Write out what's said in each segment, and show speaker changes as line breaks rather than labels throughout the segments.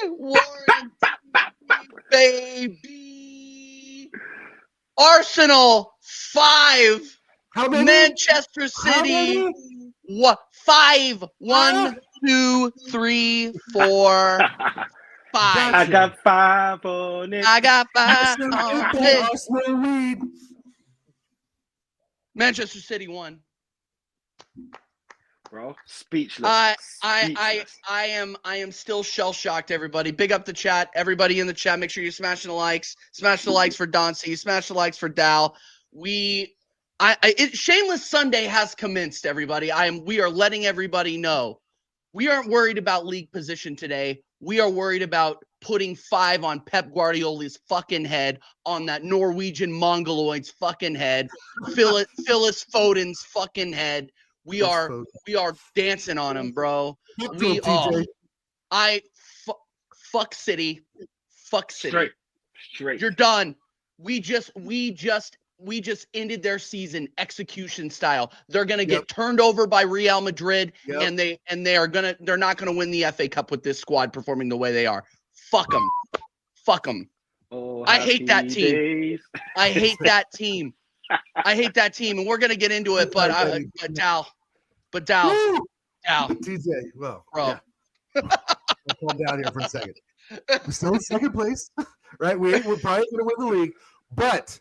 One, baby. Arsenal 5.
How many?
Manchester City 5. 1, 2, 3, 4, 5.
I got 5 on it.
I got 5 on it.
Arsenal lead.
Manchester City 1.
Bro, speechless.
I am still shell shocked. Everybody, big up the chat. Everybody in the chat, make sure you smash the likes. Smash the likes for Don C. Smash the likes for Dal. Shameless Sunday has commenced. Everybody, we are letting everybody know we aren't worried about league position today. We are worried about putting 5 on Pep Guardiola's fucking head, on that Norwegian Mongoloid's fucking head, Phyllis Foden's fucking head. We are dancing on him, bro. Fuck City. Fuck City.
Straight.
You're done. We just ended their season execution style. They're gonna get turned over by Real Madrid, and they're not gonna win the FA Cup with this squad performing the way they are. Fuck them. Fuck them.
Oh,
I hate that team. I hate that team. And we're gonna get into it, but Dal.
TJ, well,
bro.
Yeah. I'll calm down here for a second. We're still in second place, right? We're probably going to win the league, but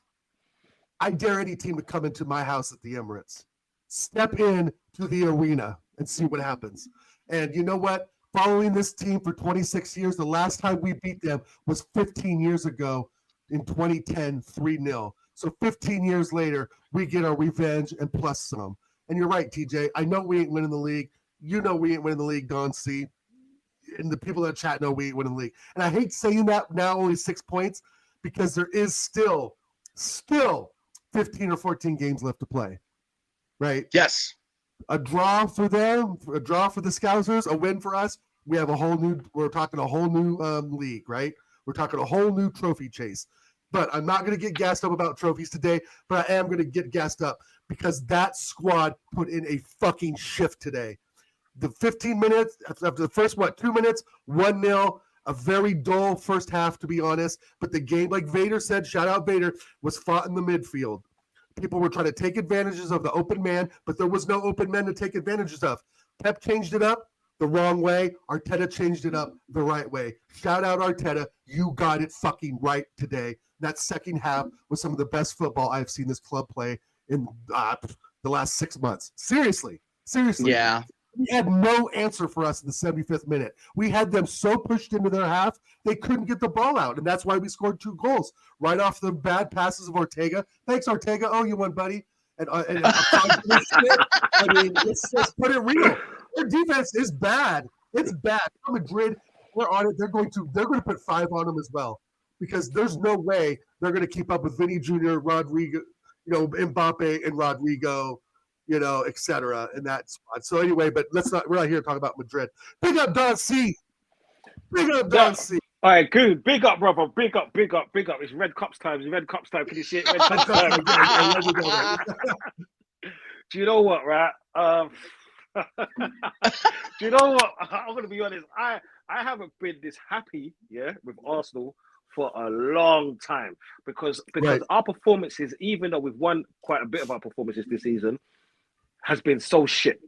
I dare any team to come into my house at the Emirates, step in to the arena, and see what happens. And you know what? Following this team for 26 years, the last time we beat them was 15 years ago in 2010, 3-0. So 15 years later, we get our revenge and plus some. And you're right, TJ. I know we ain't winning the league. You know we ain't winning the league, Don C. And the people in the chat know we ain't winning the league. And I hate saying that now, only 6 points, because there is still 15 or 14 games left to play. Right?
Yes.
A draw for them, a draw for the Scousers, a win for us. We're talking a whole new league, right? We're talking a whole new trophy chase. But I'm not going to get gassed up about trophies today, but I am going to get gassed up because that squad put in a fucking shift today. The 15 minutes, after the first, 2 minutes, 1-0, a very dull first half, to be honest. But the game, like Vader said, shout out Vader, was fought in the midfield. People were trying to take advantages of the open man, but there was no open man to take advantages of. Pep changed it up the wrong way. Arteta changed it up the right way. Shout out Arteta. You got it fucking right today. That second half was some of the best football I've seen this club play in the last 6 months. Seriously.
Yeah.
He had no answer for us in the 75th minute. We had them so pushed into their half, they couldn't get the ball out. And that's why we scored 2 goals right off the bad passes of Ortega. Thanks, Ortega. Oh, you won, buddy. And I mean, let's put it real. Their defense is bad. It's bad. Real Madrid, they're on it. They're going to put 5 on them as well, because there's no way they're going to keep up with Vinny Jr., Rodrigo, Mbappe and Rodrigo, et cetera, in that spot. So anyway, but we're not here to talk about Madrid. Big up Don C. C.
All right, good. Big up, brother. Big up. It's Red Cups time. Can you see it? Red Cups time. Do you know what, right? Do you know what? I'm going to be honest. I haven't been this happy, with Arsenal for a long time because right. Our performances, even though we've won quite a bit of our performances this season, has been so shit.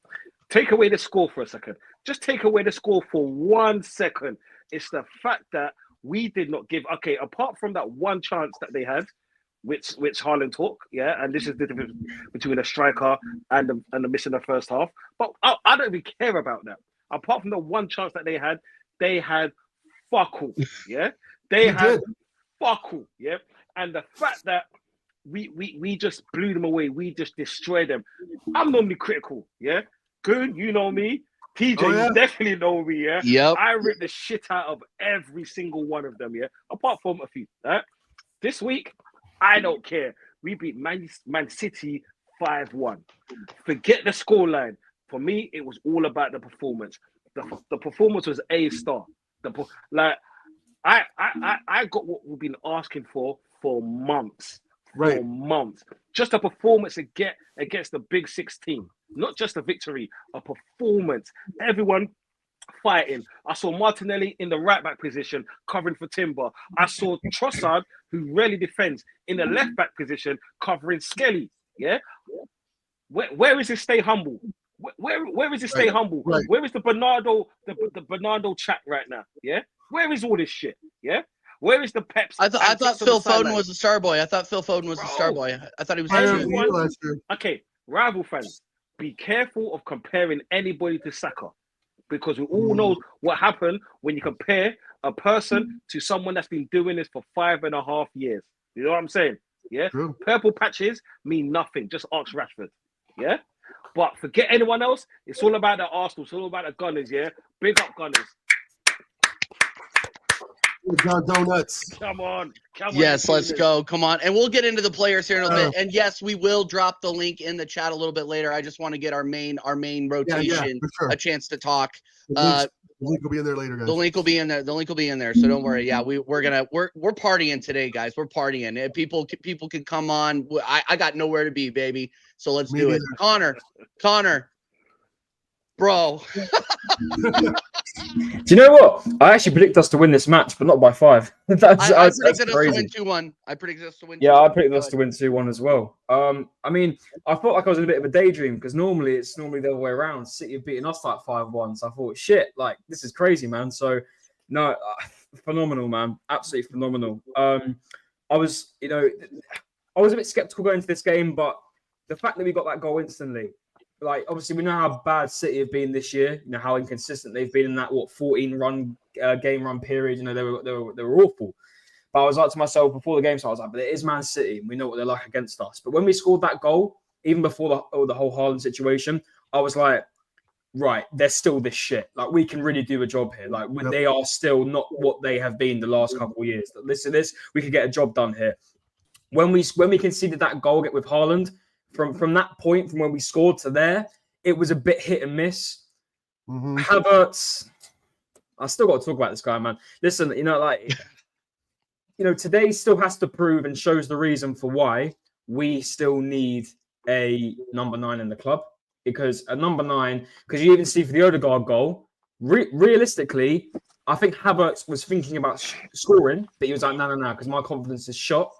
Take away the score for a second. Just take away the score for 1 second. It's the fact that we did not give. Okay, apart from that one chance that they had, which Haaland took, and this is the difference between a striker and the miss in the first half. But I don't even care about that. Apart from the one chance that they had fuck all, They had fuck all, And the fact that we just blew them away, we just destroyed them. I'm normally critical, Good, you know me. TJ, you definitely know me,
Yep.
I rip the shit out of every single one of them, Apart from a few, This week, I don't care. We beat Man City 5-1. Forget the scoreline. For me, it was all about the performance. The performance was A-star. I got what we've been asking for months.
Right.
For months. Just a performance against the Big 6 team. Not just a victory, a performance. Everyone fighting. I saw Martinelli in the right back position covering for Timber. I saw Trossard, who rarely defends, in the left back position covering Skelly. Yeah, where is his stay humble? Where is his stay humble?
Right.
Where is the Bernardo Bernardo chat right now? Yeah, where is all this shit? Yeah, where is the Peps?
I thought Phil Foden was the star boy. I thought Phil Foden was the star boy. I thought he was.
Okay, rival fans, be careful of comparing anybody to Saka, because we all know what happened when you compare a person to someone that's been doing this for 5.5 years. You know what I'm saying? Yeah.
True.
Purple patches mean nothing. Just ask Rashford. Yeah. But forget anyone else. It's all about the Arsenal. It's all about the Gunners. Yeah. Big up Gunners.
Donuts.
Come on.
Yes, let's go. Come on. And we'll get into the players here in a bit. And yes, we will drop the link in the chat a little bit later. I just want to get our main rotation a chance to talk.
The link will be in there later, guys.
The link will be in there. So don't worry. Yeah, we're partying today, guys. We're partying. And people can come on. I got nowhere to be, baby. So let's do it. Connor, bro.
Do you know what? I actually predict us to win this match, but not by 5.
I predicted us to win 2-1. I predicted us to win 2-1.
Yeah, I predicted us to win 2-1 as well. I mean, I felt like I was in a bit of a daydream because normally the other way around. City have beaten us like 5-1. So I thought, shit, like this is crazy, man. So no, phenomenal, man. Absolutely phenomenal. I was a bit skeptical going into this game, but the fact that we got that goal instantly, like obviously we know how bad City have been this year. You know how inconsistent they've been in that 14 game run period. You know they were awful. But I was like to myself before the game, so I was like, but it is Man City. We know what they're like against us. But when we scored that goal, even before the whole Haaland situation, I was like, right, they're still this shit. Like we can really do a job here. Like they are still not what they have been the last couple of years. Listen to this, we could get a job done here. When we conceded that goal with Haaland. From that point, from when we scored to there, it was a bit hit and miss. Havertz, I still got to talk about this guy, man. Listen, today still has to prove and shows the reason for why we still need a number 9 in the club. Because a number 9, because you even see for the Odegaard goal, realistically, I think Havertz was thinking about scoring, but he was like, no, because my confidence is shot.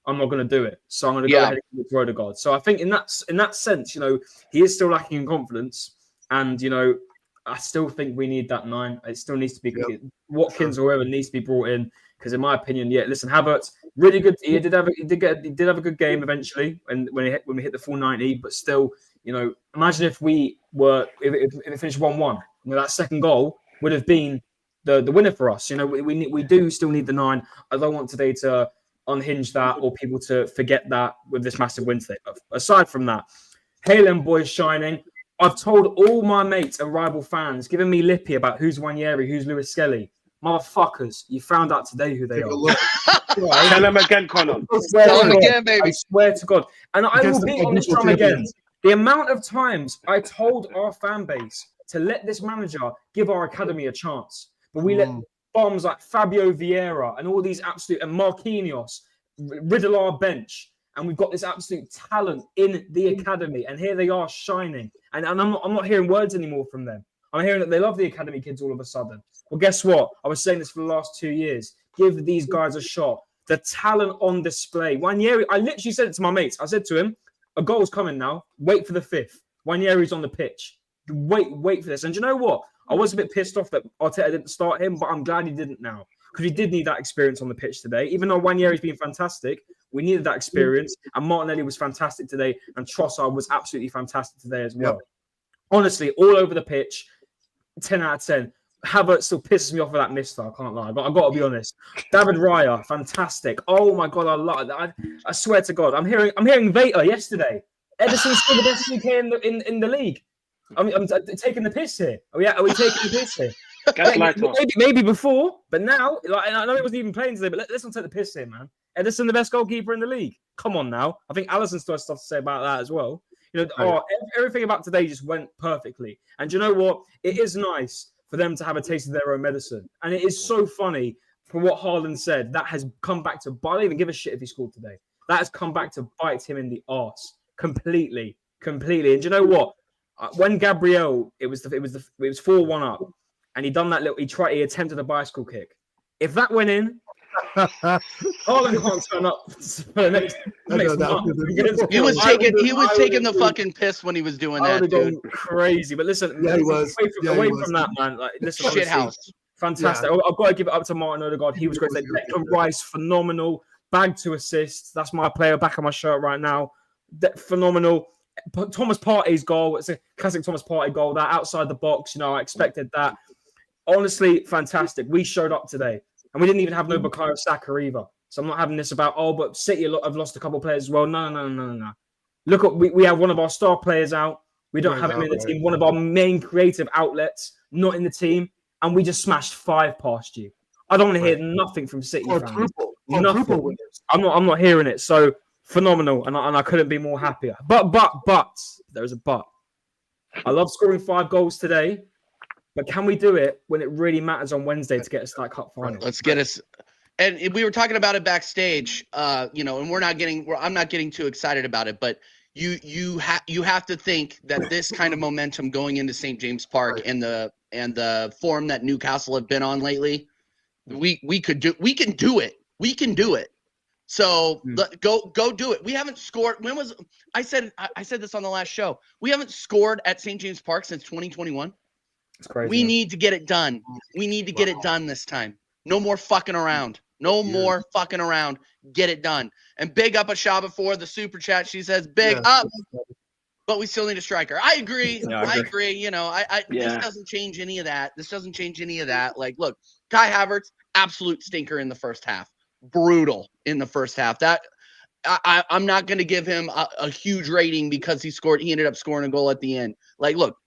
I'm not going to do it. So I'm going to go ahead and give it to Odegaard. So I think in that sense, he is still lacking in confidence. And, I still think we need that 9. It still needs to be Watkins or whoever needs to be brought in. Because in my opinion, listen, Havertz, really good. He did have a good game eventually when we hit the full 90. But still, imagine if it finished 1-1. That second goal would have been the winner for us. We do still need the 9. I don't want today to unhinge that or people to forget that with this massive win today. But aside from that, Haaland boys shining. I've told all my mates and rival fans, giving me lippy about who's Wanyeri, who's Lewis Skelly. Motherfuckers, you found out today who they are.
Tell them again, Connor.
Tell them again, baby.
I swear to God. And I will be on this drum again. The amount of times I told our fan base to let this manager give our academy a chance, but we let bombs like Fabio Vieira and all these absolute, and Marquinhos riddle our bench, and we've got this absolute talent in the academy, and here they are shining. And I'm not hearing words anymore from them. I'm hearing that they love the academy kids all of a sudden. Well, guess what? I was saying this for the last 2 years. Give these guys a shot. The talent on display. Wanyeri, I literally said it to my mates. I said to him, a goal's coming now. Wait for the 5th. Wanyeri's on the pitch. Wait for this. And you know what? I was a bit pissed off that Arteta didn't start him, but I'm glad he didn't now. Because we did need that experience on the pitch today. Even though Wanyeri's been fantastic, we needed that experience. And Martinelli was fantastic today. And Trossard was absolutely fantastic today as well. Yep. Honestly, all over the pitch, 10 out of 10. Havertz still pisses me off with that mister. I can't lie. I've got to be honest. David Raya, fantastic. Oh my God, I love that. I swear to God, I'm hearing Vater yesterday. Ederson's still the best UK in the league. I'm taking the piss here. Are we taking the piss here? Maybe before, but now, I know he wasn't even playing today, but let's not take the piss here, man. Ederson, the best goalkeeper in the league. Come on now. I think Alisson still has stuff to say about that as well. Everything about today just went perfectly. And you know what? It is nice for them to have a taste of their own medicine. And it is so funny for what Haaland said. That has come back to bite. I don't even give a shit if he scored today. That has come back to bite him in the arse completely. And you know what? When Gabriel, it was 4-1 up. and he attempted a bicycle kick. If that went in, Haaland can't turn up for the next month.
He was taking the fucking piss when he was doing that, dude.
Crazy. But listen,
Yeah, he was.
Away from that, man. Like, listen,
Shit house.
Fantastic.
Yeah.
I've got to give it up to Martin Odegaard. He was great. Declan Rice, phenomenal. Bag to assists. That's my player back on my shirt right now. Phenomenal. Thomas Partey's goal. It's a classic Thomas Partey goal. That outside the box. I expected that. Honestly, fantastic. We showed up today. And we didn't even have no Bukayo Saka either. So I'm not having this about, but City have lost a couple of players as well. No. Look, we have one of our star players out. We don't have him in the team. One of our main creative outlets not in the team. And we just smashed 5 past you. I don't want to hear nothing from City fans. Nothing. I'm not hearing it. So phenomenal. And I couldn't be more happier. But there's a but. I love scoring 5 goals today. But can we do it when it really matters on Wednesday to get us to that cup final?
Let's get us. And we were talking about it backstage, and I'm not getting too excited about it, but you have to think that this kind of momentum going into St. James Park and the form that Newcastle have been on lately, we can do it. So go do it. We haven't scored. I said this on the last show. We haven't scored at St. James Park since 2021.
Crazy,
we need to get it done. We need to get it done this time. No more fucking around. More fucking around. Get it done. And big up Ashaba for the super chat. She says, big up. But we still need a striker. I agree. I agree. This doesn't change any of that. Like, look, Kai Havertz, absolute stinker in the first half. Brutal in the first half. That I'm not going to give him a huge rating because he ended up scoring a goal at the end. Like, look,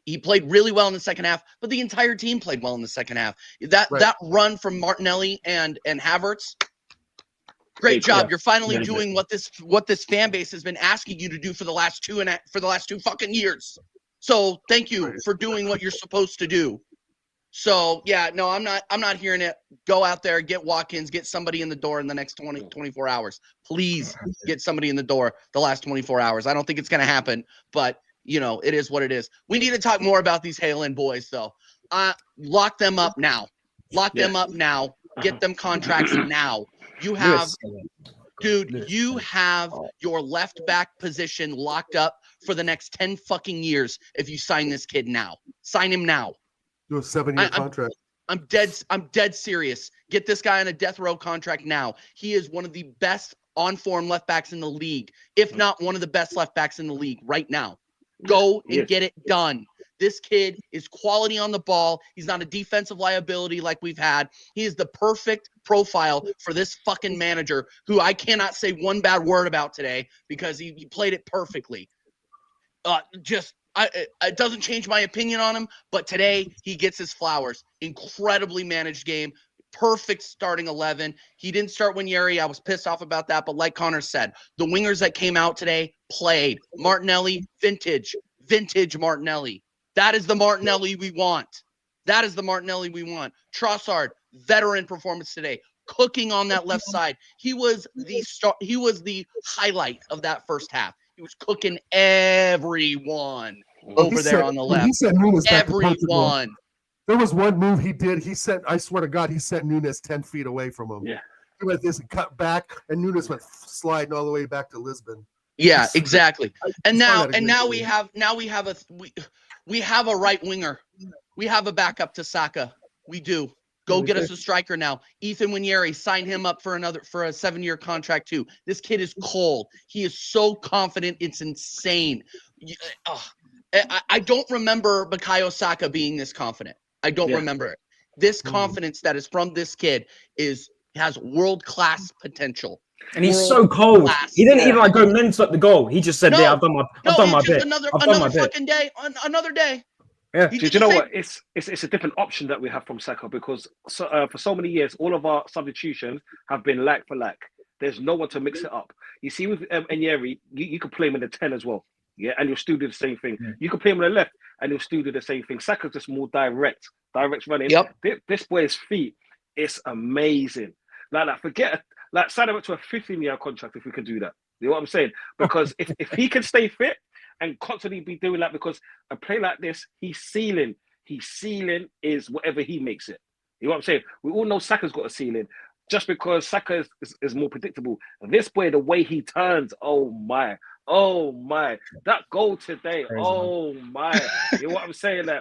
he played really well in the second half, but the entire team played well in the second half. That run from Martinelli and Havertz, great job. You're finally doing what this fan base has been asking you to do for the last 2 fucking years. So thank you for doing what you're supposed to do. So I'm not hearing it. Go out there, get Watkins, get somebody in the door in the next 24 hours. Please get somebody in the door the last 24 hours. I don't think it's going to happen, but it is what it is. We need to talk more about these Haaland boys, though. Lock them up now. Get them contracts now. You have your left back position locked up for the next 10 fucking years if you sign this kid now. Sign him now.
Do a 7-year contract.
I'm dead serious. Get this guy on a death row contract now. He is one of the best on-form left backs in the league, if not one of the best left backs in the league right now. Go and get it done. This kid is quality on the ball. He's not a defensive liability like we've had. He is the perfect profile for this fucking manager who I cannot say one bad word about today because he played it perfectly. It doesn't change my opinion on him, but today he gets his flowers. Incredibly managed game. Perfect starting 11. He didn't start Wanyeri. I was pissed off about that. But like Connor said, the wingers that came out today played. Martinelli, vintage Martinelli. That is the Martinelli we want. Trossard, veteran performance today. Cooking on that left side. He was the highlight of that first half. He was cooking everyone over there on the left.
He sent Nunes
everyone.
There was one move he did. I swear to God, he sent Nunes 10 feet away from him.
Yeah.
He went this and cut back, and Nunes went sliding all the way back to Lisbon.
Yeah, exactly. And now we have a right winger. We have a backup to Saka. We do. Go get us a striker now. Ethan Wanyeri, sign him up for a 7-year contract too. This kid is cold. He is so confident. It's insane. I don't remember Bukayo Saka being this confident. I don't remember it. This confidence that is from this kid has world-class potential.
And he's so cold. He didn't even go mental at the goal. He just said, I've done my bit.
Another fucking day. Another day.
Yeah.
Do you know what? It's a different option that we have from Saka because for so many years, all of our substitutions have been like for like. There's no one to mix it up. You see, with Enyeri, you could play him in the 10 as well. Yeah, and you'll still do the same thing. Yeah. You can play him on the left, and you'll still do the same thing. Saka's just more direct running.
Yep.
This boy's feet, it's amazing. Sign him up to a 15-year contract if we can do that. You know what I'm saying? Because if he can stay fit and constantly be doing that, because a play like this, he's sealing his ceiling is whatever he makes it. You know what I'm saying? We all know Saka's got a ceiling. Just because Saka is more predictable. This boy, the way he turns, oh my. That goal today, oh my. You know what I'm saying? That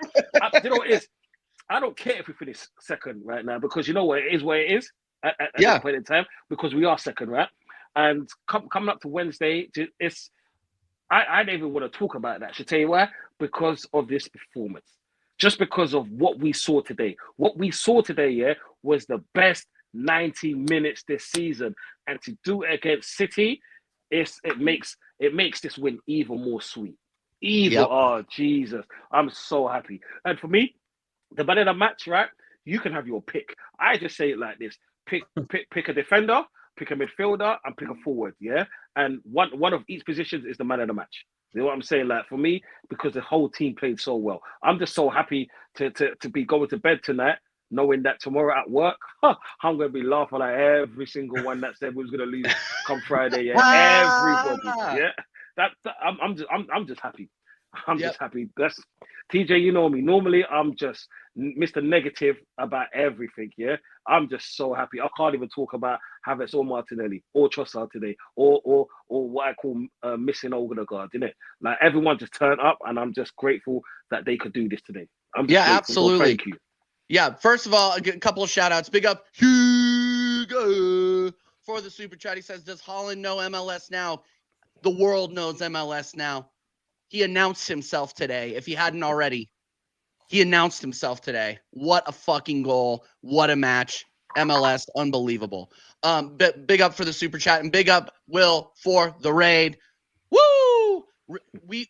you know what it is? I don't care if we finish second right now, because you know what it is at this point in time, because we are second, right? And coming up to Wednesday, I don't even want to talk about that. I should tell you why? Because of this performance. Just because of what we saw today. What we saw today, yeah, was the best 90 minutes this season. And to do it against City, it makes this win even more sweet. Oh, Jesus. I'm so happy. And for me, the man of the match, right? You can have your pick. I just say it like this: pick a defender, pick a midfielder, and pick a forward. Yeah, and one of each position is the man of the match. You know what I'm saying? Like, for me, because the whole team played so well. I'm just so happy to be going to bed tonight, knowing that tomorrow at work, I'm going to be laughing at every single one that said we was going to lose come Friday. Yeah, everybody. Yeah, I'm just happy. I'm just happy. That's TJ. You know me. Normally, I'm just Mr. Negative about everything. Yeah, I'm just so happy. I can't even talk about Havertz or Martinelli or Trossard today, or what I call missing Odegaard. Innit? Like, everyone just turned up, and I'm just grateful that they could do this today. I'm just grateful.
Absolutely.
So thank you.
Yeah, first of all, a couple of shout outs. Big up Hugo for the super chat. He says, does Holland know MLS now? The world knows MLS now. He announced himself today. If he hadn't already, he announced himself today. What a fucking goal. What a match. MLS, unbelievable. Big up for the super chat, and big up, Will, for the raid. Woo! We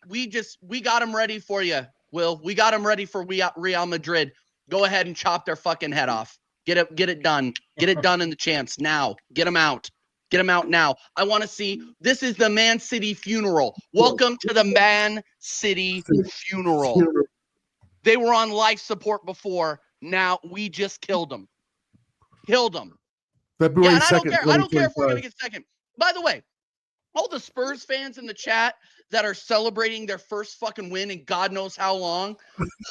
got him ready for you, Will. We got him ready for Real Madrid. Go ahead and chop their fucking head off. Get it done. Get it done in the champs now. Get them out. Get them out now. I want to see. This is the Man City funeral. Welcome to the Man City funeral. They were on life support before. Now we just killed them.
February 2nd.
I don't care if we're going to get second. By the way, all the Spurs fans in the chat that are celebrating their first fucking win in God knows how long,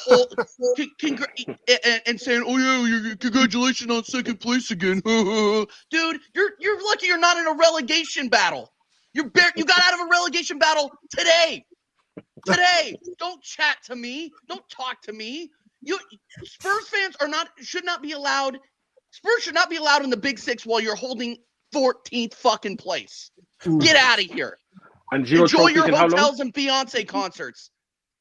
and saying, "Oh yeah, congratulations on second place again, dude." You're lucky you're not in a relegation battle. You got out of a relegation battle today. Don't chat to me. Don't talk to me. Spurs fans should not be allowed. Spurs should not be allowed in the Big Six while you're holding 14th fucking place. Get out of here.
And
enjoy your hotels and Beyonce concerts.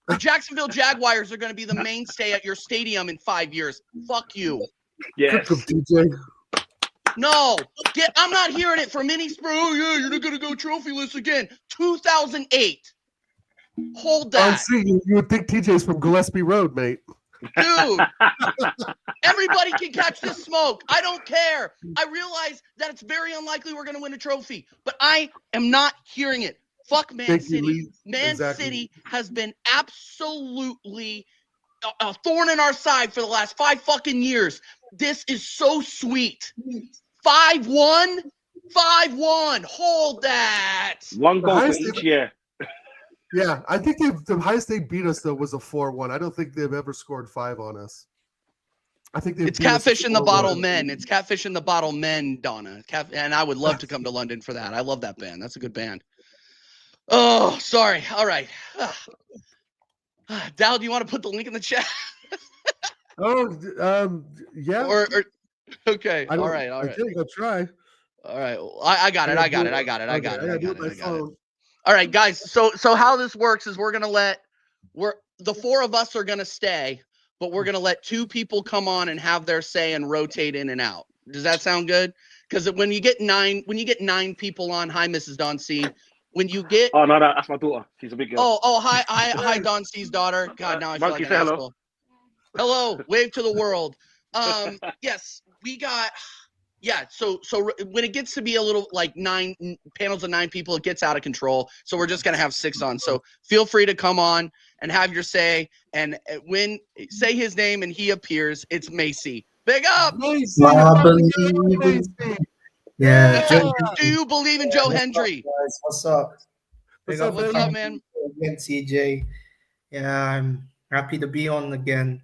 The Jacksonville Jaguars are going to be the mainstay at your stadium in 5 years. Fuck you.
Yes.
No, I'm not hearing it from any Spurs. Oh yeah, you're not going to go trophyless again. 2008. Hold that.
You would think TJ's from Gillespie Road, mate.
Dude, everybody can catch the smoke. I don't care. I realize that it's very unlikely we're going to win a trophy, but I am not hearing it. Fuck Man City. City has been absolutely a thorn in our side for the last 5 fucking years. This is so sweet. 5-1. Hold that.
One goal for each year.
Yeah, I think the highest they beat us though was a 4-1. I don't think they've ever scored 5 on us. I think it's
Catfish in the Bottle Men. It's Catfish in the Bottle Men, Donna. And I would love to come to London for that. I love that band. That's a good band. Oh, sorry. All right. Dal, do you want to put the link in the chat?
Yeah.
Or okay. All right.
I think I'll try.
All right. I got it. I got it. All right, guys. So how this works is the 4 of us are gonna stay, but we're gonna let 2 people come on and have their say and rotate in and out. Does that sound good? Because when you get 9 people on, hi, Mrs. Don C. When you get
no, that's my daughter. She's a big girl.
Hi, Don C's daughter. God, now I feel like an asshole. Hello, wave to the world. Yes, we got. Yeah, so when it gets to be a little like 9 panels of 9 people, it gets out of control. So we're just gonna have 6 on. So feel free to come on and have your say. And when say his name and he appears, it's Macy. Big up.
Macy.
Yeah.
Do you believe in Joe Hendry?
What's up?
What's up, man?
Again, CJ. Yeah, I'm happy to be on again.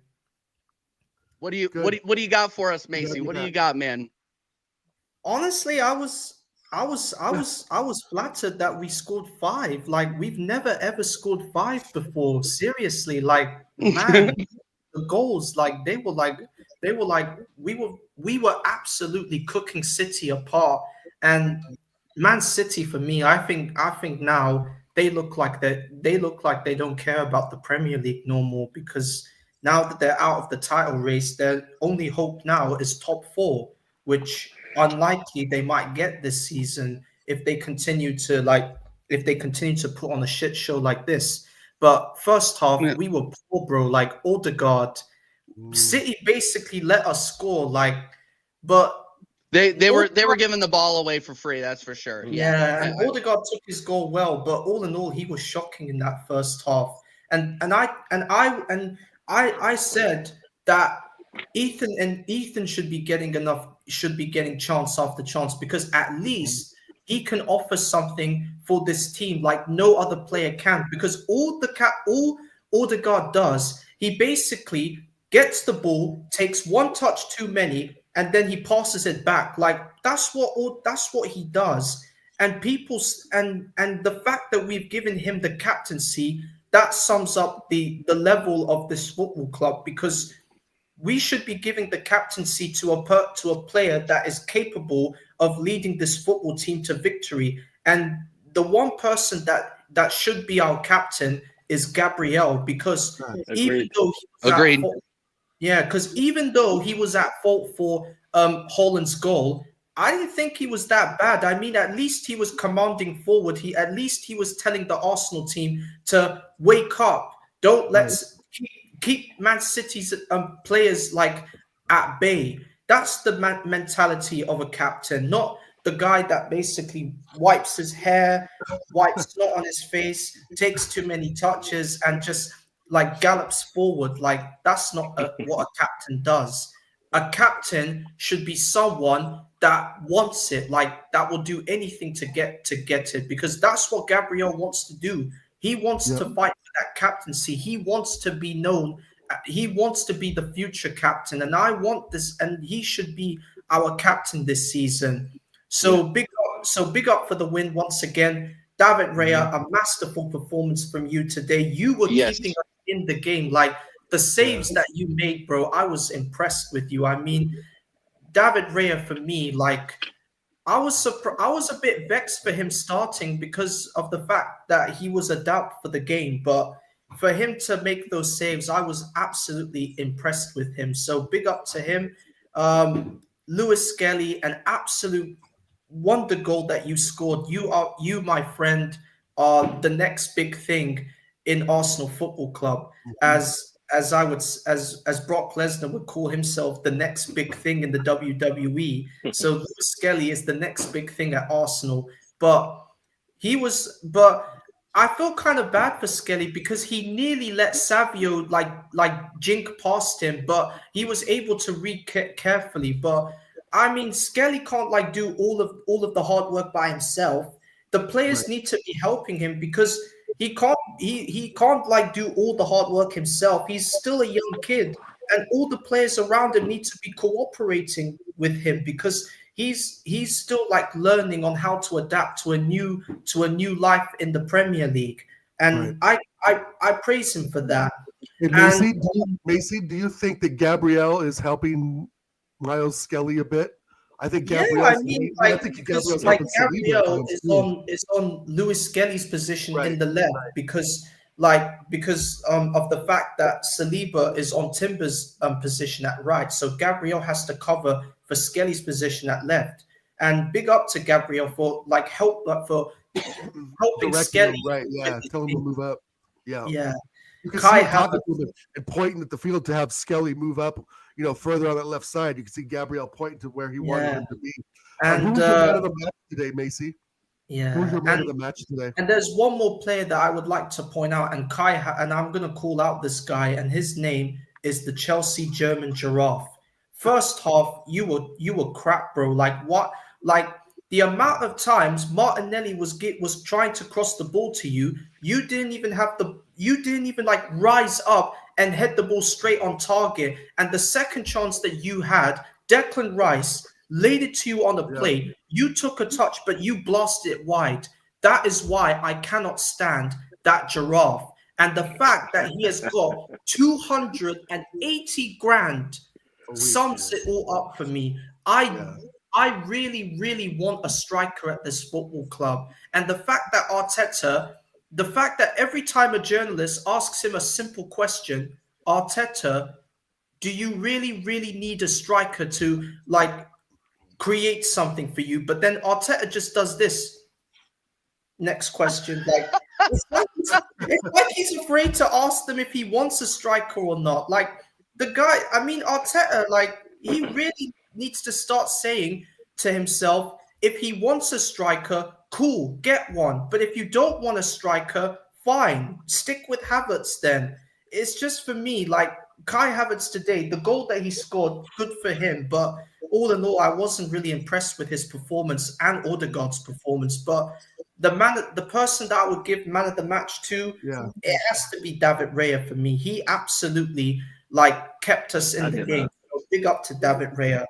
What do you
Good.
what do you got for us,
Glad
Macy?
you're
What do you
back.
got, man?
Honestly, I was flattered that we scored 5. Like, we've never ever scored 5 before. Seriously, like, man, the goals, like, we were absolutely cooking City apart. And Man City, for me, I think now they look like they don't care about the Premier League no more, because now that they're out of the title race, their only hope now is top 4, which unlikely they might get this season if they continue to put on a shit show like this. But first half,
Yeah.
we were poor, bro. Like, Odegaard, City basically let us score. Like, but
They were giving the ball away for free. That's for sure.
yeah, and Odegaard took his goal well, but all in all, he was shocking in that first half. And I said that Ethan should be getting chance after chance, because at least he can offer something for this team like no other player can. Because all Odegaard does, he basically gets the ball, takes one touch too many, and then he passes it back. Like, that's what he does. And the fact that we've given him the captaincy, that sums up the level of this football club, because we should be giving the captaincy to a player that is capable of leading this football team to victory. And the one person that should be our captain is Gabriel, because even though he was
Agreed.
at fault, because even though he was at fault for Haaland's goal, I didn't think he was that bad. I mean, at least he was commanding forward. At least he was telling the Arsenal team to wake up. Let's keep Man City's players like at bay. That's the mentality of a captain, not the guy that basically wipes his hair, wipes snot on his face, takes too many touches, and just like gallops forward. Like, that's not what a captain does. A captain should be someone that wants it, like that will do anything to get it, because that's what Gabriel wants to do. He wants to fight for that captaincy. He wants to be known. He wants to be the future captain, and I want this, and he should be our captain this season. So big up for the win once again, David Raya. A masterful performance from you today. You were keeping us in the game, like the saves that you made, bro. I was impressed with you. I mean, David Raya, for me, like, I was a bit vexed for him starting because of the fact that he was a doubt for the game. But for him to make those saves, I was absolutely impressed with him. So big up to him. Lewis Skelly, an absolute wonder goal that you scored. You, my friend, are the next big thing in Arsenal Football Club. As Brock Lesnar would call himself, the next big thing in the WWE. So Lewis Skelly is the next big thing at Arsenal. But I feel kind of bad for Skelly, because he nearly let Savio like jink past him, but he was able to read carefully. But I mean, Skelly can't like do all of the hard work by himself. The players need to be helping him, because he can't like do all the hard work himself. He's still a young kid, and all the players around him need to be cooperating with him, because he's still like learning on how to adapt to a new life in the Premier League. And I praise him for that.
And Macy, do you think that Gabrielle is helping Miles Skelly a bit? I think Gabrielle.
I mean, Gabriel is on Lewis Skelly's position in the left, because of the fact that Saliba is on Timber's position at right. So Gabriel has to cover for Skelly's position at left. And big up to Gabriel for helping Skelly.
Right, yeah. Tell him to move up. Yeah.
Yeah.
You can see him talking to him and pointing at the field to have Skelly move up, further on that left side. You can see Gabriel pointing to where he wanted him to be. And who was your man of the match today, Macy?
Yeah.
Who was your man of the match today?
And there's one more player that I would like to point out, and and I'm going to call out this guy, and his name is the Chelsea German Giraffe. First half, you were crap, bro. Like, what? Like, the amount of times Martinelli was trying to cross the ball to you, you didn't even like rise up and head the ball straight on target. And the second chance that you had, Declan Rice laid it to you on the plate. You took a touch, but you blasted it wide. That is why I cannot stand that giraffe. And the fact that he has got 280 grand sums it all up for me. I really, really want a striker at this football club. And the fact that Arteta, the fact that every time a journalist asks him a simple question, Arteta, do you really, really need a striker to like create something for you? But then Arteta just does this. Next question. Like, it's like he's afraid to ask them if he wants a striker or not. Like the guy, I mean, Arteta, like he really needs to start saying to himself, if he wants a striker, cool, get one. But if you don't want a striker, fine, stick with Havertz then. It's just for me, like Kai Havertz today, the goal that he scored, good for him. But all in all, I wasn't really impressed with his performance and Odegaard's performance. But the person that I would give man of the match to, it has to be David Raya for me. He absolutely like kept us in the game. So big up to David Raya.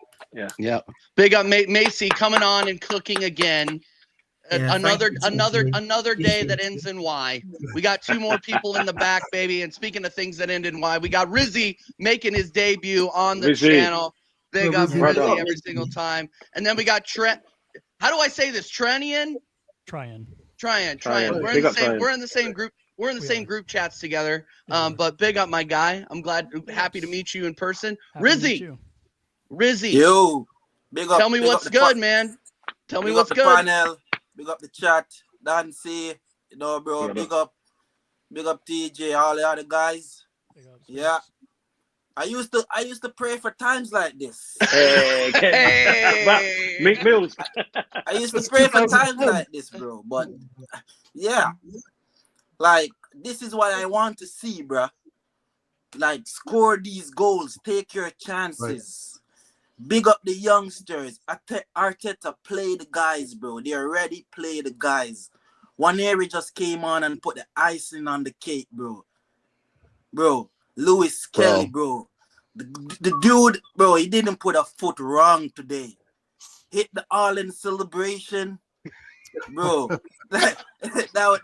Yeah. Big up Macy coming on and cooking again. Another day that ends in Y. We got 2 more people in the back, baby. And speaking of things that end in Y, we got Rizzy making his debut on the channel. Big up Rizzy every single time. And then we got Trent. How do I say this? Tryan. We're in the same group. We're in the same group chats together. But big up my guy. I'm happy to meet you in person. Rizzy.
Yo, big up.
Tell me what's good, man. Tell me what's good.
Panel. Big up the chat. Dancy. You know, bro. Big up TJ, all the other guys. Yeah. I used to pray for times like this.
Mick Mills.
I used to pray for times like this, bro. But yeah, like this is what I want to see, bro. Like score these goals, take your chances. Big up the youngsters. Arteta, play the guys, bro. They already play the guys. Waneri just came on and put the icing on the cake, bro. Bro. Lewis Kelly, bro. The dude, bro, he didn't put a foot wrong today. Hit the all-in celebration. Bro. that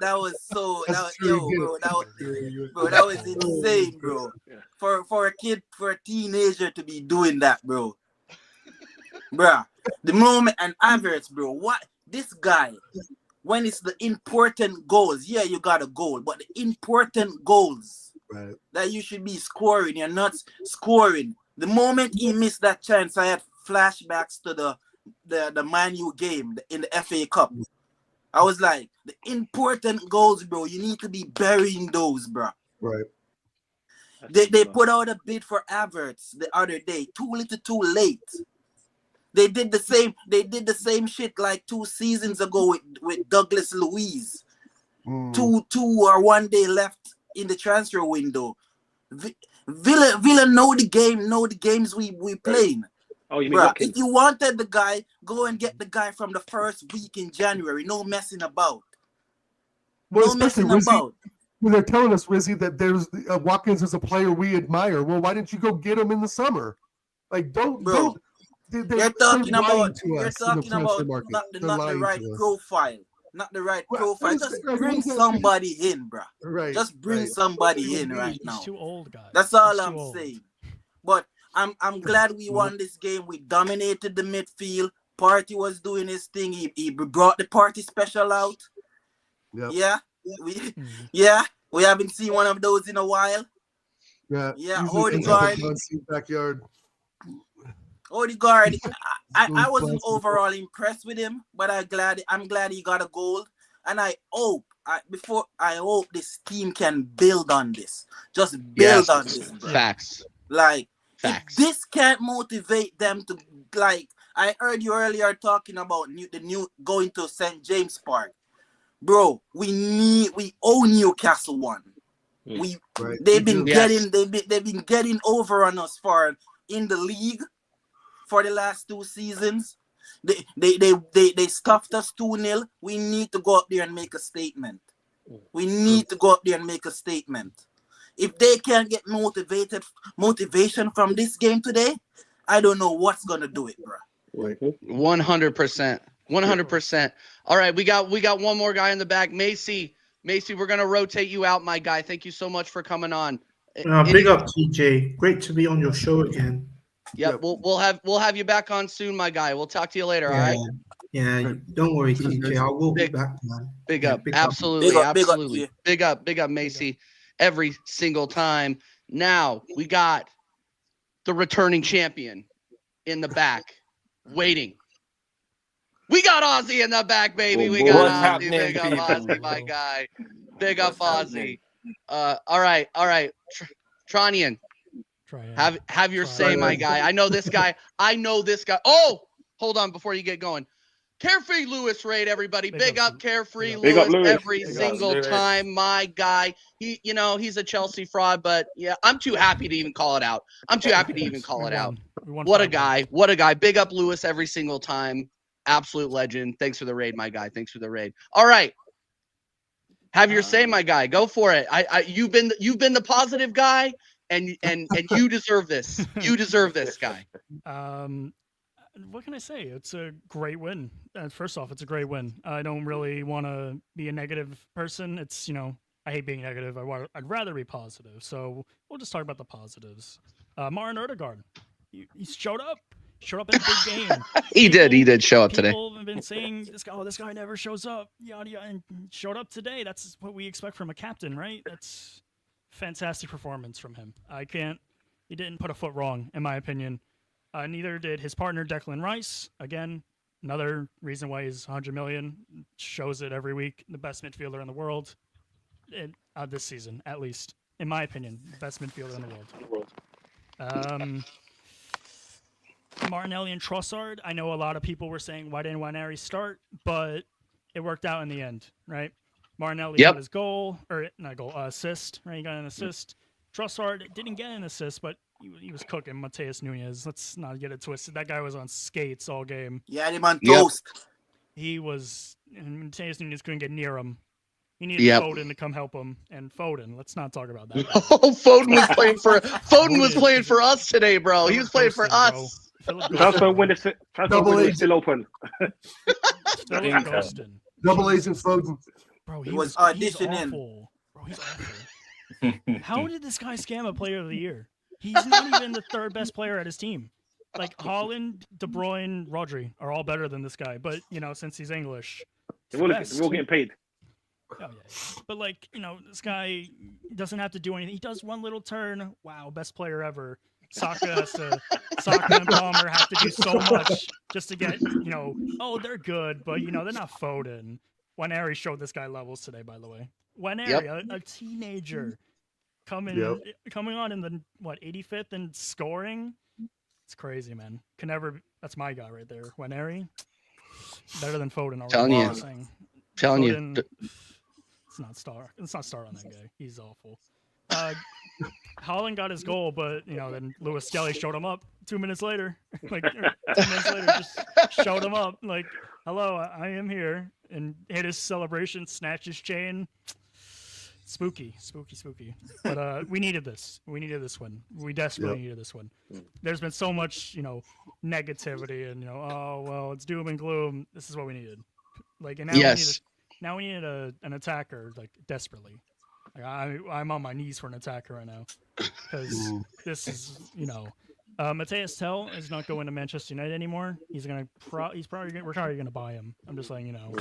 was so that was insane, bro. For a kid, for a teenager to be doing that, bro. Bruh. The moment and Havertz, bro. What this guy, when it's the important goals, yeah, you got a goal, but the important goals that you should be scoring, you're not scoring. The moment he missed that chance, I had flashbacks to the Man U game in the FA Cup. I was like, the important goals, bro, you need to be burying those, bro.
Right.
They put out a bid for Havertz the other day. Too little, too late. They did the same shit like 2 seasons ago with Douglas Luiz. 2 or 1 day left in the transfer window. Villa know the games we playing.
Oh, you mean
bruh, if you wanted the guy, go and get the guy from the first week in January. No messing about.
Well, no messing about. When they're telling us, Rizzy, that there's Watkins is a player we admire. Well, why didn't you go get him in the summer? Like,
bro. You're talking about not the right profile. Not the right profile. Just bring somebody in, bro.
Right.
Just bring somebody in right now.
He's too old, guys.
That's all I'm saying. But I'm glad we won this game. We dominated the midfield. Party was doing his thing. He brought the party special out. Yep. Yeah. We haven't seen one of those in a while. Yeah. Odegaard.
Backyard.
Odegaard, I wasn't overall impressed with him, but I'm glad he got a goal. And I hope this team can build on this. Just build on this. Bro.
Facts.
Like, if this can't motivate them to, like, I heard you earlier talking about the new going to St. James Park. Bro, we owe Newcastle one. They've been getting over on us in the league for the last 2 seasons. They stuffed us 2-0. We need to go up there and make a statement. if they can't get motivation from this game today, I don't know what's gonna do it, bro.
100%. 100%. All right, we got one more guy in the back. Macy, we're gonna rotate you out, my guy. Thank you so much for coming on.
Big up, TJ. Great to be on your show again.
Yep, we'll have you back on soon, my guy. We'll talk to you later. All right.
Yeah, don't worry, TJ. I will be back, man.
Big
Yeah,
up.
big up.
Absolutely.
Big up,
Absolutely. Big up, Macy. Every single time. Now we got the returning champion in the back waiting. We got Ozzy in the back, baby. We got
What's
Ozzy.
happening,
Big up
people?
Ozzy, my guy. Big up
What's
Ozzy. All right. Tronian, have your say, my guy. I know this guy. Oh, hold on before you get going. Carefree Lewis raid, everybody. Big up Carefree
Big up
Lewis
Lewis.
every
Big up
single
Lewis.
time, my guy. He's a Chelsea fraud, but yeah, I'm too happy to even call it out. What a guy. Big up Lewis every single time. Absolute legend. Thanks for the raid, my guy. Thanks for the raid. All right. Have your say, my guy. Go for it. You've been the positive guy, and you deserve this. You deserve this, guy.
What can I say? It's a great win. First off, it's a great win. I don't really want to be a negative person. It's, I hate being negative. I'd rather be positive. So we'll just talk about the positives. Martin Odegaard, he showed up in a big game.
He did show up today.
People have been saying this guy never shows up. Yada yada, and showed up today. That's what we expect from a captain, right? That's fantastic performance from him. He didn't put a foot wrong, in my opinion. Neither did his partner Declan Rice. Again, another reason why he's 100 million. Shows it every week. The best midfielder in the world, this season at least, in my opinion, best midfielder in the world. Martinelli and Trossard. I know a lot of people were saying why didn't Waneri start, but it worked out in the end, right? Martinelli got his assist. Right, he got an assist. Trossard didn't get an assist, but he was cooking Mateus Nunes. Let's not get it twisted. That guy was on skates all game.
Yeah, him on toast.
He was, and Mateus Nunes couldn't get near him. He needed Foden to come help him. And Foden, let's not talk about that.
Foden was playing for us today, bro. He was playing for us.
Transfer window still open.
Double agent Foden.
Bro, he was auditioning.
Bro, he's awful. How did this guy scam a player of the year? He's not even the third best player at his team. Like Haaland, De Bruyne, Rodri are all better than this guy. But, since he's English,
they're all getting paid.
Oh, yeah. But, this guy doesn't have to do anything. He does one little turn. Wow, best player ever. Saka and Palmer have to do so much just to get, they're good, but, they're not Foden. Waneri showed this guy levels today, by the way. Waneri, a teenager, coming on in the 85th and scoring. It's crazy, man. That's my guy right there. Waneri, better than Foden.
Telling you.
It's not star on that guy. He's awful. Haaland got his goal, but then Lewis Skelly showed him up 2 minutes later. 2 minutes later, just showed him up. Like, hello, I am here, and hit his celebration, snatched his chain. Spooky. But we needed this. We needed this one. We desperately needed this one. There's been so much, negativity, and it's doom and gloom. This is what we needed. Now we need an attacker, desperately. I'm on my knees for an attacker right now because this is, Mateus Tell is not going to Manchester United anymore. We're probably gonna buy him. I'm just letting you know.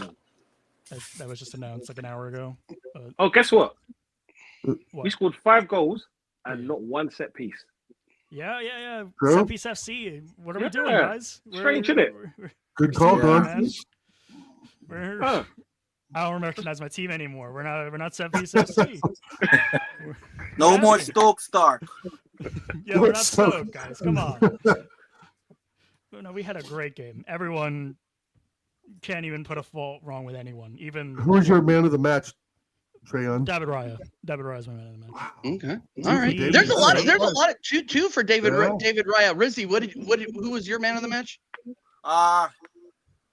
That was just announced like an hour ago.
Guess what? We scored 5 goals and not one set piece.
Yeah.
True.
Set piece FC. What are we doing, guys?
Strange, isn't it?
Good call, man.
I don't recognize my team anymore. We're not set piece FC.
No more Stoke Star.
Yeah, we're not Stoke, guys. Come on. No, we had a great game. Everyone can't even put a fault wrong with anyone. Even
who's your man of the match, Trayon?
David Raya. David Raya is my man of the match.
Okay. All right. There's a lot of two for David Raya. Rizzy, who was your man of the match?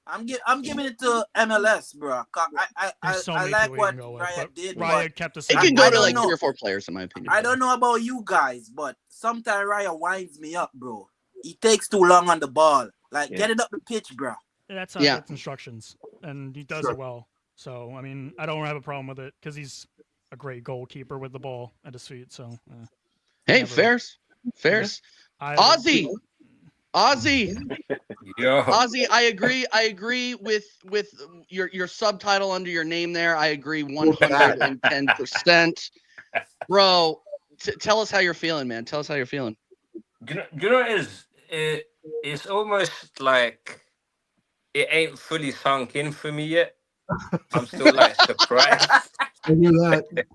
I'm giving it to MLS, bro. I
There's so many
like
people you
what
can go with,
Raya
but
did,
Raya
but
kept us.
It
I-
can go
I
to
don't
like
know.
3 or 4 players, in my opinion.
I don't know about you guys, but sometimes Raya winds me up, bro. He takes too long on the ball. Like, get it up the pitch, bro.
That's how
Yeah.
he gets instructions, and he does
Sure.
it well. So I mean, I don't have a problem with it because he's a great goalkeeper with the ball at his feet. So
Hey,
never-
fairs. Ozzy,
Yo.
Ozzy, I agree with your subtitle under your name there. I agree 110%. Bro, tell us how you're feeling, man. Tell us how you're feeling.
You know what it is? It's almost like it ain't fully sunk in for me yet. I'm still like surprised.
I knew that.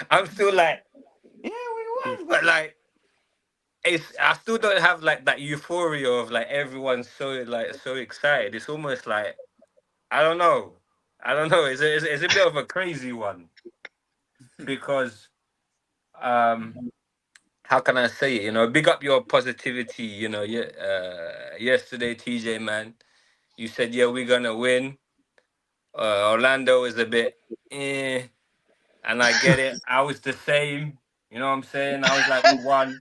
I'm still like, yeah, we won, but like, I still don't have like that euphoria of like everyone's so excited. It's almost like I don't know. It's a bit of a crazy one because how can I say it? You know, big up your positivity. You know, yesterday, TJ man, you said yeah we're gonna win. Orlando is a bit, and I get it. I was the same. You know what I'm saying? I was like we won.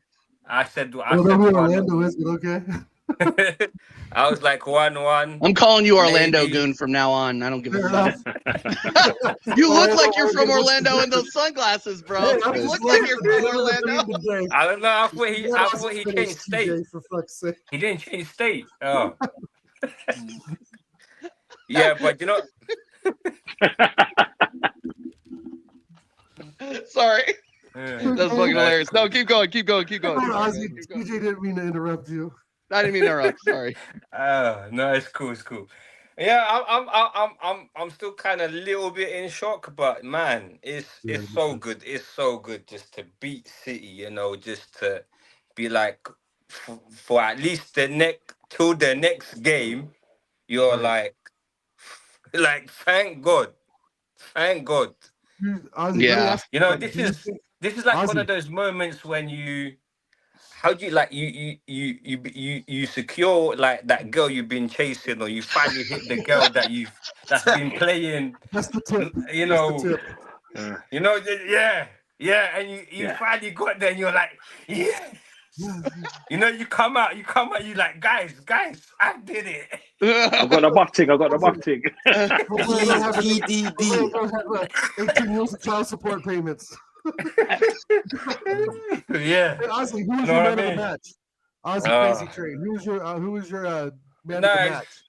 I said
I don't know who
1.
Orlando is, but okay.
I was like 1-1.
I'm calling you Orlando
Maybe.
Goon from now on. I don't give a
Fair
fuck.
enough.
You look like you're
Orlando,
from Orlando in those sunglasses, bro.
Hey, I'm
You
just
look like
loving
you're
the
from
beginning of the
Orlando.
game today.
I don't know. I
Let
thought
us
he
finish,
changed state.
TJ, for fuck's sake.
He didn't change state. Oh. Yeah, but you know.
Sorry.
Yeah.
That's fucking hilarious. No, keep going.
Ozzy, TJ didn't mean to interrupt you.
I didn't mean to interrupt. Sorry.
No, it's cool. Yeah, I'm still kind of a little bit in shock, but man, it's so good. It's so good just to beat City, you know, just to be like for at least till the next game, you're like thank God.
Ozzy,
Yeah.
let me ask
You know,
something.
this is like one
Ozzy.
of those moments when how do you like you secure like that girl you've been chasing, or you finally hit the girl that's been playing.
That's the tip.
You
That's
know,
the tip.
yeah, and you finally got there, and you're like, yeah. You know, you come out, you like, guys, I did it.
I got the buff thing.
Hopefully I don't have any-
PDD.
hopefully I don't have 18 years of child support payments.
Yeah.
Hey, Ozzy, who was
Know
your
what I
man of the
mean?
match? Ozzy Crazy Train. Who was your man
No,
of the match?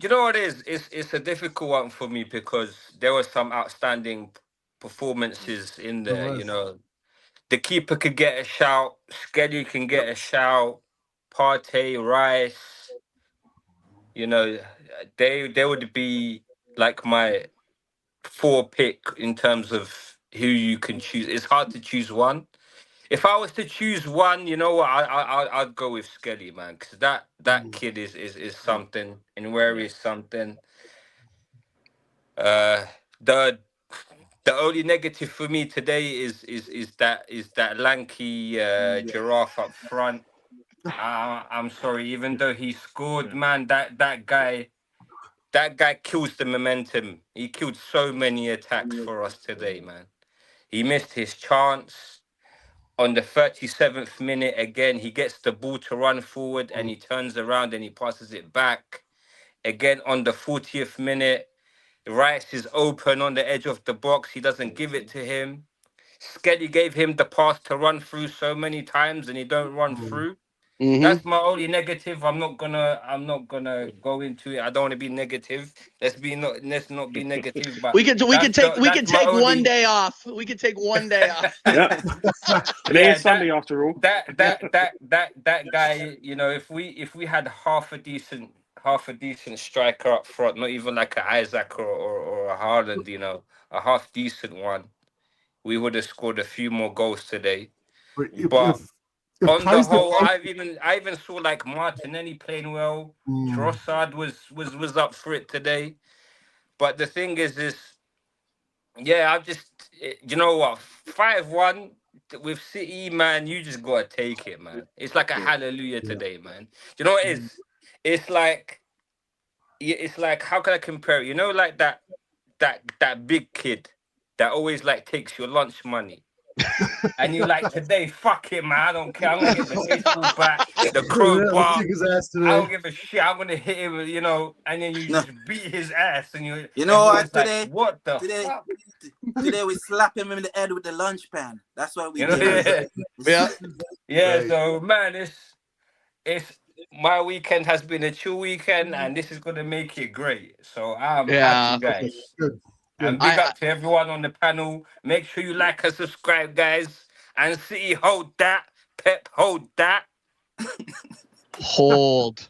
You know what it is? It's a difficult one for me because there were some outstanding performances in there. You know, the keeper could get a shout, Skelly can get a shout, Partey, Rice. You know, they would be like my 4 pick in terms of who you can choose. It's hard to choose one. If I was to choose one, you know what? I'd go with Skelly, man, because that kid is something, and where is something. The only negative for me today is that lanky giraffe up front. I'm sorry, even though he scored, man, that guy kills the momentum. He killed so many attacks for us today, man. He missed his chance. On the 37th minute, again, he gets the ball to run forward and he turns around and he passes it back. Again, on the 40th minute, Rice is open on the edge of the box. He doesn't give it to him. Skelly gave him the pass to run through so many times and he don't run through.
Mhm.
That's my only negative. I'm not gonna go into it. I don't want to be negative. Let's not be negative. But
We could take one
only-
day off. We could take one day off.
Yeah. Today is Sunday after all.
That guy, you know, if we had half a decent striker up front, not even like an Isaac or a Haaland, you know, a half decent one, we would have scored a few more goals today. But on the whole, I even saw like Martinelli playing well. Trossard was up for it today. But the thing is, yeah, you know what, 5-1 with City, man. You just gotta take it, man. It's like a hallelujah today, man. You know what it is? It's like it's like, how can I compare it? You know, like that big kid that always like takes your lunch money. And you like, today, fuck it, man. I don't care. I'm gonna get the baseball bat, the crowbar.
Kick his ass today.
I don't give a shit. I'm gonna hit him, you know, and then you
No.
just beat his ass, and
You know what?
everyone's like, what the fuck?
Today we slap him in the head with the lunch pan. That's what we
You know,
did.
yeah.
Right.
So man, it's my weekend has been a chill weekend, and this is gonna make it great. So I'm happy, guys.
Good.
And big up to everyone on the panel. Make sure you like and subscribe, guys. And City, hold that. Pep, hold that.
Hold.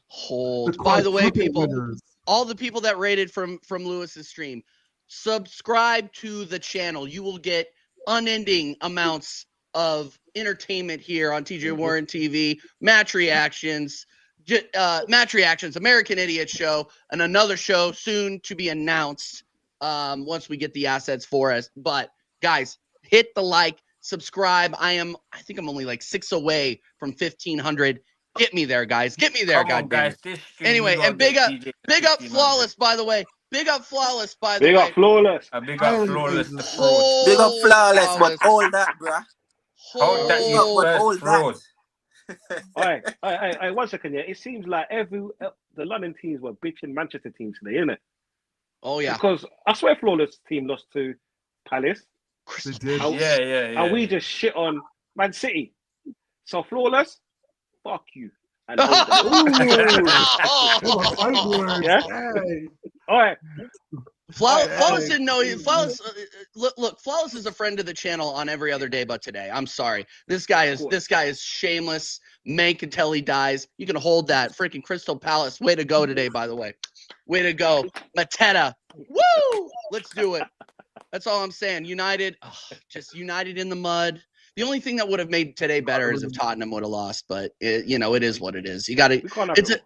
By the way, people,
winners.
all the people that rated from Lewis's stream, subscribe to the channel. You will get unending amounts of entertainment here on TJ Warren TV, match reactions, American Idiot Show, and another show soon to be announced once we get the assets for us. But guys, hit the like, subscribe. I think I'm only like 6 away from 1,500. Get me there, guys. Get me there, guys. Anyway, and big up Flawless, by the way. Big up Flawless, by the way.
Big up Flawless.
Big up Flawless, the fraud.
Big up Flawless, but hold that, bruh.
Hold that, you fraud.
All right, 1 second, yeah. It seems like the London teams were bitching Manchester teams today, innit?
Oh, yeah.
Because I swear Flawless team lost to Palace.
They did.
Yeah.
And we just shit on Man City. So Flawless, fuck you. And
Hey.
All right.
Flawless didn't know. Flawless, look. Flawless is a friend of the channel on every other day, but today. I'm sorry. This guy is shameless. Mank until he dies. You can hold that. Freaking Crystal Palace. Way to go today, by the way. Way to go, Mateta. Woo! Let's do it. That's all I'm saying. United, just United in the mud. The only thing that would have made today better is if Tottenham would have lost, but it is what it is. You got to.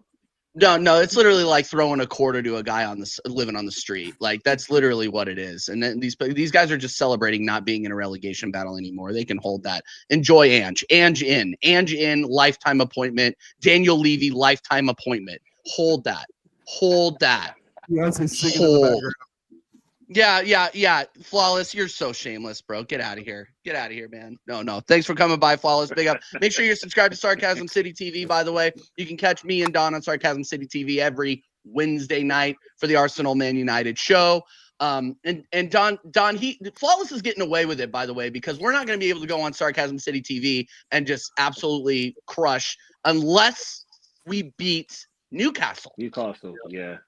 No. It's literally like throwing a quarter to a guy living on the street. Like that's literally what it is. And then these guys are just celebrating not being in a relegation battle anymore. They can hold that. Enjoy Ange in lifetime appointment. Daniel Levy lifetime appointment. Hold that.
Beyonce's singing in the background.
Yeah. Flawless, you're so shameless, bro. Get out of here. Get out of here, man. No. Thanks for coming by, Flawless. Big up. Make sure you're subscribed to Sarcasm City TV, by the way. You can catch me and Don on Sarcasm City TV every Wednesday night for the Arsenal Man United show. And Don, Flawless is getting away with it, by the way, because we're not going to be able to go on Sarcasm City TV and just absolutely crush unless we beat Newcastle,
yeah.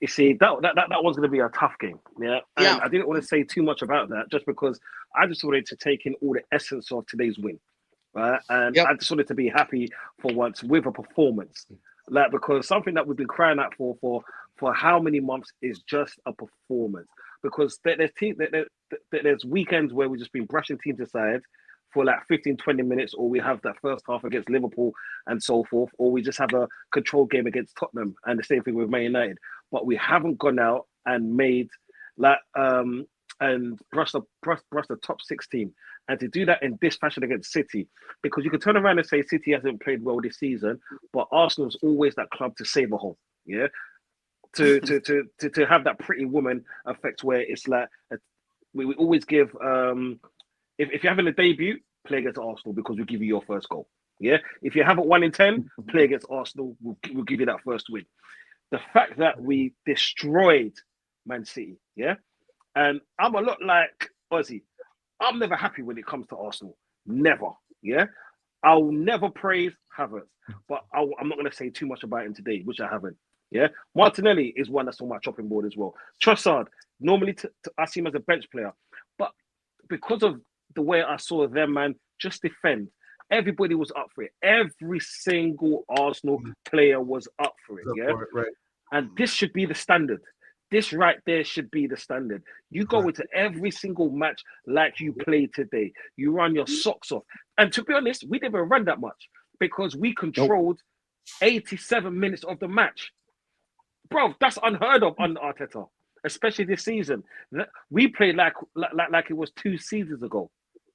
You see, that was going to be a tough game, yeah. And I didn't want to say too much about that, just because I just wanted to take in all the essence of today's win, right? And I just wanted to be happy for once with a performance, like because something that we've been crying out for how many months is just a performance. Because there's weekends where we've just been brushing teams aside for like 15-20 minutes, or we have that first half against Liverpool and so forth, or we just have a control game against Tottenham, and the same thing with Man United. But we haven't gone out and made and brushed the top 6 team, and to do that in this fashion against City, because you can turn around and say City hasn't played well this season, but Arsenal's always that club to save a home, yeah. To have that pretty woman effect where it's like we always give. If you're having a debut, play against Arsenal because we'll give you your first goal. Yeah. If you haven't 1 in 10, play against Arsenal, we'll give you that first win. The fact that we destroyed Man City, yeah. And I'm a lot like Ozzy. I'm never happy when it comes to Arsenal. Never. Yeah. I'll never praise Havertz, but I'm not going to say too much about him today, which I haven't. Yeah. Martinelli is one that's on my chopping board as well. Trossard, normally I see him as a bench player, but because of the way I saw them, man, just defend. Everybody was up for it. Every single Arsenal player was up for it. Yeah.
Right.
And this should be the standard. This right there should be the standard. You go into every single match like you played today. You run your socks off. And to be honest, we didn't run that much because we controlled 87 minutes of the match. Bro, that's unheard of under Arteta, especially this season. We played like it was 2 seasons ago.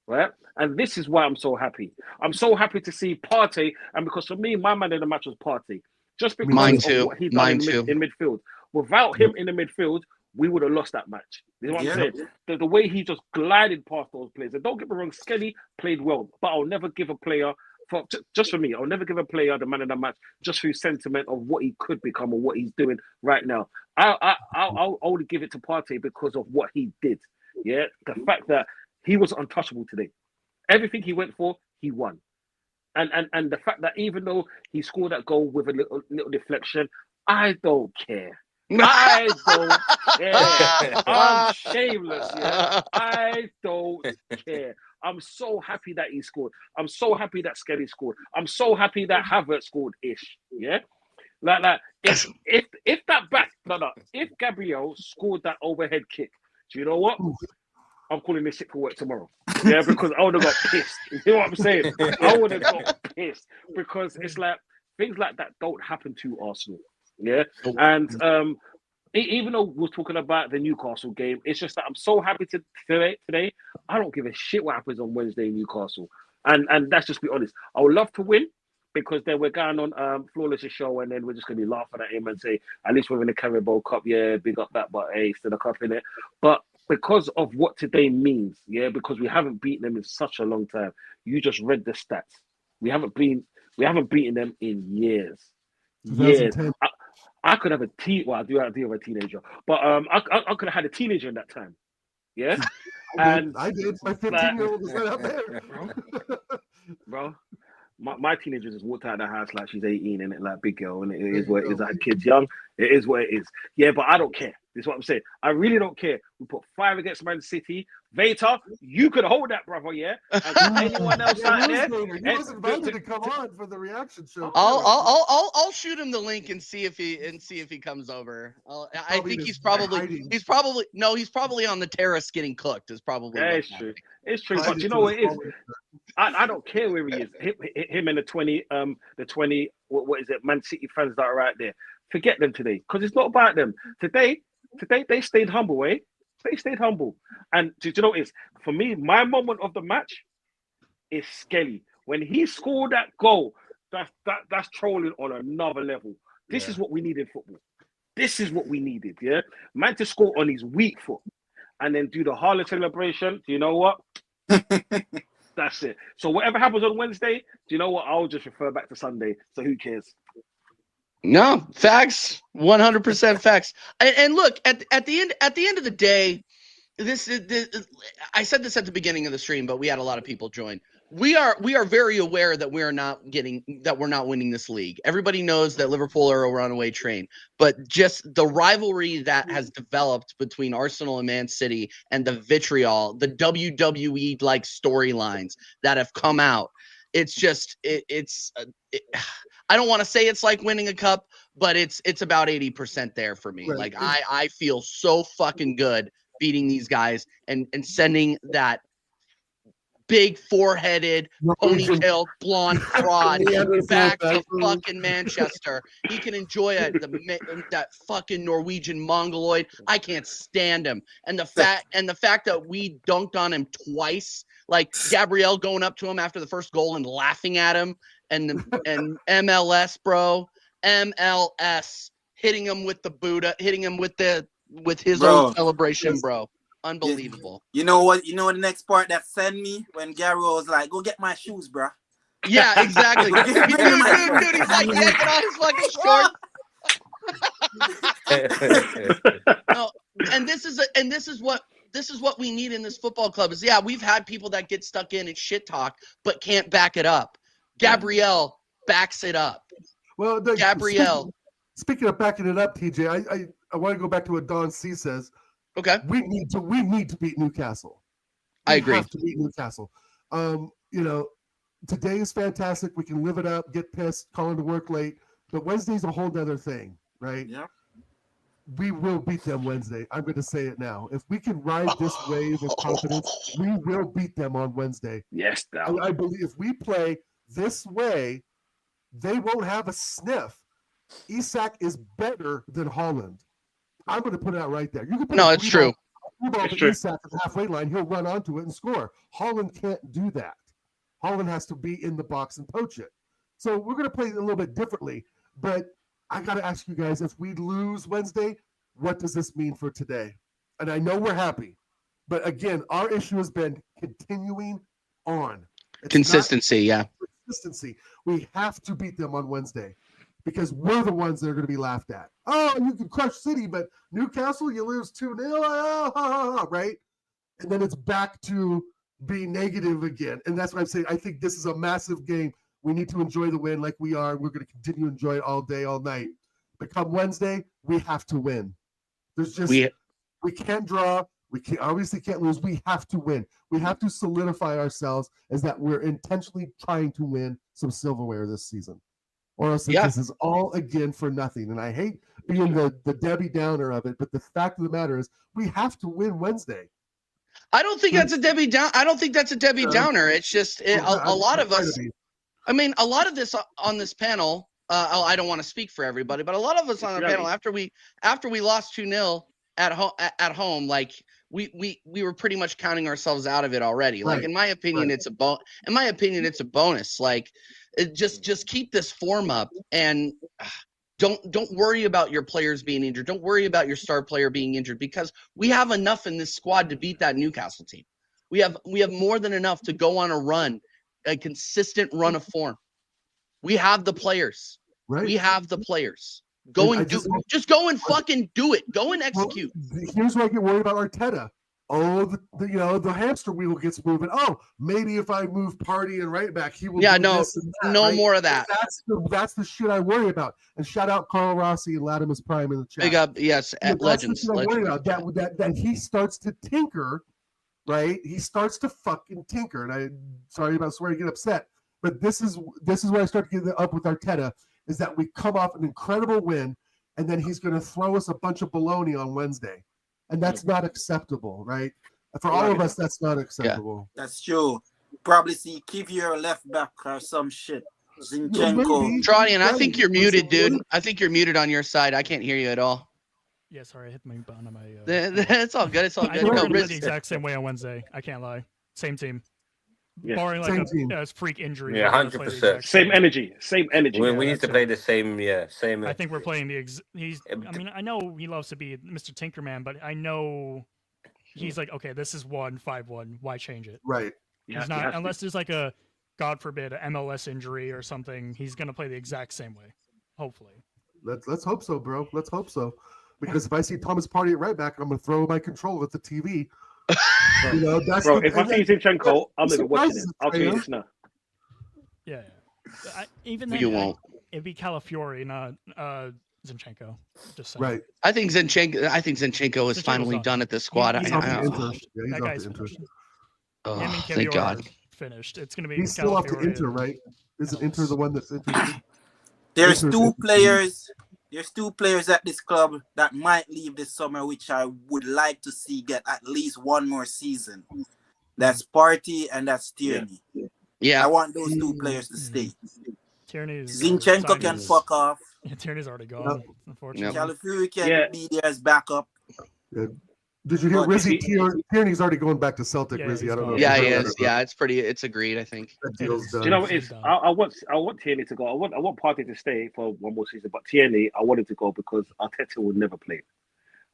Right? And this is why I'm so happy. I'm so happy to see Partey. And because for me, my man in the match was Partey. just because
Mine
of
too.
what he done
Mine too.
in midfield. Without him in the midfield, we would have lost that match. You know what I'm saying? The way he just glided past those players. And don't get me wrong, Skelly played well, but I'll never give a player just for me. I'll never give a player the man of the match just through sentiment of what he could become or what he's doing right now. I'll only give it to Partey because of what he did. Yeah, the fact that he was untouchable today. Everything he went for, he won. And the fact that even though he scored that goal with a little deflection, I don't care. I don't care. I'm shameless. Yeah, I don't care. I'm so happy that he scored. I'm so happy that Skelly scored. I'm so happy that Havertz scored ish. Yeah, like if if Gabriel scored that overhead kick, do you know what? I'm calling this shit for work tomorrow. Yeah, because I would have got pissed. You know what I'm saying? I would have got pissed because it's like things like that don't happen to Arsenal. Yeah, and even though we're talking about the Newcastle game, it's just that I'm so happy today. I don't give a shit what happens on Wednesday in Newcastle, and that's just be honest. I would love to win because then we're going on Flawless' show, and then we're just gonna be laughing at him and say at least we're in the Carabao Cup. Yeah, big up that, but hey, still a cup in it. But because of what today means, yeah, because we haven't beaten them in such a long time. You just read the stats. We haven't beaten them in years. Years. I could have I do have a teenager, but I could have had a teenager in that time. Yeah,
I did. My 15-year-old was right out there,
bro. My teenager just walked out of the house like she's 18 and it like big girl, and it is what it is. I had kids young. It is what it is. Yeah, but I don't care. This is what I'm saying. I really don't care. We put 5 against Man City. Vader, you could hold that, brother. Yeah. And anyone else out there?
He was invited to come on for the reaction show.
I'll shoot him the link and see if he comes over. I think he's probably on the terrace getting cooked. Is probably.
Yeah, it's true. It's true. But you know what it is? I don't care where he is. Him and the 20. What is it? Man City fans that are out there. Forget them today, because it's not about them. Today they stayed humble, eh? They stayed humble. And do you know what it is? For me, my moment of the match is Skelly. When he scored that goal, that's trolling on another level. This is what we need in football. This is what we needed, yeah? Man to score on his weak foot and then do the Harlem celebration. Do you know what? That's it. So whatever happens on Wednesday, do you know what? I'll just refer back to Sunday. So who cares?
No, facts, 100% facts. And look, at the end of the day, this I said this at the beginning of the stream, but we had a lot of people join. We are very aware that we're not winning this league. Everybody knows that Liverpool are a runaway train, but just the rivalry that has developed between Arsenal and Man City and the vitriol, the WWE like storylines that have come out. It's just I don't want to say it's like winning a cup, but it's about 80% there for me. Right. Like I feel so fucking good beating these guys and sending that big four-headed, ponytail, blonde fraud back to fucking Manchester. He can enjoy that fucking Norwegian mongoloid. I can't stand him. And the fact that we dunked on him twice, like Gabriel going up to him after the first goal and laughing at him, and MLS, bro, MLS hitting him with the Buddha, hitting him with his own celebration, bro. Unbelievable.
You know what? You know the next part that sent me when Gary was like, "Go get my shoes, bro."
Yeah, exactly. dude, he's like yanking on his fucking shorts. No, and this is what we need in this football club. Is we've had people that get stuck in and shit talk, but can't back it up. Gabrielle backs it up.
Well,
Gabrielle.
Speaking of backing it up, TJ, I want to go back to what Don C says.
Okay.
We need to beat Newcastle.
I agree.
We have to beat Newcastle. Today is fantastic. We can live it up, get pissed, call into work late. But Wednesday's a whole other thing, right?
Yeah.
We will beat them Wednesday. I'm going to say it now. If we can ride this wave of confidence, we will beat them on Wednesday.
Yes,
I believe if we play this way, they won't have a sniff. Isak is better than Holland. I'm going to put it out right there. You can put
it's true.
It's true. Isak at the halfway line, he'll run onto it and score. Holland can't do that. Holland has to be in the box and poach it. So we're going to play it a little bit differently. But I got to ask you guys, if we lose Wednesday, what does this mean for today? And I know we're happy, but again, our issue has been continuing on. It's
Consistency, yeah.
Consistency. We have to beat them on Wednesday because we're the ones that are going to be laughed at. Oh, you can crush City, but Newcastle, you lose 2-0, right? And then it's back to being negative again. And that's why I'm saying I think this is a massive game. We need to enjoy the win like we are. We're going to continue to enjoy it all day, all night. But come Wednesday, we have to win. There's just we can't draw. We obviously can't lose. We have to win. We have to solidify ourselves as that we're intentionally trying to win some silverware this season. Or else this is all again for nothing. And I hate being the Debbie Downer of it, but the fact of the matter is we have to win Wednesday.
I don't think that's a Debbie Downer. I don't think that's a Debbie Downer. It's just a lot of us. I mean, a lot of this on this panel. I don't want to speak for everybody, but a lot of us on the panel after we lost 2-0 at home, like we were pretty much counting ourselves out of it already. Like in my opinion, it's a bonus. Like just keep this form up and don't worry about your players being injured. Don't worry about your star player being injured because we have enough in this squad to beat that Newcastle team. We have more than enough to go on a run, a consistent run of form. We have the players. Right. We have the players. Go and just go and fucking do it. Go and execute.
Well, here's where I get worried about Arteta. Oh, the hamster wheel gets moving. Oh, maybe if I move Party and right back, he will. Yeah,
no more of that.
That's the shit I worry about. And shout out Carl Rossi and Latimus Prime in the chat.
Big up, yes, legends.
That's the shit I worry about. That he starts to tinker, right? He starts to fucking tinker. And I'm sorry about swearing, get upset, but this is where I start to get up with Arteta. Is that we come off an incredible win, and then he's going to throw us a bunch of baloney on Wednesday. And that's not acceptable, right? For all of us, that's not acceptable.
Yeah, that's true. Probably see Kivier left back or some shit. Zinchenko.
Trottian, I think you're muted, dude. I think you're muted on your side. I can't hear you at all.
Yeah, sorry, I hit my button on my...
It's all good. It's all good.
I play the exact same way on Wednesday. I can't lie. Same team. Yeah. Barring like a freak injury.
Yeah, 100%.
Same energy.
We need to play the same. Yeah, same.
I think we're playing the. I mean, I know he loves to be Mr. Tinkerman, but I know he's like, okay, this is 5-1. Why change it?
Right.
He's not unless there's like a, God forbid, an MLS injury or something. He's gonna play the exact same way. Hopefully.
Let's hope so, bro. Let's hope so. Because if I see Thomas Partey at right back, I'm gonna throw my controller at the TV. That's
bro, if I see Zinchenko, I'm never watching it. I'll tell you this now.
Yeah. Even then,
you won't.
It'd be Calafiori, not Zinchenko. Just saying.
Right.
I think Zinchenko is finally done at the squad.
He's off the Inter. Yeah,
that guy's finished.
Oh, thank God.
Finished. It's gonna be.
He's still off to Inter, right? Isn't Inter the one that's interested?
There's two players. There's two players at this club that might leave this summer, which I would like to see get at least one more season. That's Partey and that's Tierney.
Yeah.
I want those two players to stay.
Tierney's
Zinchenko can fuck off.
Yeah, Tierney's already gone, unfortunately.
Calafiori can be there as backup.
Yeah. Did you hear Rizzy? Tierney's already going back to Celtic, Rizzy. I don't know.
Yeah, he is. Yeah, it's agreed, I think.
Do you know what it is? I want Tierney to go. I want Partey to stay for one more season, but Tierney, I want him to go because Arteta will never play.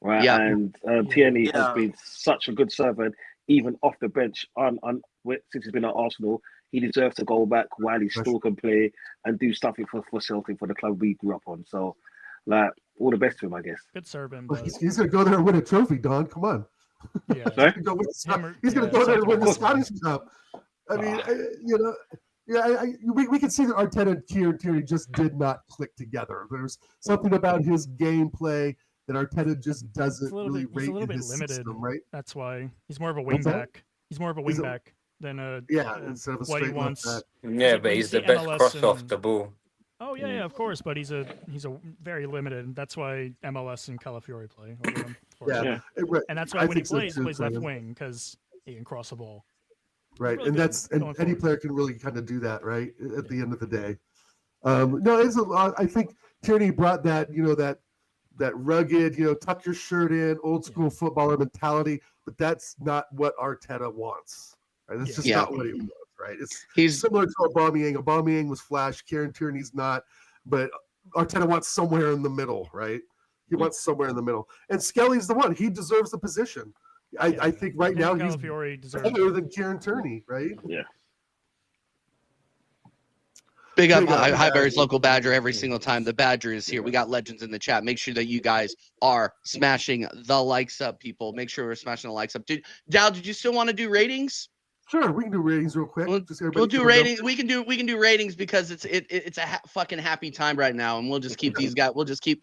Right? Yeah. And Tierney has been such a good servant, even off the bench since he's been at Arsenal. He deserves to go back while he still can play and do stuff for Celtic, for the club we grew up on. So, like, all the best to him, I guess.
Good servant.
But he's going to go there and win a trophy, Don. Come on.
Yeah.
He's going to go there and win the Scottish Cup. I mean, we can see that Arteta and Tierney just did not click together. There's something about his gameplay that Arteta just doesn't really rate in his system, right?
That's why he's more of a wingback. He's more of a wingback than
instead of a
what he
straight
wants.
left back.
Yeah, but he's the best cross off the ball.
Oh yeah, of course, but he's a very limited. That's why MLS and Calafiori play over him. And that's why when he plays left wing because he can cross the ball.
Right, really and any player can really kind of do that, right? At the end of the day, I think Tierney brought that, that rugged, tuck your shirt in, old school footballer mentality, but that's not what Arteta wants. Right? That's just not what he wants. Right, he's similar to Aubameyang. Aubameyang was flash. Kieran Tierney's not, but Arteta wants somewhere in the middle, right? He wants somewhere in the middle. And Skelly's the one. He deserves the position. I think right now he's better than Kieran Tierney, right?
Yeah.
Big up Highbury's local Badger every single time. The Badger is here. We got legends in the chat. Make sure that you guys are smashing the likes up, people. Make sure we're smashing the likes up. Dow, did you still want to do ratings?
Sure, we can do ratings real quick.
We'll do ratings. We can do ratings because it's a fucking happy time right now, and we'll just keep these guys. We'll just keep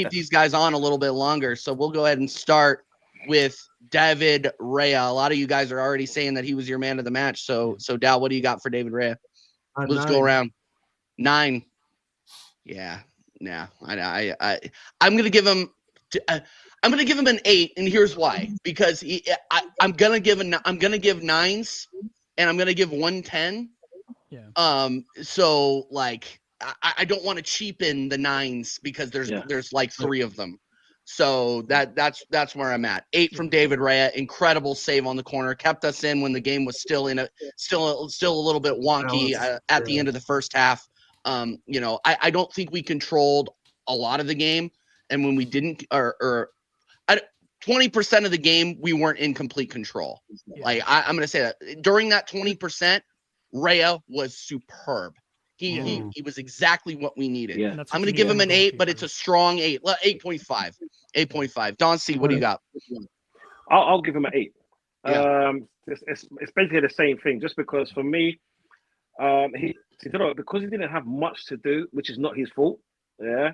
these guys on a little bit longer. So we'll go ahead and start with David Raya. A lot of you guys are already saying that he was your man of the match. So Dow, what do you got for David Raya? Let's go around. 9. Yeah. I'm gonna give him. I'm gonna give him an 8, and here's why. Because I'm gonna give 9s, and I'm gonna give 1 10.
Yeah.
So like I don't want to cheapen the 9s because there's like 3 of them. So that's where I'm at. 8 from David Raya. Incredible save on the corner. Kept us in when the game was still a little bit wonky at the end of the first half. I don't think we controlled a lot of the game, and when we didn't, or 20% of the game, we weren't in complete control. Yeah. Like I'm gonna say that during that 20%, Raya was superb. He was exactly what we needed. Yeah. I'm going to give him an 8, but it's a strong 8. 8.5. 8.5. Don C, what do you got?
I'll give him an 8.
Yeah.
It's basically the same thing. Just because for me, because he didn't have much to do, which is not his fault. Yeah.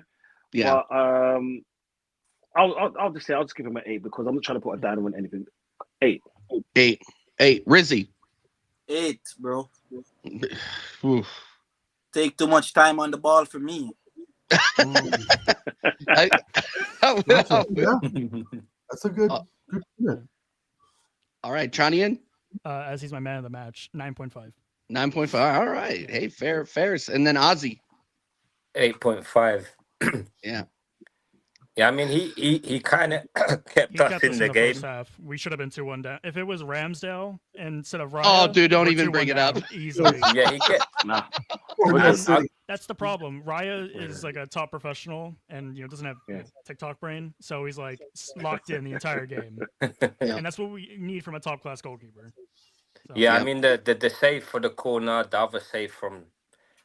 Yeah.
But I'll just give him an 8 because I'm not trying to put a down on anything. 8.
8. Rizzy.
8, bro.
Oof.
Take too much time on the ball for me.
That's a good point.
All right, Tranian.
As he's my man of the match, 9.5.
9.5. All right. Hey, fair. And then Ozzy.
8.5.
Yeah.
Yeah, I mean, he kind of kept us in the game.
First half. We should have been 2-1 down. If it was Ramsdale instead of Raya,
oh, dude, don't even bring it up.
Easily.
Yeah, he kept.
Nah.
That's the problem. Raya is like a top professional, and doesn't have TikTok brain, so he's like locked in the entire game, and that's what we need from a top class goalkeeper. So,
yeah, I mean the save for the corner, the other save from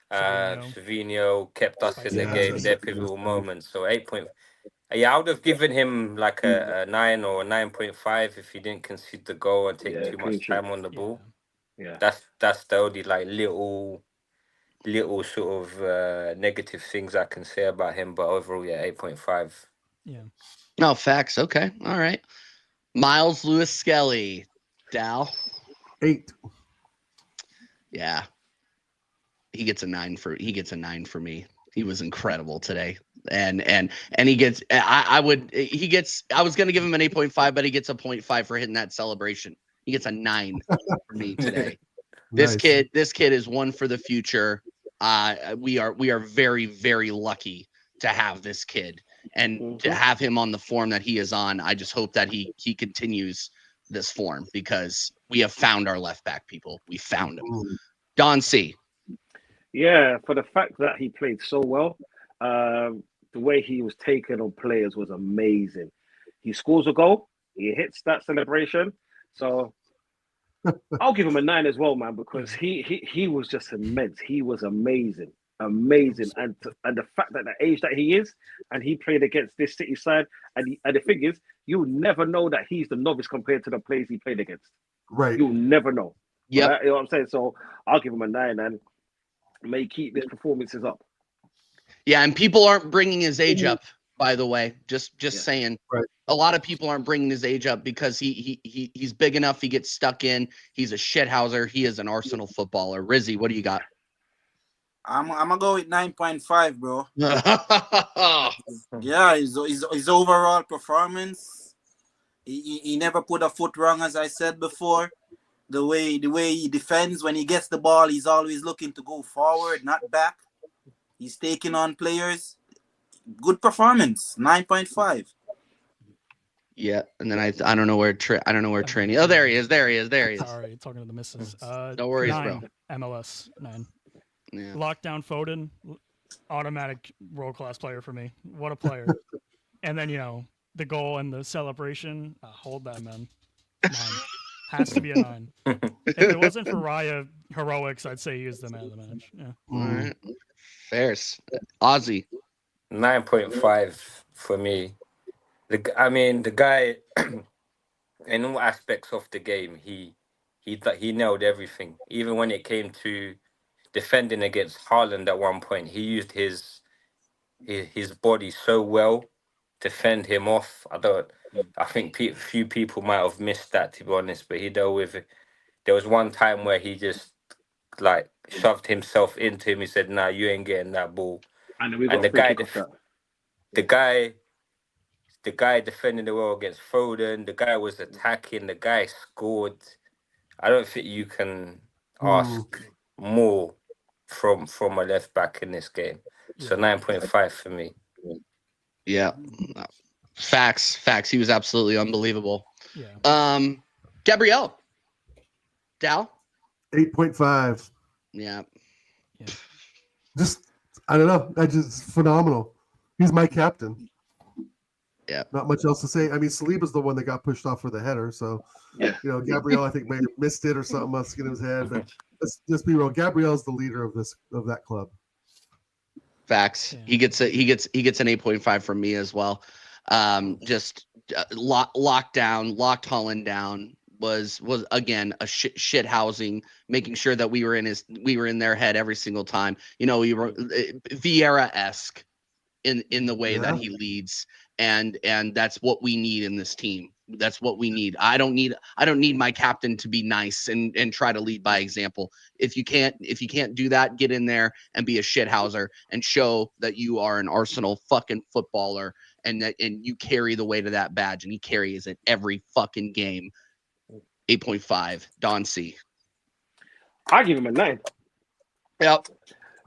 Savinho kept us in the game. Their pivotal moments. So 8. Yeah, I would have given him like a 9 or a 9.5 if he didn't concede the goal and take too much time on the ball.
Yeah,
that's the only like little sort of negative things I can say about him. But overall, 8.5.
Yeah.
No facts. Okay. All right. Miles Lewis Skelly. Dal.
8.
Yeah. He gets a 9 for me. He was incredible today. And he gets I was gonna give him an 8.5, but he gets a 0.5 for hitting that celebration. He gets a 9 for me today. This kid is one for the future. We are very, very lucky to have this kid and to have him on the form that he is on. I just hope that he continues this form because we have found our left back, people. We found him. Don C.
Yeah, for the fact that he played so well, the way he was taken on players was amazing. He scores a goal, he hits that celebration. So I'll give him a 9 as well, man, because he was just immense. He was amazing. And the fact that the age that he is, and he played against this City side, and the thing is, you'll never know that he's the novice compared to the players he played against.
Right.
You'll never know.
Yeah.
Right? You know what I'm saying? So I'll give him a 9 and may keep his performances up.
Yeah, and people aren't bringing his age up, by the way. Just saying.
Right.
A lot of people aren't bringing his age up because he's big enough. He gets stuck in. He's a shithouser. He is an Arsenal footballer. Rizzy, what do you got?
I'm gonna go with 9.5, bro. Yeah, his overall performance. He never put a foot wrong, as I said before. The way he defends when he gets the ball, he's always looking to go forward, not back. He's taking on players. Good performance. 9.5.
Yeah, and then I don't know where training. Oh, there he is.
Sorry, talking to the missus.
No worries,
9,
bro.
MLS 9.
Yeah.
Lockdown Foden. automatic world class player for me. What a player! And then the goal and the celebration. Hold that, man. 9 has to be a 9. If it wasn't for Raya heroics, I'd say he was the man of the match. Yeah.
All right. Fairs. Ozzy.
9.5 for me. The guy, in all aspects of the game, he nailed everything. Even when it came to defending against Haaland at one point, he used his body so well to fend him off. I think few people might have missed that, to be honest, but he dealt with it. There was one time where he just like shoved himself into him. He said, "Nah, you ain't getting that ball."
And then we got
And
a free kick off that.
the guy defending the well against Foden, the guy was attacking, the guy scored. I don't think you can ask more from a left back in this game. So 9.5 for me.
Yeah. Facts. He was absolutely unbelievable.
Yeah.
Gabrielle. Dow?
8.5.
Yeah.
Just, I don't know. That's just phenomenal. He's my captain.
Yeah.
Not much else to say. I mean, Saliba's the one that got pushed off for the header. So, Gabrielle, I think, may have missed it or something must get in his head. But let's just be real. Gabrielle's the leader of that club.
Facts. Yeah. He gets an 8.5 from me as well. Just locked Haaland down. Was again a shit housing, making sure that we were in their head every single time. We were Vieira-esque in the way that he leads, and that's what we need in this team. That's what we need. I don't need my captain to be nice and try to lead by example. If you can't do that, get in there and be a shithouser and show that you are an Arsenal fucking footballer and you carry the weight of that badge, and he carries it every fucking game. 8.5. Don C.
I give him a 9.
Yep.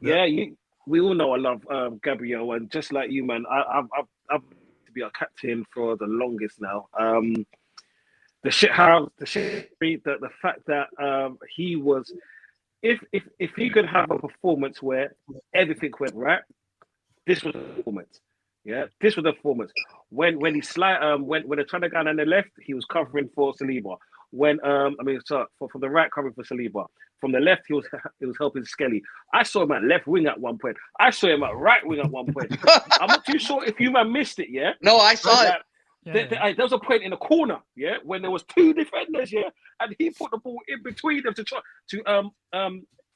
Yeah, we all know I love Gabriel, and just like you, man, I've to be a captain for the longest now. The fact that he was, if he could have a performance where everything went right, this was a performance. Yeah, this was a performance. When he when they're trying to go on the left, he was covering for Saliba. From the right, covering for Saliba. From the left, he was helping Skelly. I saw him at left wing at one point. I saw him at right wing at one point. I'm not too sure if you man missed it. Yeah.
No, I saw it.
There was a point in the corner. Yeah, when there was 2 defenders. Yeah, and he put the ball in between them to try to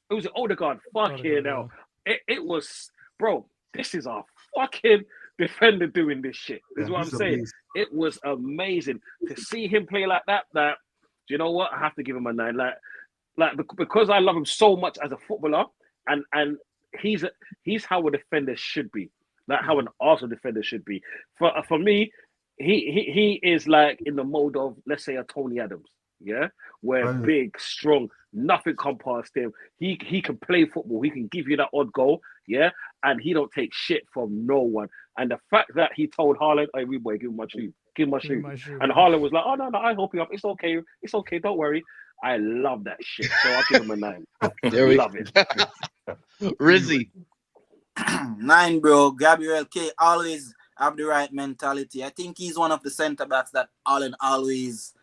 it was an Odegaard. Fucking hell. It was, bro. This is our fucking defender doing this shit. Is what I'm saying. Amazing. It was amazing to see him play like that. That, you know what? I have to give him a 9. Like because I love him so much as a footballer, and he's how a defender should be. Like how an Arsenal defender should be. For me, he is like in the mode of, let's say, a Tony Adams. Yeah, where big, strong, nothing come past him. He can play football. He can give you that odd goal. Yeah, and he don't take shit from no one. And the fact that he told Haaland, "Hey, boy, give him my shoe. Give him my shoe." And Haaland was like, "Oh no, I help you up. It's okay. It's okay. Don't worry." I love that shit. So I'll give him a 9. Love it.
Rizzy.
9, bro. Gabriel K always have the right mentality. I think he's one of the centre backs that Haaland always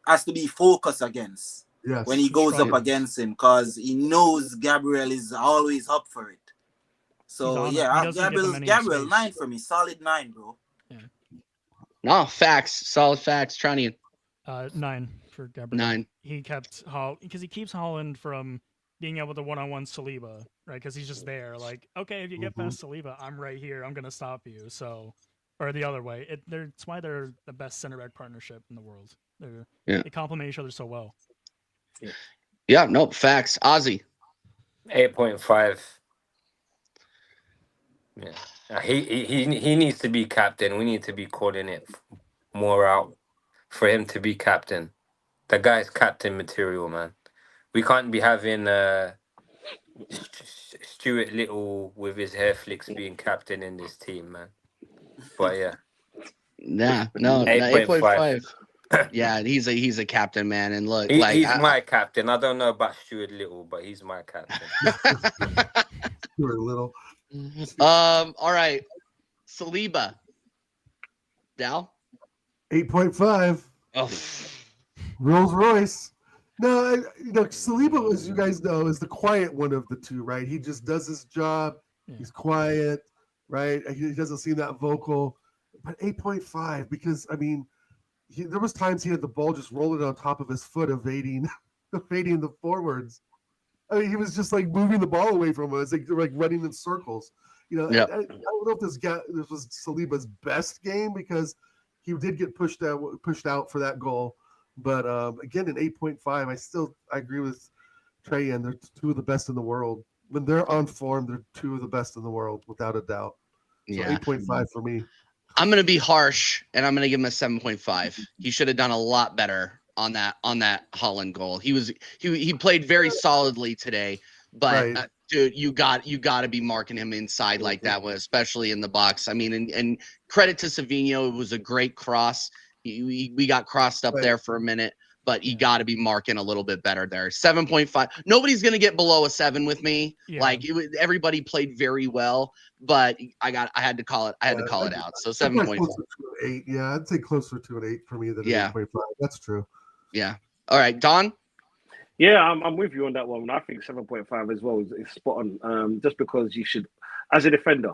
has to be focused against when he goes up against him, because he knows Gabriel is always up for it. So Gabriel 9 for me. Solid 9, bro.
Yeah. No, facts. Solid facts. Trinian.
9 for Gabriel.
9.
He keeps Haaland from being able to one-on-one Saliba, right? Because he's just there. Like, okay, if you get past Saliba, I'm right here. I'm gonna stop you. So, or the other way. It's why they're the best center back partnership in the world. They complement each other so well.
Yeah. No, facts. Ozzy.
8.5. Yeah. He needs to be captain. We need to be calling it more out for him to be captain. The guy's captain material, man. We can't be having Stuart Little with his hair flicks being captain in this team, man. But yeah.
Nah, no, 8.5. Yeah, he's a captain, man. And look,
he's my captain. I don't know about Stuart Little, but he's my captain.
Stuart Little.
All right. Saliba. Dal?
8.5.
Oh.
Rolls Royce. No, Saliba, as you guys know, is the quiet one of the two, right? He just does his job. He's quiet, right? He doesn't seem that vocal. But 8.5, because, I mean, there was times he had the ball just rolling on top of his foot, evading the forwards. I mean, he was just like moving the ball away from us, like running in circles.
Yep.
I don't know if this was Saliba's best game because he did get pushed out for that goal. But again, an 8.5, I agree with Trey, and they're two of the best in the world. When they're on form, they're two of the best in the world, without a doubt. So 8.5 for me.
I'm going to be harsh, and I'm going to give him a 7.5. He should have done a lot better on that Holland goal. He played very solidly today, but
Right.
dude, you got to be marking him inside like that, especially in the box. I mean, and credit to Savinho, it was a great cross. We got crossed up there for a minute, but you got to be marking a little bit better there. 7.5. Nobody's going to get below a 7 with me.
Yeah.
Like everybody played very well, but I had to call it. I had to call it out. So 7.5.
8. Yeah, I'd say closer to an 8 for me than an 8.5. That's true.
Yeah. All right, Don.
Yeah, I'm with you on that one. I think 7.5 as well is spot on. Just because you should, as a defender,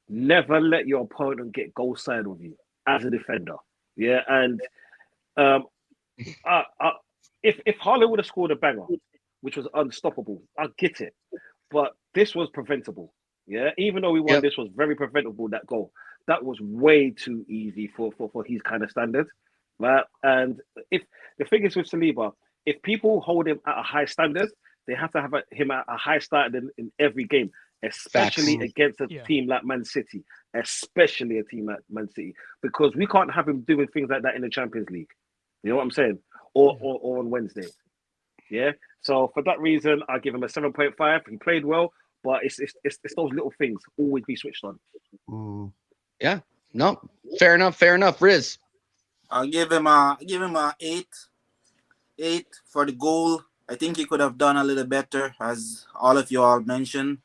never let your opponent get goal side with you as a defender. Yeah, and if Haaland would have scored a banger, which was unstoppable, I get it. But this was preventable. Yeah, even though we won, this was very preventable. That goal, that was way too easy for his kind of standards, right? And if the thing is with Saliba, if people hold him at a high standard, they have to have him at a high standard in every game, especially against a team like Man City, because we can't have him doing things like that in the Champions League. You know what I'm saying? Or on Wednesday. Yeah. So for that reason, I give him a 7.5. He played well, but it's those little things always be switched on.
Yeah. No. Fair enough. Riz.
I'll give him a 8. 8 for the goal. I think he could have done a little better, as all of you all mentioned.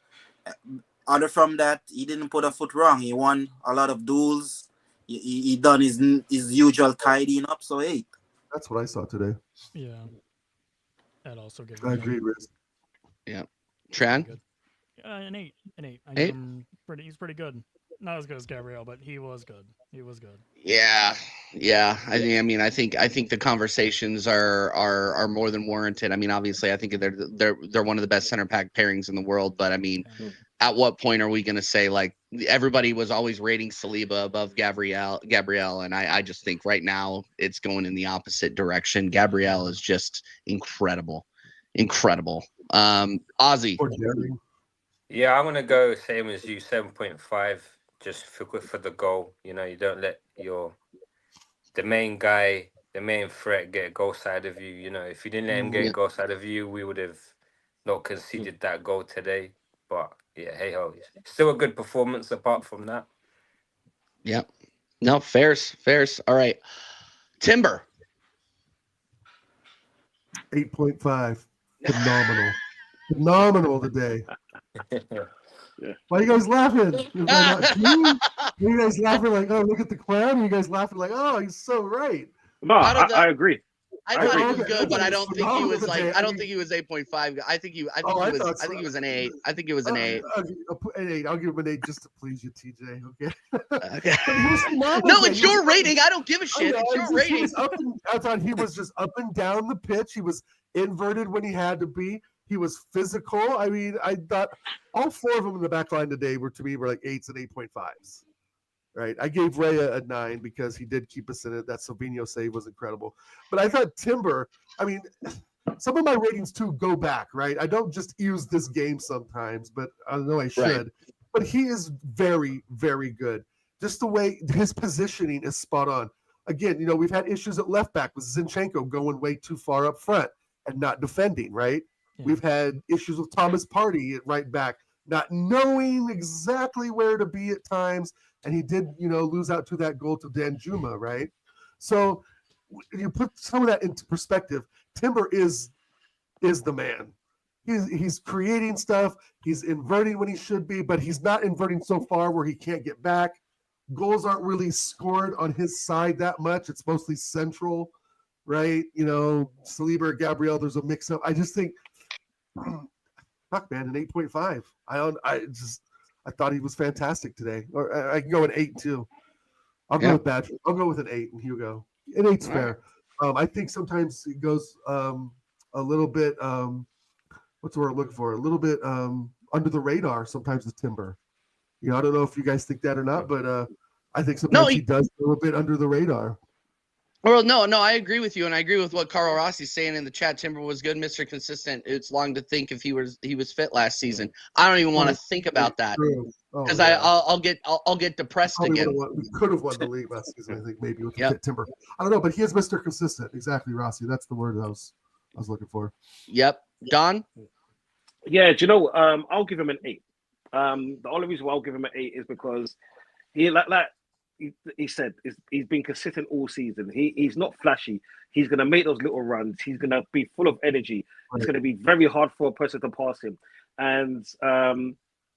Other from that, he didn't put a foot wrong. He won a lot of duels. He done his usual tidying up. So 8.
That's what I saw today.
Yeah. That also gives.
I agree, Riz.
Yeah. Tran.
An 8. An 8. He's pretty good. Not as good as Gabriel, but he was good. Yeah.
I think the conversations are more than warranted. I mean, obviously, I think they're one of the best center back pairings in the world. But I mean, at what point are we going to say, like, everybody was always rating Saliba above Gabriel, and I just think right now it's going in the opposite direction. Gabriel is just incredible. Ozzy.
Yeah, I'm gonna go same as you, 7.5. Just for the goal. You don't let the main guy, the main threat, get a goal side of you. If you didn't let him get a goal side of you, we would have not conceded that goal today. But yeah, hey ho, still a good performance apart from that.
Yeah, no, fairs. All right, Timber.
8.5. Phenomenal today. Why are you guys laughing? Are you guys laughing like, oh, look at the clown? Are you guys laughing like, oh, he's so right?
No, I agree.
I thought he was good, but I don't think he was like. I don't think he was 8.5. I think he was an 8. I think it was an 8.
An 8. I'll give him an 8 just to please you, TJ. Okay.
No, it's your rating. I don't give a shit. It's your rating.
I thought he was just up and down the pitch. He was inverted when he had to be. He was physical. I mean, I thought all 4 of them in the back line today were like 8s and 8.5s. Right. I gave Ray a 9 because he did keep us in it. That Savinho save was incredible. But I thought Timber, I mean, some of my ratings too go back, right? I don't just use this game sometimes, but I know I should. Right. But he is very, very good. Just the way his positioning is spot on. Again, we've had issues at left back with Zinchenko going way too far up front and not defending, right? Yeah. We've had issues with Thomas Partey at right back, not knowing exactly where to be at times. And he did, lose out to that goal to Danjuma, right? So you put some of that into perspective. Timber is the man. he's creating stuff. He's inverting when he should be, but he's not inverting so far where he can't get back. Goals aren't really scored on his side that much. It's mostly central, right? You know, Saliba, Gabriel, there's a mix-up. I just think, fuck, man, an 8.5. I thought he was fantastic today. Or I can go an 8 too. I'll go with that. I'll go with an 8, and Hugo. An 8's fair. I think sometimes it goes a little bit. What's the word I'm looking for? A little bit under the radar. Sometimes the Timber. You know, I don't know if you guys think that or not, but I think sometimes he does go a bit under the radar.
Well, no, I agree with you, and I agree with what Carl Rossi's saying in the chat. Timber was good, Mr. Consistent. It's long to think if he was fit last season. I don't even want to think about that because I'll get depressed again.
We could have won the league last season, I think, maybe with the fit Timber. I don't know, but he is Mr. Consistent. Exactly, Rossi. That's the word I was looking for.
Yep, Don.
Yeah, do you know? I'll give him an 8. The only reason why I'll give him an 8 is because he said he's been consistent all season. He's not flashy. He's going to make those little runs. He's going to be full of energy. It's going to be very hard for a person to pass him. And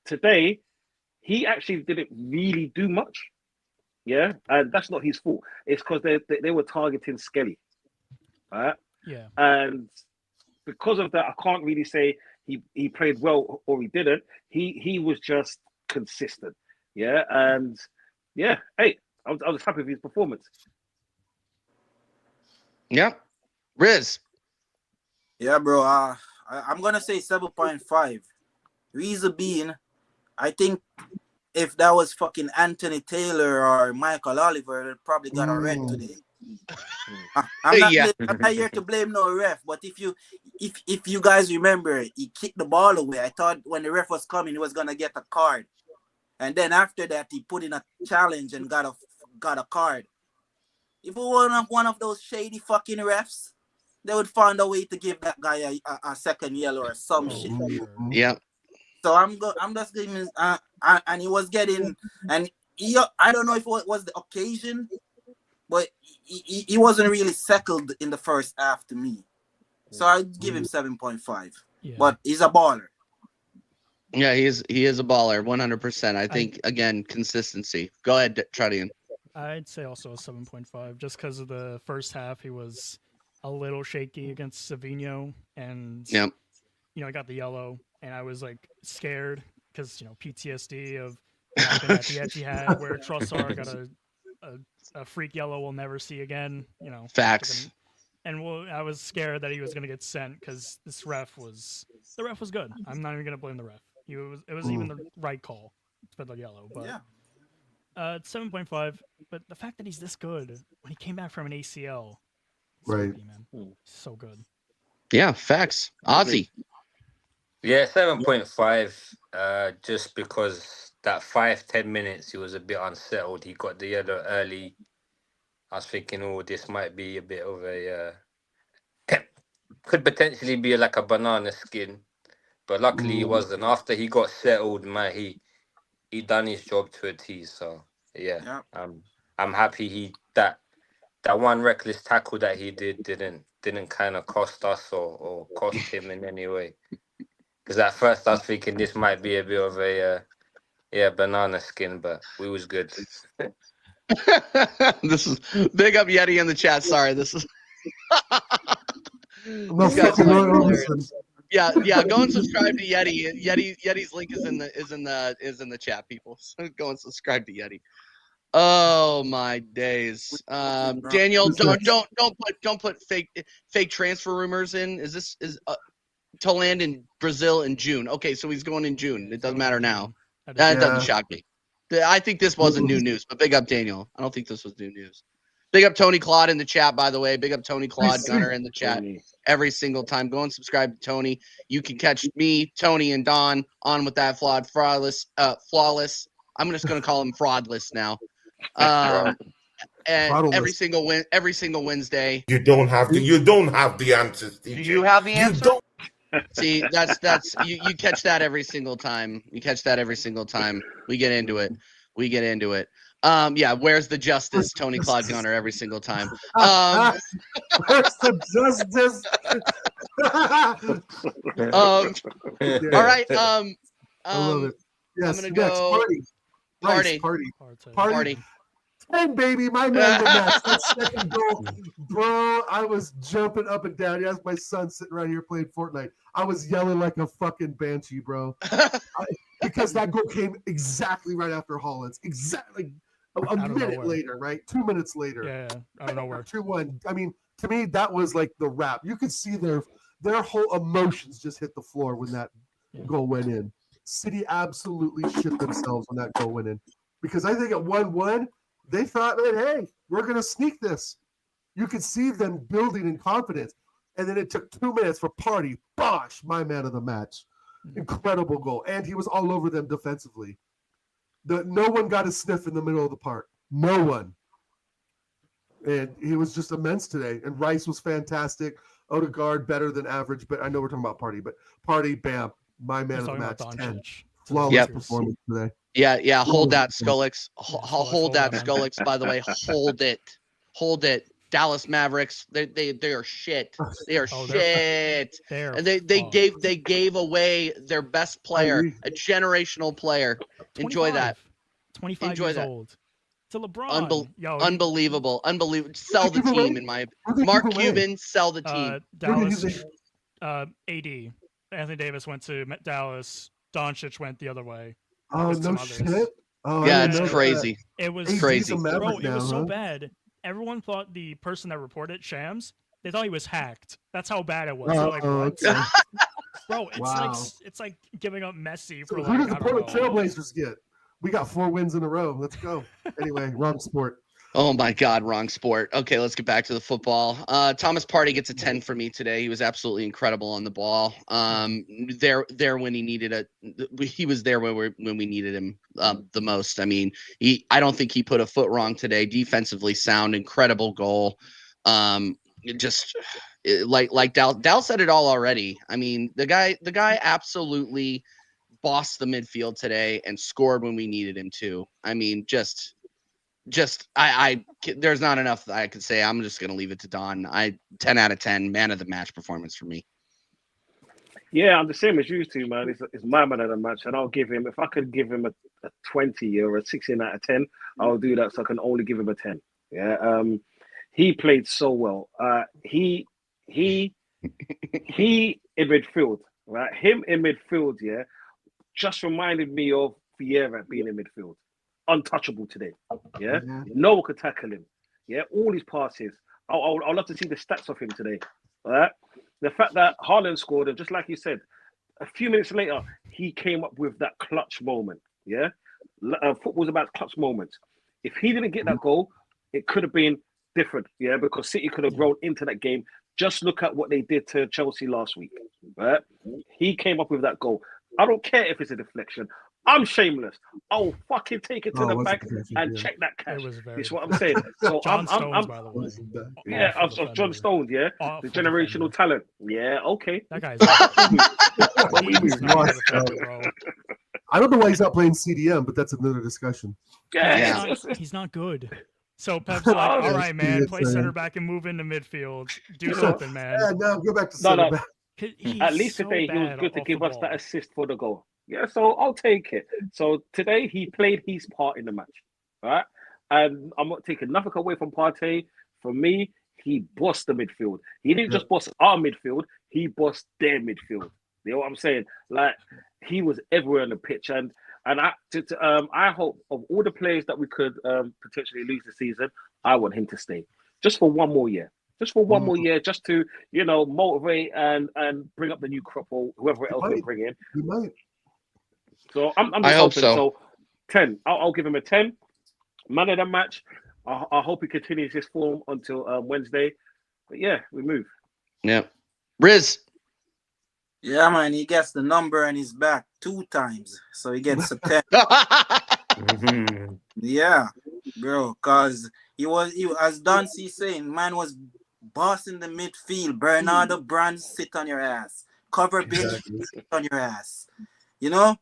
today, he actually didn't really do much. Yeah, and that's not his fault. It's because they were targeting Skelly. Right?
Yeah.
And because of that, I can't really say he played well or he didn't. He was just consistent. Yeah, and yeah, hey, I was happy with his performance.
Yeah, Riz.
Yeah, bro. I'm gonna say 7.5. Reason being, I think if that was fucking Anthony Taylor or Michael Oliver, they probably got a red today. I'm not here to blame no ref, but if you guys remember, he kicked the ball away. I thought when the ref was coming, he was gonna get a card, and then after that, he put in a challenge and got a card. If we were one of those shady fucking refs, they would find a way to give that guy a second yellow or some shit.
Yeah.
So I'm just giving him, and he was getting, and I don't know if it was the occasion, but he wasn't really settled in the first half to me. So I'd give him 7.5. Yeah. But he's a baller.
Yeah, he is a baller, 100%. I think, again, consistency. Go ahead, Tradian.
I'd say also a 7.5, just because of the first half. He was a little shaky against Savinho, and I got the yellow, and I was like scared because PTSD of what happened at the Etihad, where Trossard got a freak yellow we'll never see again.
Facts.
And I was scared that he was going to get sent because the ref was good. I'm not even going to blame the ref. It was even the right call for the yellow. But it's 7.5. But the fact that he's this good when he came back from an ACL,
right?
Man, so good.
Yeah, facts. Ozzy.
Yeah, 7.5. Just because that 5-10 minutes he was a bit unsettled. He got the yellow early. I was thinking, this might be a bit of a could potentially be like a banana skin, but luckily he wasn't. After he got settled, man, he done his job to a T. So yeah. I'm happy that one reckless tackle that he didn't kind of cost us or cost him in any way. Because at first I was thinking this might be a bit of a banana skin, but we was good.
This is big up Yeti in the chat. Sorry, this is. Yeah. Go and subscribe to Yeti. Yeti's link is in the chat, people. So go and subscribe to Yeti. Oh my days, Daniel, don't put fake transfer rumors in. Is to land in Brazil in June? Okay, so he's going in June. It doesn't matter now. That doesn't shock me. I think this wasn't new news, but big up Daniel. I don't think this was new news. Big up Tony Claude in the chat, by the way. Big up Tony Claude Gunner in the chat every single time. Go and subscribe to Tony. You can catch me, Tony, and Don on with that flawless. I'm just going to call him fraudless now. And every single Wednesday.
You don't have the answers.
Do you have the answer? You don't. See, that's you catch that every single time. We get into it. Where's the justice? Tony Claude Gunner every single time.
Where's the justice?
All right.
I love it. Yes.
I'm gonna
Next
go
party. Rice,
party.
party. 10, baby, my man of the match. That second goal, bro. I was jumping up and down. Yes, my son sitting right here playing Fortnite. I was yelling like a fucking banshee, bro. Because that goal came exactly right after Holland's. Exactly a minute later, right? 2 minutes later.
Yeah, I don't know where.
2-1. I mean, to me, that was like the wrap. You could see their whole emotions just hit the floor when that goal went in. City absolutely shit themselves when that goal went in. Because I think at 1-1, they thought, man, hey, we're going to sneak this. You could see them building in confidence. And then it took 2 minutes for Party. Bosh, my man of the match. Incredible goal. And he was all over them defensively. No one got a sniff in the middle of the park. No one. And he was just immense today. And Rice was fantastic. Odegaard better than average. But I know we're talking about Party. But Party, bam, my man of the match, 10. Flawless performance today.
Yeah. Hold that, Scullix. Hold that, Scullix. By the way, hold it. Dallas Mavericks. They are shit. They are shit. And they gave away their best player, a generational player. Enjoy that.
25 years old. To LeBron.
Unbelievable. Sell the team in my Mark Cuban. Sell the team.
Dallas. AD. Anthony Davis went to Dallas. Doncic went the other way.
Oh, no shit. Oh,
yeah, it's crazy.
It was
crazy.
Bro, it was so bad. Everyone thought the person that reported Shams, they thought he was hacked. That's how bad it was. Like, what? Bro, it's like giving up Messi for
who did the Portland Trailblazers get? We got 4 wins in a row. Let's go. Anyway, wrong sport.
Oh my God, wrong sport. Okay, let's get back to the football. Thomas Partey gets a 10 for me today. He was absolutely incredible on the ball. There when he needed he was there when we needed him the most. I mean, I don't think he put a foot wrong today. Defensively sound, incredible goal. Just like Dal said it all already. I mean, the guy absolutely bossed the midfield today and scored when we needed him to. I mean, just there's not enough I could say. I'm just going to leave it to Don. 10 out of 10, man of the match performance for me.
Yeah, I'm the same as you two, man. It's my man of the match, and I'll give him, if I could give him a 20 or a 16 out of 10, I'll do that. So I can only give him a 10. Yeah. He played so well. He in midfield, right? Him in midfield, yeah, just reminded me of Vieira being in midfield. Untouchable today. Yeah, no one could tackle him. Yeah, all his passes. I'll love to see the stats of him today. All right, the fact that Haaland scored, and just like you said, a few minutes later he came up with that clutch moment. Yeah, football's about clutch moments. If he didn't get that goal, it could have been different. Yeah, because City could have grown into that game. Just look at what they did to Chelsea last week. Right, he came up with that goal. I don't care if it's a deflection. I'm shameless. I'll fucking take it to the bank and check that cash. That's what I'm saying. So
John Stones, by the way.
Yeah, of John Stones, yeah. The generational talent. Yeah, okay.
That guy's
I don't know why he's not playing CDM, but that's another discussion.
Yeah.
He's not good. So Pep's like, all right, man, play center back and move into midfield. Do something, man.
Yeah, no, go back to center back.
At least today he was good to give us that assist for the goal. Yeah, so I'll take it. So today he played his part in the match, right? And I'm not taking nothing away from Partey. For me, he bossed the midfield. He didn't just boss our midfield; he bossed their midfield. You know what I'm saying? Like he was everywhere on the pitch, and I hope of all the players that we could potentially lose this season, I want him to stay just for one more year. Just for one more year, just to motivate and bring up the new crop or whoever else we bring in.
He might.
So I'm just hoping. So 10. I'll give him a 10. Man of the match. I hope he continues his form until Wednesday. But yeah, we move.
Yeah. Riz.
Yeah, man, he gets the number on his back 2 times. So he gets a 10. Yeah, bro, because he was as Dancy saying, man was bossing the midfield. Bernardo Brand, sit on your ass. Cover bitch, sit on your ass. You know?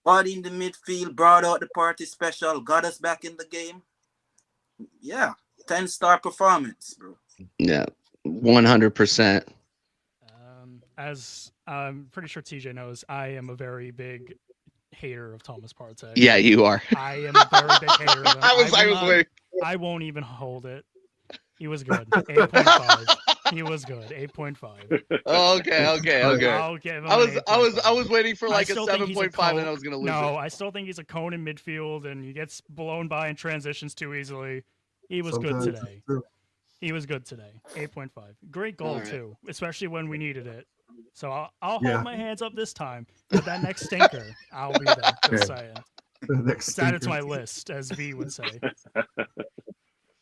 Body in the midfield, brought out the party special, got us back in the game. Yeah, 10-star performance, bro.
Yeah, 100%.
as I'm pretty sure TJ knows, I am a very big hater of Thomas Partey.
Yeah, you are.
I am a very big hater of him.
I was waiting.
I won't even hold it. He was good. 8.5. He was good. 8.5.
Okay.
I'll give him
I
an
was waiting for like a
still think he's
7.5 and I was gonna lose
No,
it.
I still think he's a cone in midfield and he gets blown by in transitions too easily. He was
Sometimes
good today. He was good today. 8.5. Great goal too, especially when we needed it. So I'll hold my hands up this time. But that next stinker, I'll be there. Just saying. It's added to my list, as V would say.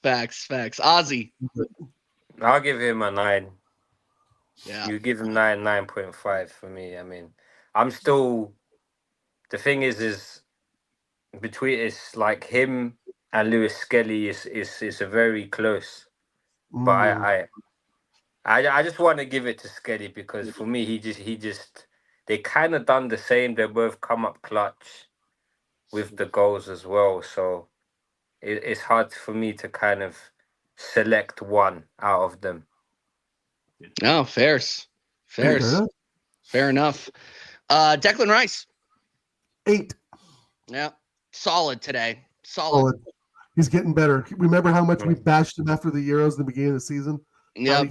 Facts. Ozzy.
I'll give him a 9.
Yeah.
You give him 9.5 for me. I mean, I'm still. The thing is between it's like him and Lewis Skelly is a very close. But I just want to give it to Skelly because for me he just they kind of done the same. They both come up clutch with the goals as well. So it's hard for me to kind of select one out of them.
No, fair enough. Declan Rice.
8.
Yeah, solid today. Solid.
He's getting better. Remember how much we bashed him after the Euros in the beginning of the season?
Yeah,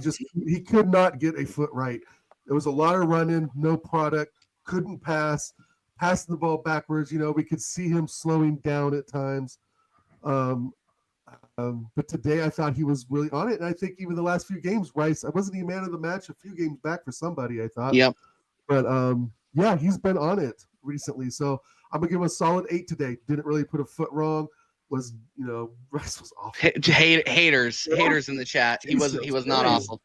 he could not get a foot right. There was a lot of running, no product, couldn't pass, passing the ball backwards. We could see him slowing down at times. But today I thought he was really on it, and I think even the last few games, Rice, I wasn't he man of the match a few games back for somebody, I thought.
Yep.
But yeah, he's been on it recently. So I'm gonna give him a solid 8 today. Didn't really put a foot wrong. Was Rice was awful.
Haters in the chat. He was not awful.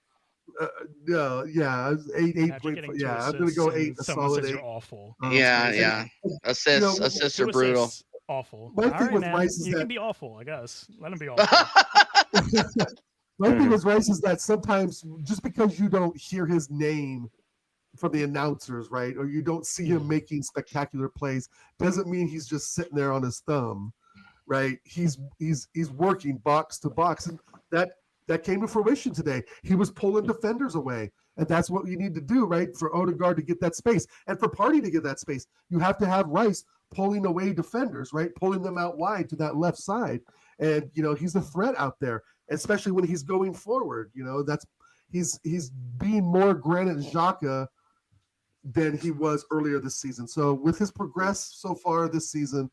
Yeah, 8. Yeah, I'm gonna go 8. A solid 8.
Awful.
Yeah. Assists are brutal.
Awful.
My thing with Rice is
you
that
can be awful, I guess. Let him be awful.
My thing with Rice is that sometimes just because you don't hear his name from the announcers, right, or you don't see him making spectacular plays, doesn't mean he's just sitting there on his thumb, right? He's working box to box, and that came to fruition today. He was pulling defenders away, and that's what you need to do, right? For Odegaard to get that space, and for Partey to get that space, you have to have Rice pulling away defenders, right? Pulling them out wide to that left side. And, he's a threat out there, especially when he's going forward. He's being more Granit Xhaka than he was earlier this season. So with his progress so far this season,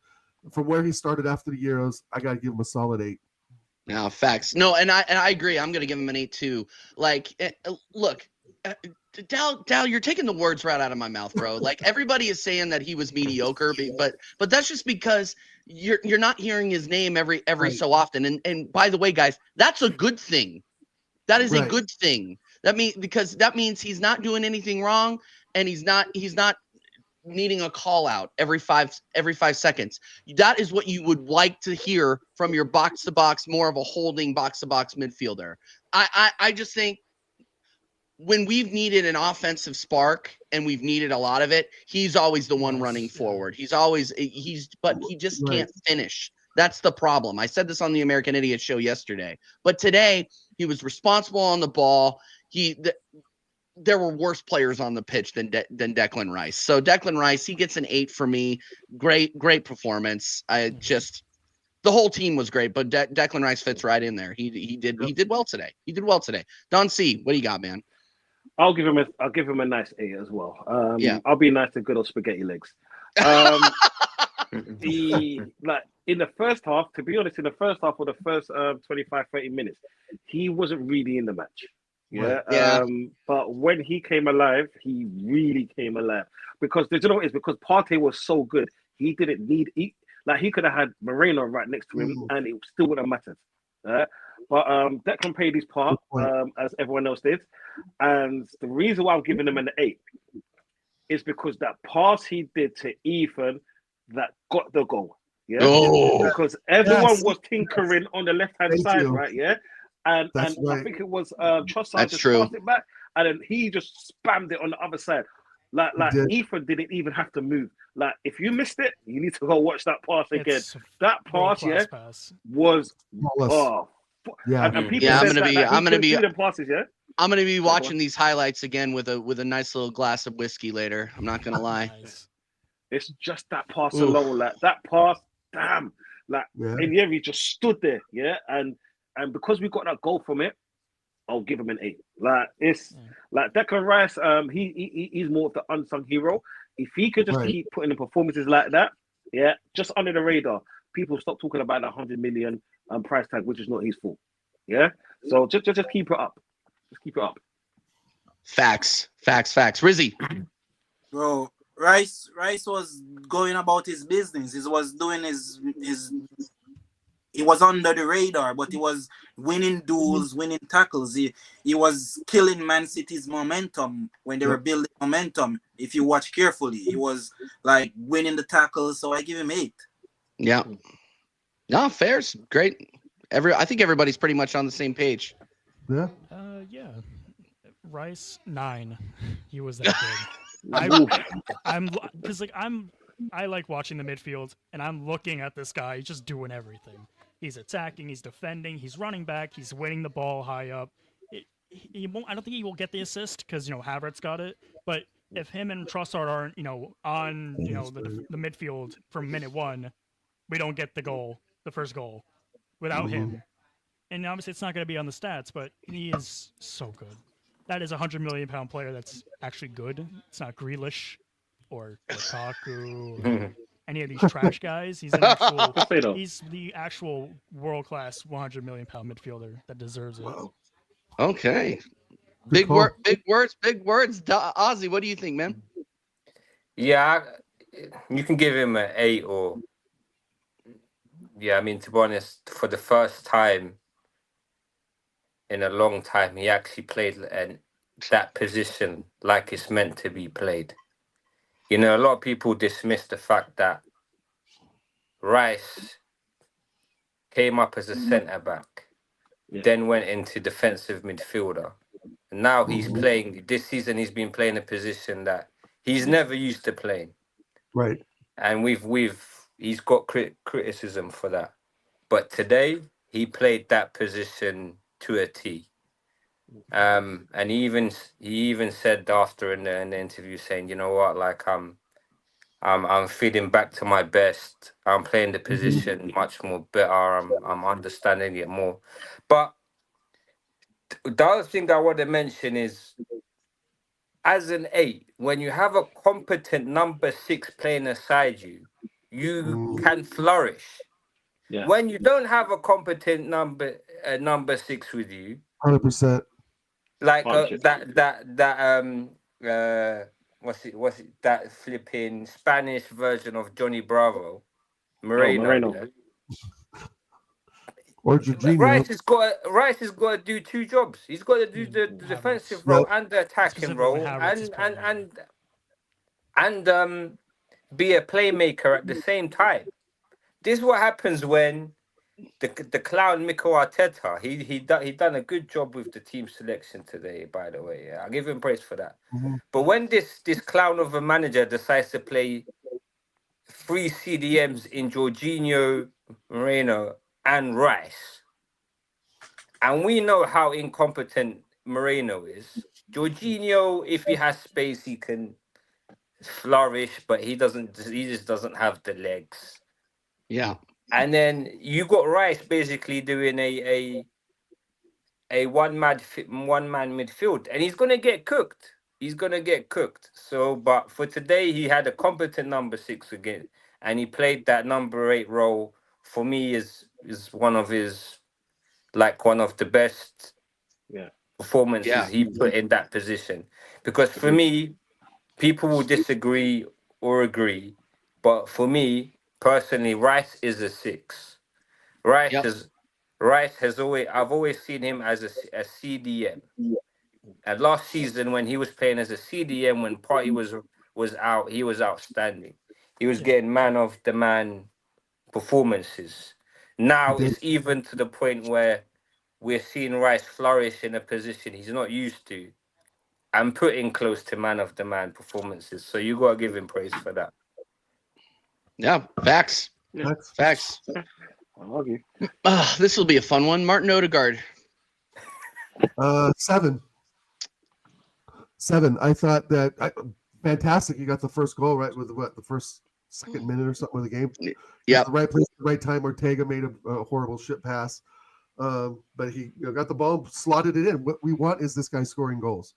from where he started after the Euros, I got to give him a solid 8.
No, facts. No, and I agree. I'm going to give him an 8 too. Like, look, Dal, you're taking the words right out of my mouth, bro. Like, everybody is saying that he was mediocre, but that's just because you're not hearing his name every so often. And by the way, guys, that's a good thing. That is a good thing. That means he's not doing anything wrong, and he's not needing a call out every 5 seconds. That is what you would like to hear from your box to box, more of a holding box to box midfielder. I just think when we've needed an offensive spark and we've needed a lot of it, he's always the one running forward. But he just can't finish. That's the problem. I said this on the American Idiot show yesterday, but today he was responsible on the ball. There were worse players on the pitch than Declan Rice. So Declan Rice, he gets an 8 for me. Great performance. The whole team was great, but Declan Rice fits right in there. He did well today. Don C, what do you got, man?
I'll give him a nice 8 as well. I'll be nice to good old spaghetti legs. In the first half, to be honest, or the first 25-30 minutes, he wasn't really in the match. But when he came alive, he really came alive. Because because Partey was so good, he didn't need he could have had Moreno right next to him, and it still wouldn't have mattered. But Declan played his part, as everyone else did. And the reason why I'm giving him an 8 is because that pass he did to Ethan that got the goal. Yeah. Oh, because everyone was tinkering on the left-hand side, right? Yeah. And I think it was Trossard just passed it back, and then he just spammed it on the other side. Like Ethan didn't even have to move. Like, if you missed it, you need to go watch that pass again. That pass, was
yeah.
And people I'm gonna be
passes, yeah. I'm gonna be watching these highlights again with a nice little glass of whiskey later. I'm not gonna lie.
Nice.
It's just that pass
Oof.
alone, like that pass, damn. Like Rivalry just stood there, yeah, and because we got that goal from it, I'll give him an 8. Like it's like Declan Rice, he's more of the unsung hero. If he could just keep putting in performances like that, yeah, just under the radar, people stop talking about that 100 million price tag, which is not his fault. Yeah, so just keep it up. Just keep it up.
Facts. Rizzy.
Bro, Rice was going about his business. He was doing his he was under the radar, but he was winning duels, winning tackles. He was killing Man City's momentum when they were building momentum. If you watch carefully, he was like winning the tackles. So I give him 8.
Yeah. No, fair's great. I think everybody's pretty much on the same page.
Yeah.
Yeah. Rice 9. He was that good. I like watching the midfield, and I'm looking at this guy. He's just doing everything. He's attacking. He's defending. He's running back. He's winning the ball high up. He won't. I don't think he will get the assist because Havertz got it. But if him and Trossard aren't on the midfield from minute 1, we don't get the first goal, without him. And obviously, it's not going to be on the stats, but he is so good. That is a £100 million player that's actually good. It's not Grealish or Lukaku or any of these trash guys. He's the actual world-class £100 million midfielder that deserves it.
Wow.
Okay. Big words. Ozzy, what do you think, man?
Yeah, you can give him an 8 or... Yeah, I mean, to be honest, for the first time in a long time, he actually played that position like it's meant to be played. A lot of people dismiss the fact that Rice came up as a centre-back, then went into defensive midfielder. And now he's playing, this season he's been playing a position that he's never used to playing.
Right. And
he's got criticism for that. But today, he played that position to a T. And he even said after in the interview, saying, you know what, like I'm feeding back to my best. I'm playing the position much more better. I'm understanding it more. But the other thing I want to mention is, as an 8, when you have a competent number 6 playing aside you, you can flourish. Yeah. When you don't have a competent number 6 with you,
100%.
Like what's it that flipping Spanish version of Johnny Bravo, Moreno. Yeah?
Or Jorginho.
Rice has got to do 2 jobs. He's got to do the defensive role and the attacking role, and be a playmaker at the same time. This is what happens when the clown Mikel Arteta, he done a good job with the team selection today, by the way. Yeah, I'll give him praise for that. But when this clown of a manager decides to play 3 CDMs in Jorginho, Moreno, and Rice, and we know how incompetent Moreno is. Jorginho, if he has space, he can flourish, but he just doesn't have the legs.
Yeah.
And then you got Rice basically doing a one-man midfield, and he's gonna get cooked. So, but for today, he had a competent number 6 again, and he played that number 8 role. For me, is one of the best performances he put in that position. Because for me, people will disagree or agree, but for me personally, Rice is a 6. Rice has always, I've always seen him as a CDM. And last season, when he was playing as a CDM, when Partey was out, he was outstanding. He was getting man of the man performances. Now it's even to the point where we're seeing Rice flourish in a position he's not used to and putting close to man of the man performances. So you got to give him praise for that.
Yeah, facts.
Yeah.
Facts.
I'll argue.
This will be a fun one. Martin Odegaard.
7. 7. I thought that fantastic. You got the first goal right with the second minute or something of the game.
Yeah,
the right place, the right time. Ortega made a horrible shit pass, but he got the ball, slotted it in. What we want is this guy scoring goals.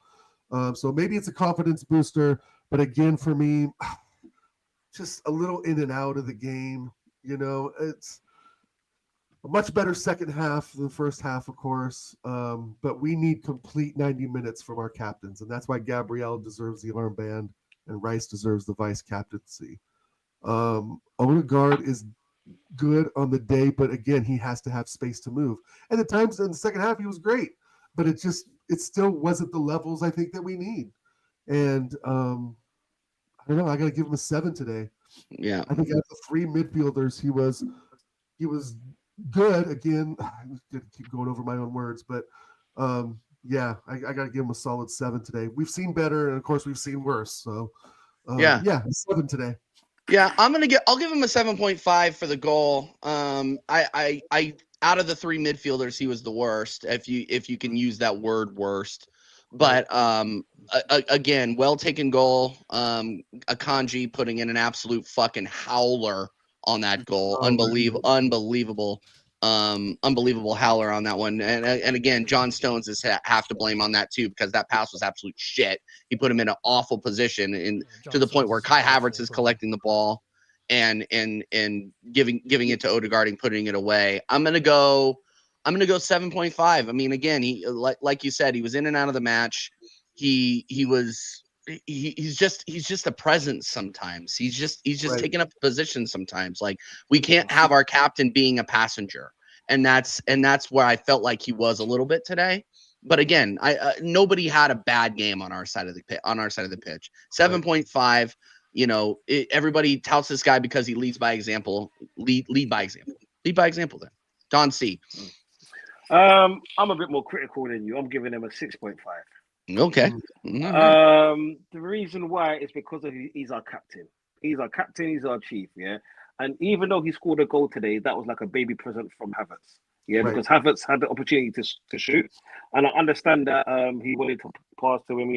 So maybe it's a confidence booster, but again, for me, just a little in and out of the game. It's a much better second half than the first half, of course, but we need complete 90 minutes from our captains, and that's why Gabriel deserves the armband and Rice deserves the vice captaincy. Odegaard is good on the day, but again, he has to have space to move. And at times in the second half, he was great, but it still wasn't the levels I think that we need. And I don't know. I got to give him a 7 today.
Yeah,
I think out of the 3 midfielders, he was good. Again, I'm gonna keep going over my own words, but yeah, I got to give him a solid 7 today. We've seen better, and of course, we've seen worse. So yeah, 7 today.
Yeah, I'll give him a 7.5 for the goal. I out of the 3 midfielders, he was the worst, if you can use that word worst. But again, well taken goal. Akanji putting in an absolute fucking howler on that goal. Unbelievable howler on that one. And again, John Stones is have to blame on that too, because that pass was absolute shit. He put him in an awful position, to the point where Kai Havertz is collecting the ball and giving it to Odegaard and putting it away. I'm gonna go 7.5. I mean, again, he like you said, he was in and out of the match. He's just a presence sometimes. He's just right. Taking up a position sometimes. Like, we can't have our captain being a passenger, and that's where I felt like he was a little bit today. But again, nobody had a bad game on our side of the pitch. 7.5. Everybody touts this guy because he leads by example. Lead by example. Lead by example. Then Don C.
I'm a bit more critical than you. I'm giving him a 6.5.
Okay.
The reason why is because he's our captain. He's our captain. He's our chief. Yeah. And even though he scored a goal today, that was like a baby present from Havertz. Yeah, right. Because Havertz had the opportunity to shoot, and I understand that he wanted to pass to him,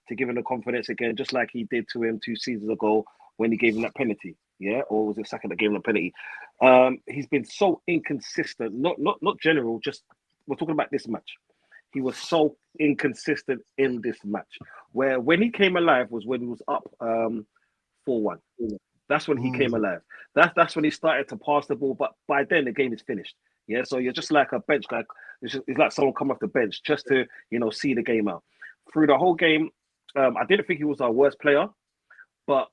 to give him the confidence again, just like he did to him 2 seasons ago when he gave him that penalty. Yeah, or was it second that gave him a penalty? He's been so inconsistent. Not general. Just we're talking about this match. He was so inconsistent in this match. Where when he came alive was when he was up 4-1. That's when he came alive. That's when he started to pass the ball. But by then the game is finished. Yeah, so you're just like a bench guy. It's like someone come off the bench just to see the game out. Through the whole game, I didn't think he was our worst player, but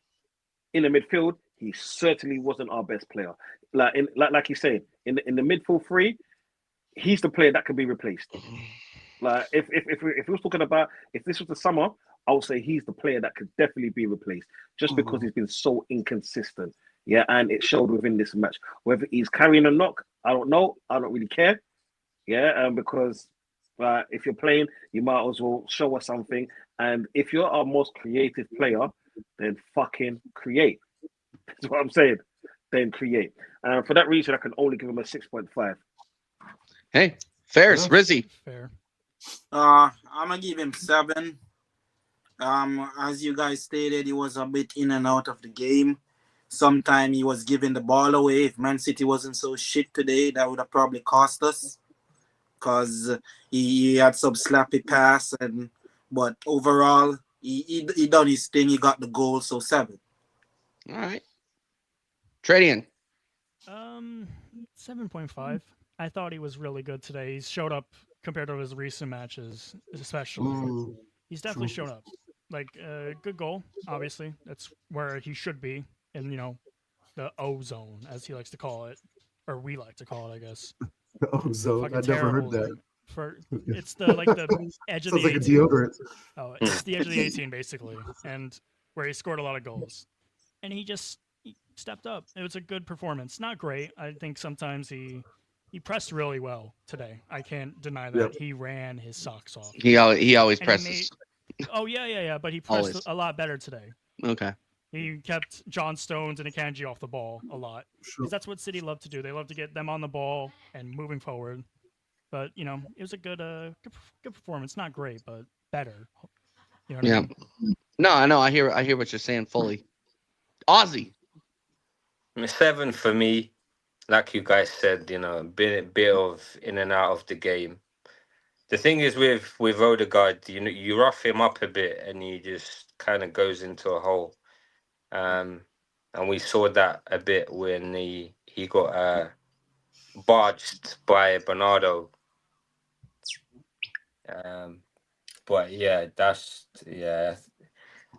in the midfield, he certainly wasn't our best player. Like you said, in the midfield 3, he's the player that can be replaced. Like if we was talking about if this was the summer, I would say he's the player that could definitely be replaced, just because he's been so inconsistent. Yeah, and it showed within this match. Whether he's carrying a knock, I don't know. I don't really care. Yeah, because if you're playing, you might as well show us something. And if you're our most creative player, then fucking create. That's what I'm saying. Then create. For that reason, I can only give him a 6.5.
Hey, fair, Rizzy.
Fair.
I'm gonna give him 7. As you guys stated, he was a bit in and out of the game. Sometimes he was giving the ball away. If Man City wasn't so shit today, that would have probably cost us, because he had some slappy pass, but overall he done his thing. He got the goal, so 7.
All right. Trading.
7.5. I thought he was really good today. He's showed up compared to his recent matches, especially. He's definitely shown up. Like, good goal, obviously. That's where he should be in, the O zone, as he likes to call it. Or we like to call it, I guess.
The O zone. I never heard that.
It's the edge of the 18. Sounds like a deodorant. Oh, it's the edge of the 18, basically. And where he scored a lot of goals. And he stepped up. It was a good performance. Not great. I think sometimes he pressed really well today. I can't deny that. Yep. He ran his socks off.
He always presses.
Oh, yeah. But he pressed a lot better today.
Okay.
He kept John Stones and Akanji off the ball a lot. Because that's what City love to do. They love to get them on the ball and moving forward. But, it was a good performance. Not great, but better. You know what I mean?
No, I know. I hear what you're saying fully. Ozzy.
7 for me. Like you guys said, a bit of in and out of the game. The thing is with Odegaard, you rough him up a bit and he just kind of goes into a hole. And we saw that a bit when he got barged by Bernardo. But yeah,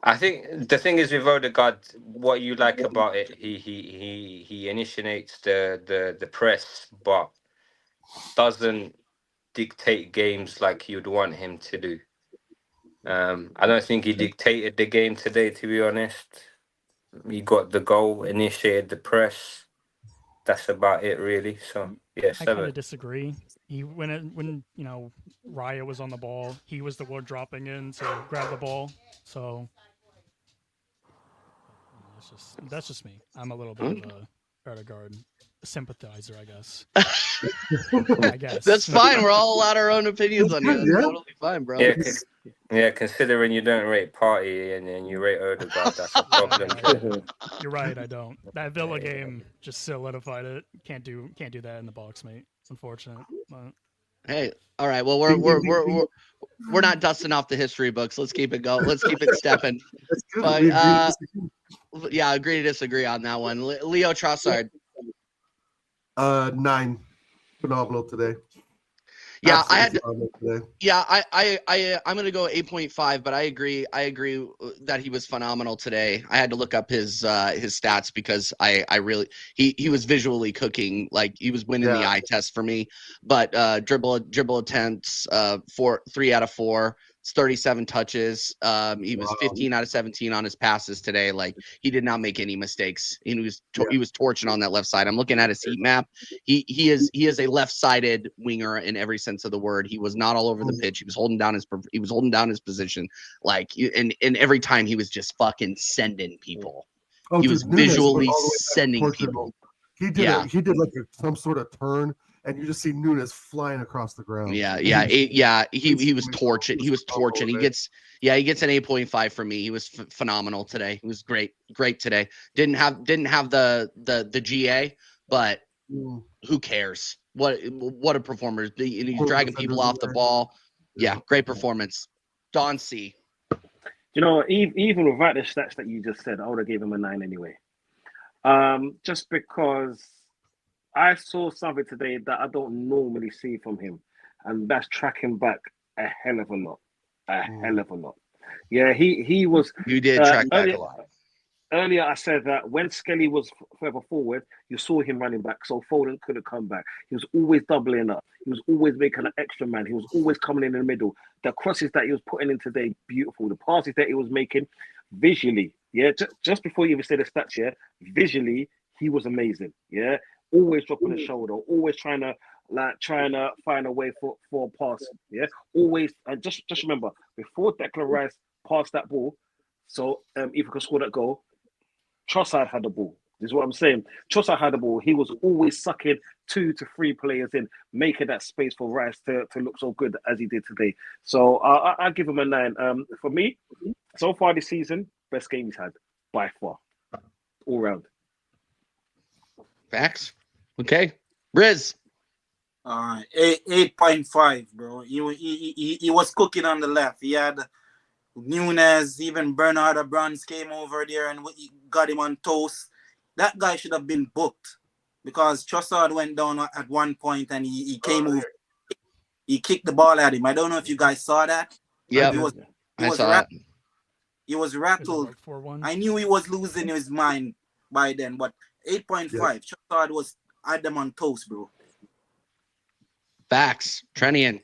I think the thing is with Odegaard, what you like about it, he initiates the press, but doesn't dictate games like you'd want him to do. I don't think he dictated the game today, to be honest. He got the goal, initiated the press. That's about it, really. So yeah,
I kind
7.
of disagree. When Raya was on the ball, he was the one dropping in to grab the ball. So that's just me. I'm a little bit of a Odegaard sympathizer, I guess. I guess
That's fine. We're all allowed our own opinions on you. That's totally fine, bro.
Yeah, considering you don't rate Party and then you rate Odegaard, that's a problem.
You're right. I don't. That Villa game just solidified it. Can't do that in the box, mate. It's unfortunate. But...
Hey, all right. Well, we're not dusting off the history books. Let's keep it going. Let's keep it stepping. But yeah, agree to disagree on that one. Leo Trossard.
9. Phenomenal today.
Yeah,
Absolutely
I'm gonna go 8.5, but I agree that he was phenomenal today. I had to look up his stats because I really he was visually cooking, like he was winning the eye test for me. But dribble attempts, 3 out of 4. 37 touches. He was 15 out of 17 on his passes today. Like he did not make any mistakes. He was torching on that left side. I'm looking at his heat map. He is a left-sided winger in every sense of the word. He was not all over the pitch. He was holding down his position. Like and every time he was just fucking sending people. He was visually sending people.
He did like some sort of turn. And you just see Nunes flying across the ground.
He was torching. He was torching. He gets an 8.5 from me. He was phenomenal today. He was great today. Didn't have the GA, but who cares? What a performer! He's dragging people off the ball. Yeah, great performance. Don C.
Even without the stats that you just said, I would have gave him a 9 anyway. Just because I saw something today that I don't normally see from him, and that's tracking back a hell of a lot. Hell of a lot. Yeah, he was.
You did track back a lot.
Earlier, I said that when Skelly was further forward, you saw him running back, so Foden couldn't come back. He was always doubling up. He was always making an extra man. He was always coming in the middle. The crosses that he was putting in today, beautiful. The passes that he was making, visually, just before you even say the stats, visually, he was amazing. Yeah. Always dropping the shoulder, always trying to find a way for a pass. Yeah, always. And just remember, before Declan Rice passed that ball, so if he could score that goal, Trossard had the ball. This is what I'm saying. Trossard had the ball. He was always sucking 2 to 3 players in, making that space for Rice to look so good as he did today. So I give him a 9. For me, so far this season, best game he's had by far, all round.
Facts. Okay. Riz.
8.5, bro. He was cooking on the left. He had Nunes, even Bernardo Brands came over there and got him on toast. That guy should have been booked because Trossard went down at one point and he came over. He kicked the ball at him. I don't know if you guys saw that.
Yeah,
he was rattled. I knew he was losing his mind by then, but 8.5. Trossard was had them on toast, bro.
Facts. Trenian.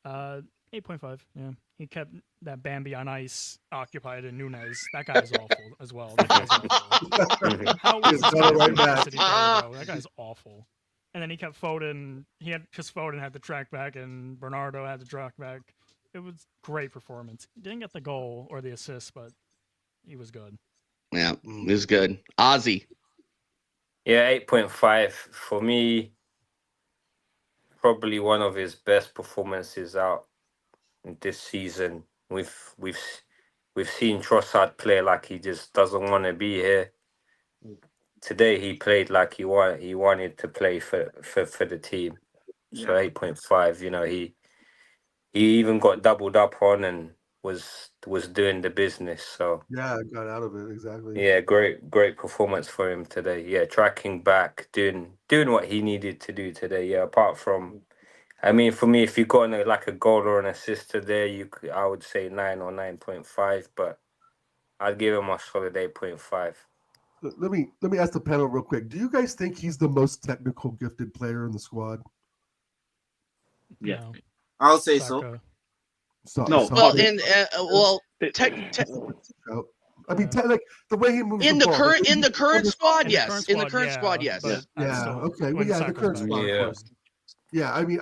8.5. Yeah, he kept that Bambi on ice occupied, and Nunes. That guy is awful as well. That guy's awful. How is that guy's awful. And then he kept Foden. Foden had the track back, and Bernardo had the track back. It was great performance. Didn't get the goal or the assist, but he was good.
Yeah, he was good. Ozzy.
Yeah, 8.5 for me. Probably one of his best performances out this season. we've seen Trossard play like he just doesn't want to be here. Today he played like he wanted to play for the team. So 8.5, you know, he even got doubled up on and was doing the business. So
Yeah, got out of it exactly.
yeah, great performance for him today. Yeah, tracking back, doing what he needed to do today. Yeah, apart from, I mean, for me, if you got like a goal or an assist today, I would say 9 or 9.5, but I'd give him a solid 8.5.
Let me ask the panel real quick. Do you guys think he's the most technical gifted player in the squad?
Yeah.
No.
I'll say so.
No.
Well,
I mean, like the way he moves
in
the
the
ball,
current in the current squad, yes. In the
squad,
current
yeah,
squad, yes.
but
Yeah.
still,
Okay. Well,
when
yeah, the
Saka's
current
back,
squad,
yeah.
of course. Yeah. I mean,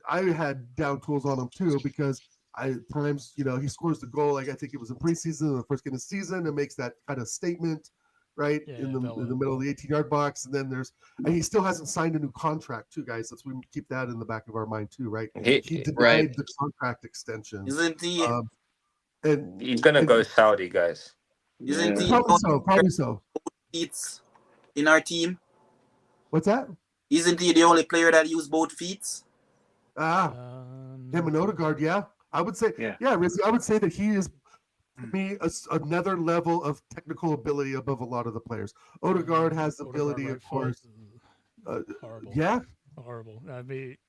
I had down tools on him too because at times, you know, he scores the goal. Like I think it was in preseason, the first game of the season, and makes that kind of statement, right, in the middle of the 18-yard box. And then and he still hasn't signed a new contract too, guys. Let's keep that in the back of our mind too, right? He denied the contract extension.
Isn't he?
And
he's gonna go Saudi, guys.
Isn't he
probably so.
Feet in our team?
What's that?
Isn't he the only player that used both feet?
Him and Odegaard, yeah. I would say, Rizzy, I would say that he is, for me, another level of technical ability above a lot of the players. Odegaard has the ability, of course.
Horrible.
Yeah.
Horrible.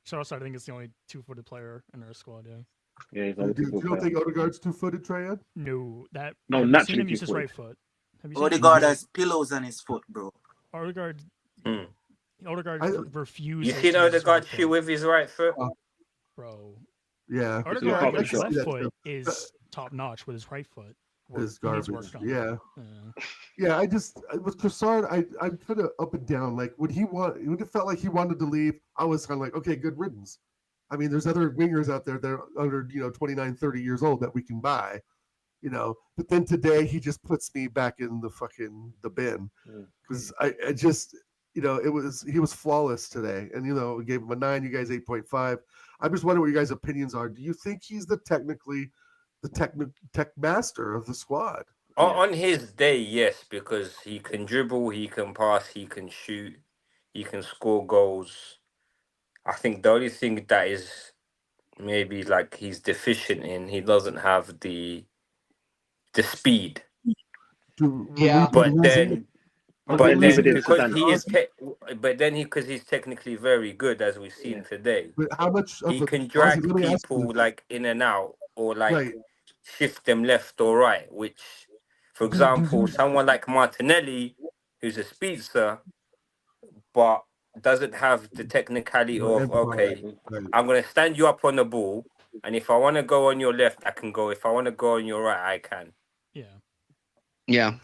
Trossard, I think, is the only two-footed player in our squad. Yeah.
Yeah,
You don't think Odegaard's two-footed, Trajan?
No,
no,
have you
naturally
seen him use his
two-footed.
right foot? Have you seen
Odegaard has pillows on his foot, bro.
Odegaard refused.
You seen Odegaard shoot with his right foot?
Bro.
Yeah.
Odegaard's left foot is top-notch with his right foot.
Is garbage. Yeah. Yeah, with Trossard, I'm kind of up and down. Like when it felt like he wanted to leave, I was kind of like, okay, good riddance. I mean, there's other wingers out there that are under, 29, 30 years old that we can buy, but then today he just puts me back in the bin because I just, he was flawless today. And, we gave him a 9, you guys 8.5. I'm just wondering what your guys' opinions are. Do you think he's the tech master of the squad?
On his day, yes, because he can dribble, he can pass, he can shoot, he can score goals. I think the only thing that is maybe like he's deficient in, he doesn't have the speed.
Yeah,
but then because he's technically very good, as we've seen today.
But how much
he can drag people like in and out or like shift them left or right, which, for example, someone like Martinelli, who's a speedster, but doesn't have the technicality of, okay, I'm going to stand you up on the ball, and if I want to go on your left, I can go. If I want to go on your right, I can.
Yeah.
I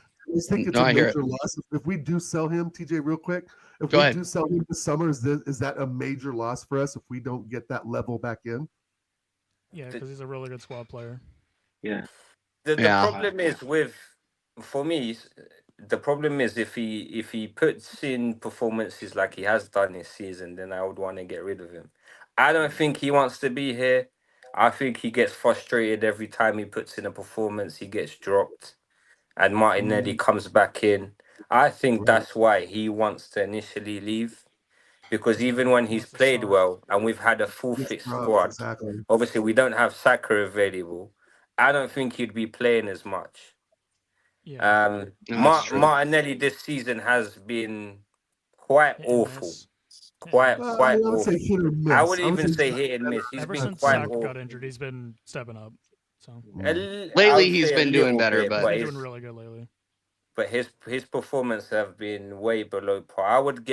think it's a major loss. If we do sell him, TJ, real quick, if we do sell him this summer, is that a major loss for us if we don't get that level back in?
Yeah, because he's a really good squad player.
Yeah.
The problem is for me, the problem is if he puts in performances like he has done this season, then I would want to get rid of him. I don't think he wants to be here. I think he gets frustrated every time he puts in a performance. He gets dropped, and Martinelli comes back in. I think that's why he wants to initially leave, because even when he's played well and we've had a full fit squad, obviously we don't have Saka available. I don't think he'd be playing as much. Martinelli this season has been quite awful. Quite awful. I would even say hit and miss. He's been quite
Saka
awful.
got injured, he's been stepping up. So
lately he's been doing better, but
he's doing really good lately.
But his performance have been way below par. I would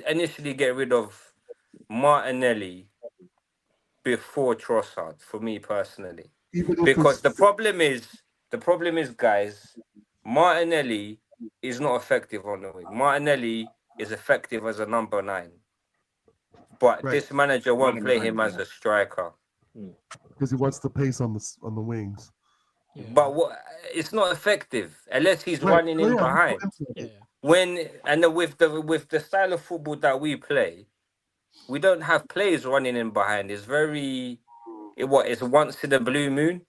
initially get rid of Martinelli before Trossard, for me personally. Because the problem is, guys, Martinelli is not effective on the wing. Martinelli is effective as a number 9. But this manager won't play him as a striker.
Because he wants the pace on the wings.
Yeah.
But it's not effective unless he's running in behind. With the style of football that we play, we don't have players running in behind. It's once in a blue moon.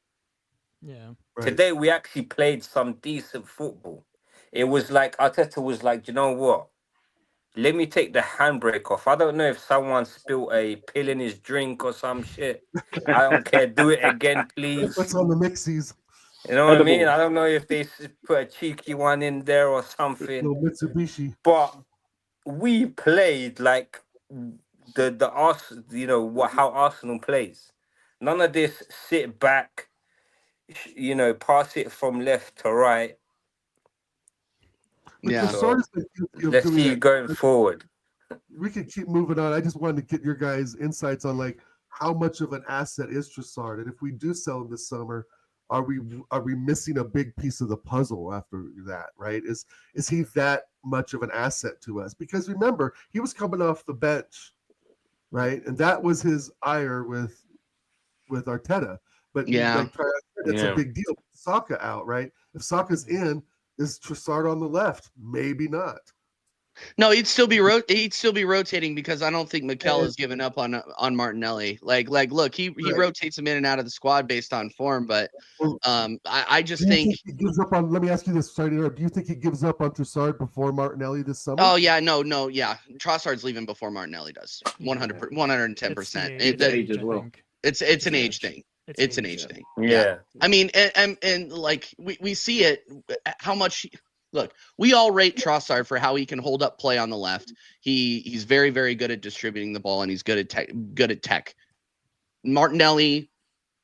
Yeah.
Right.
Today we actually played some decent football. It was like Arteta was like, you know what? Let me take the handbrake off. I don't know if someone spilled a pill in his drink or some shit. I don't care. Do it again, please.
What's on the mixies?
You know what I mean?
Edible.
I don't know if they put a cheeky one in there or something.
Little Mitsubishi.
But we played like the Arsenal, you know how Arsenal plays. None of this sit back, pass it from left to right.
But
Yeah.
Trossard has
So
been guilty of
let's
doing
see
that.
going forward.
We can keep moving on. I just wanted to get your guys' insights on like how much of an asset is Trossard, and if we do sell him this summer, are we missing a big piece of the puzzle after that? Right? Is he that much of an asset to us? Because remember, he was coming off the bench, right, and that was his ire with Arteta. But
Yeah.
like it's a big deal. Saka out, right? If Saka's in, is Trossard on the left? Maybe not.
No, he'd still be rotating because I don't think Mikel has given up on Martinelli. Like look, he rotates him in and out of the squad based on form, but I just think
he gives up on. Let me ask you this. Sorry to interrupt. Do you think he gives up on Trossard before Martinelli this summer?
Oh yeah, no, yeah. Trossard's leaving before Martinelli does. 110%.
It's age as well.
It's an age thing. It's an age thing.
Yeah.
I mean, and like we see it. How much? Look, we all rate Trossard for how he can hold up play on the left. He's very, very good at distributing the ball, and he's good at tech. Martinelli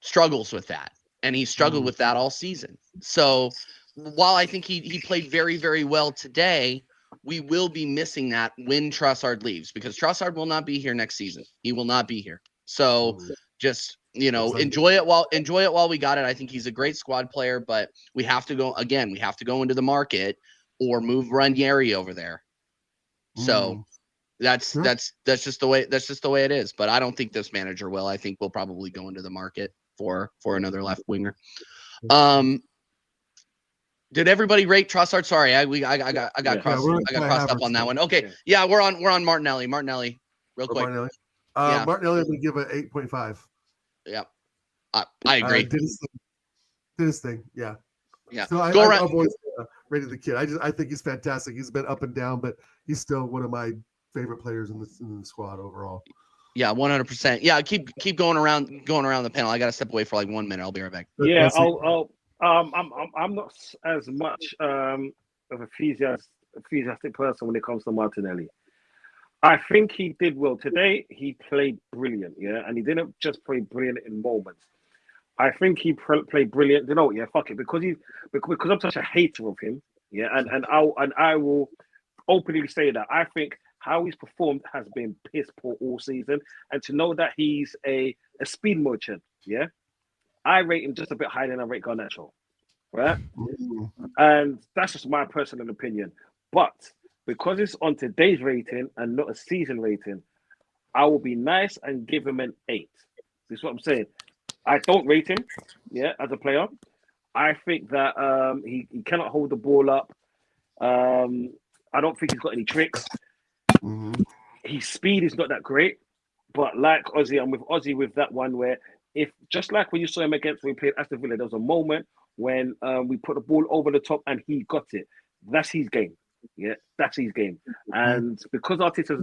struggles with that, and he struggled with that all season. So while I think he played very, very well today, we will be missing that when Trossard leaves, because Trossard will not be here next season. He will not be here. So just enjoy it while we got it. I think he's a great squad player, but we have to go into the market or move Ranieri over there. So that's just the way it is. But I don't think this manager will. I think we'll probably go into the market for another left winger. Did everybody rate Trossard? Sorry, I got crossed up on that one. Okay, yeah, we're on Martinelli. Martinelli, real quick.
Martinelli.
Yeah.
Martinelli, I'm going to give it 8.5.
Yeah, I agree.
Did his thing. Yeah.
Yeah.
So I've always rated the kid. I think he's fantastic. He's been up and down, but he's still one of my favorite players in the squad overall.
Yeah, 100%. Yeah, keep going around the panel. I got to step away for like 1 minute. I'll be right back.
Yeah, I'm not as much of a enthusiastic person when it comes to Martinelli. I think he did well today. He played brilliant, yeah, and he didn't just play brilliant in moments. I think he played brilliant. You know, yeah, fuck it, because I'm such a hater of him, yeah, and I will openly say that I think how he's performed has been piss poor all season, and to know that he's a speed merchant, yeah, I rate him just a bit higher than I rate Garnacho, right? And that's just my personal opinion, but because it's on today's rating and not a season rating, I will be nice and give him an 8. This is what I'm saying. I don't rate him, yeah, as a player. I think that he cannot hold the ball up. I don't think he's got any tricks. His speed is not that great. But like Ozzy, I'm with Ozzy with that one where if just like when you saw him against when we played Aston Villa, there was a moment when we put the ball over the top and he got it. That's his game. Yeah, that's his game. And because Arteta,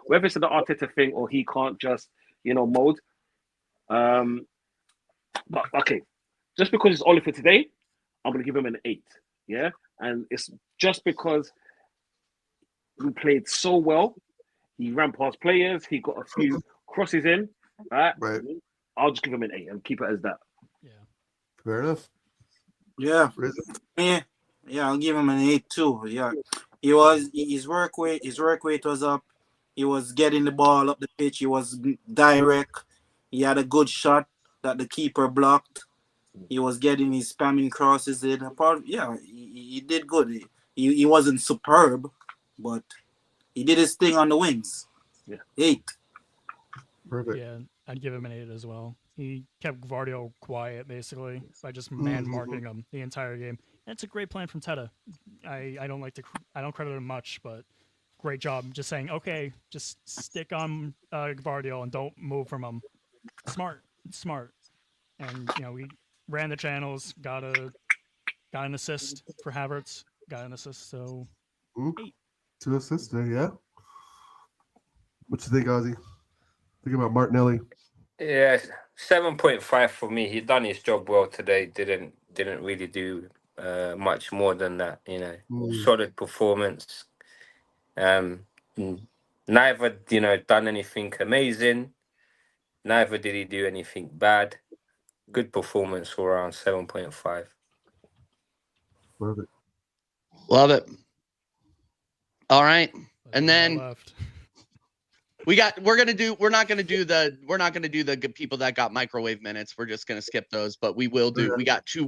whether it's the Arteta thing or he can't just, mold. But okay, just because it's only for today, I'm going to give him an 8. Yeah, and it's just because he played so well. He ran past players. He got a few crosses in. Right. I'll just give him an 8 and keep it as that.
Yeah.
Fair enough.
Yeah. Yeah, I'll give him an 8 too. Yeah. His work rate was up. He was getting the ball up the pitch. He was direct. He had a good shot that the keeper blocked. He was getting his spamming crosses in. He did good. He wasn't superb, but he did his thing on the wings.
Yeah.
8.
Perfect. Yeah, I'd give him an 8 as well. He kept Gvardiol quiet, basically, by just man-marking him the entire game. And it's a great plan from Teta. I don't credit him much, but great job just saying, okay, just stick on Gvardiol and don't move from him. Smart. And, ran the channels, got an assist for Havertz, got an assist. So 8.
2 assists there, yeah. What you think, Ozzy? Think about Martinelli.
Yeah, 7.5 for me. He done his job well today. Didn't really do much more than that. Solid performance. Neither done anything amazing. Neither did he do anything bad. Good performance all around. 7.5.
Love it.
Love it. All right, and then we're not gonna do the people that got microwave minutes. We're just gonna skip those, but we will do. We got two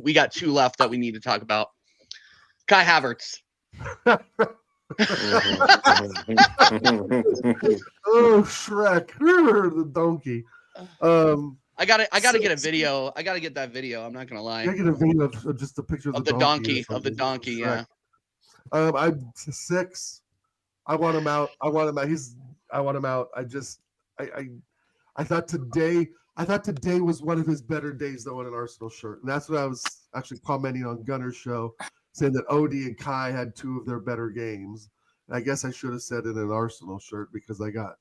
left that we need to talk about. Kai Havertz.
Oh, Shrek, the donkey.
I gotta get a video. I gotta get that video. I'm not gonna lie.
I get a video of just a picture of
the donkey. Of the donkey, yeah.
I'm 6. I want him out. I want him out. I thought today was one of his better days though in an Arsenal shirt. And that's what I was actually commenting on Gunner's show, saying that Odie and Kai had 2 of their better games. And I guess I should have said in an Arsenal shirt because I got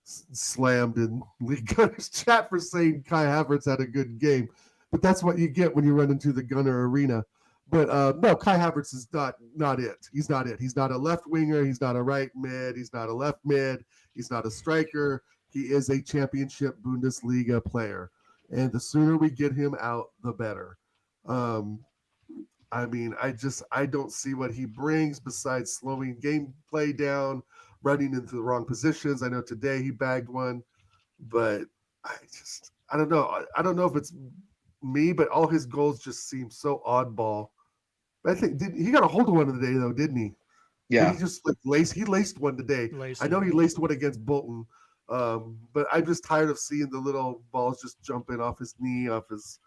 slammed in Lee Gunner's chat for saying Kai Havertz had a good game. But that's what you get when you run into the Gunner arena. But no, Kai Havertz is not it. He's not it. He's not a left winger. He's not a right mid. He's not a left mid. He's not a striker. He is a championship Bundesliga player. And the sooner we get him out, the better. I mean, I don't see what he brings besides slowing gameplay down, running into the wrong positions. I know today he bagged one, but I don't know. I don't know if it's me, but all his goals just seem so oddball. I think he got a hold of one today though, didn't he?
Yeah.
He just laced one today. I know he laced one against Bolton, but I'm just tired of seeing the little balls just jumping off his knee, off his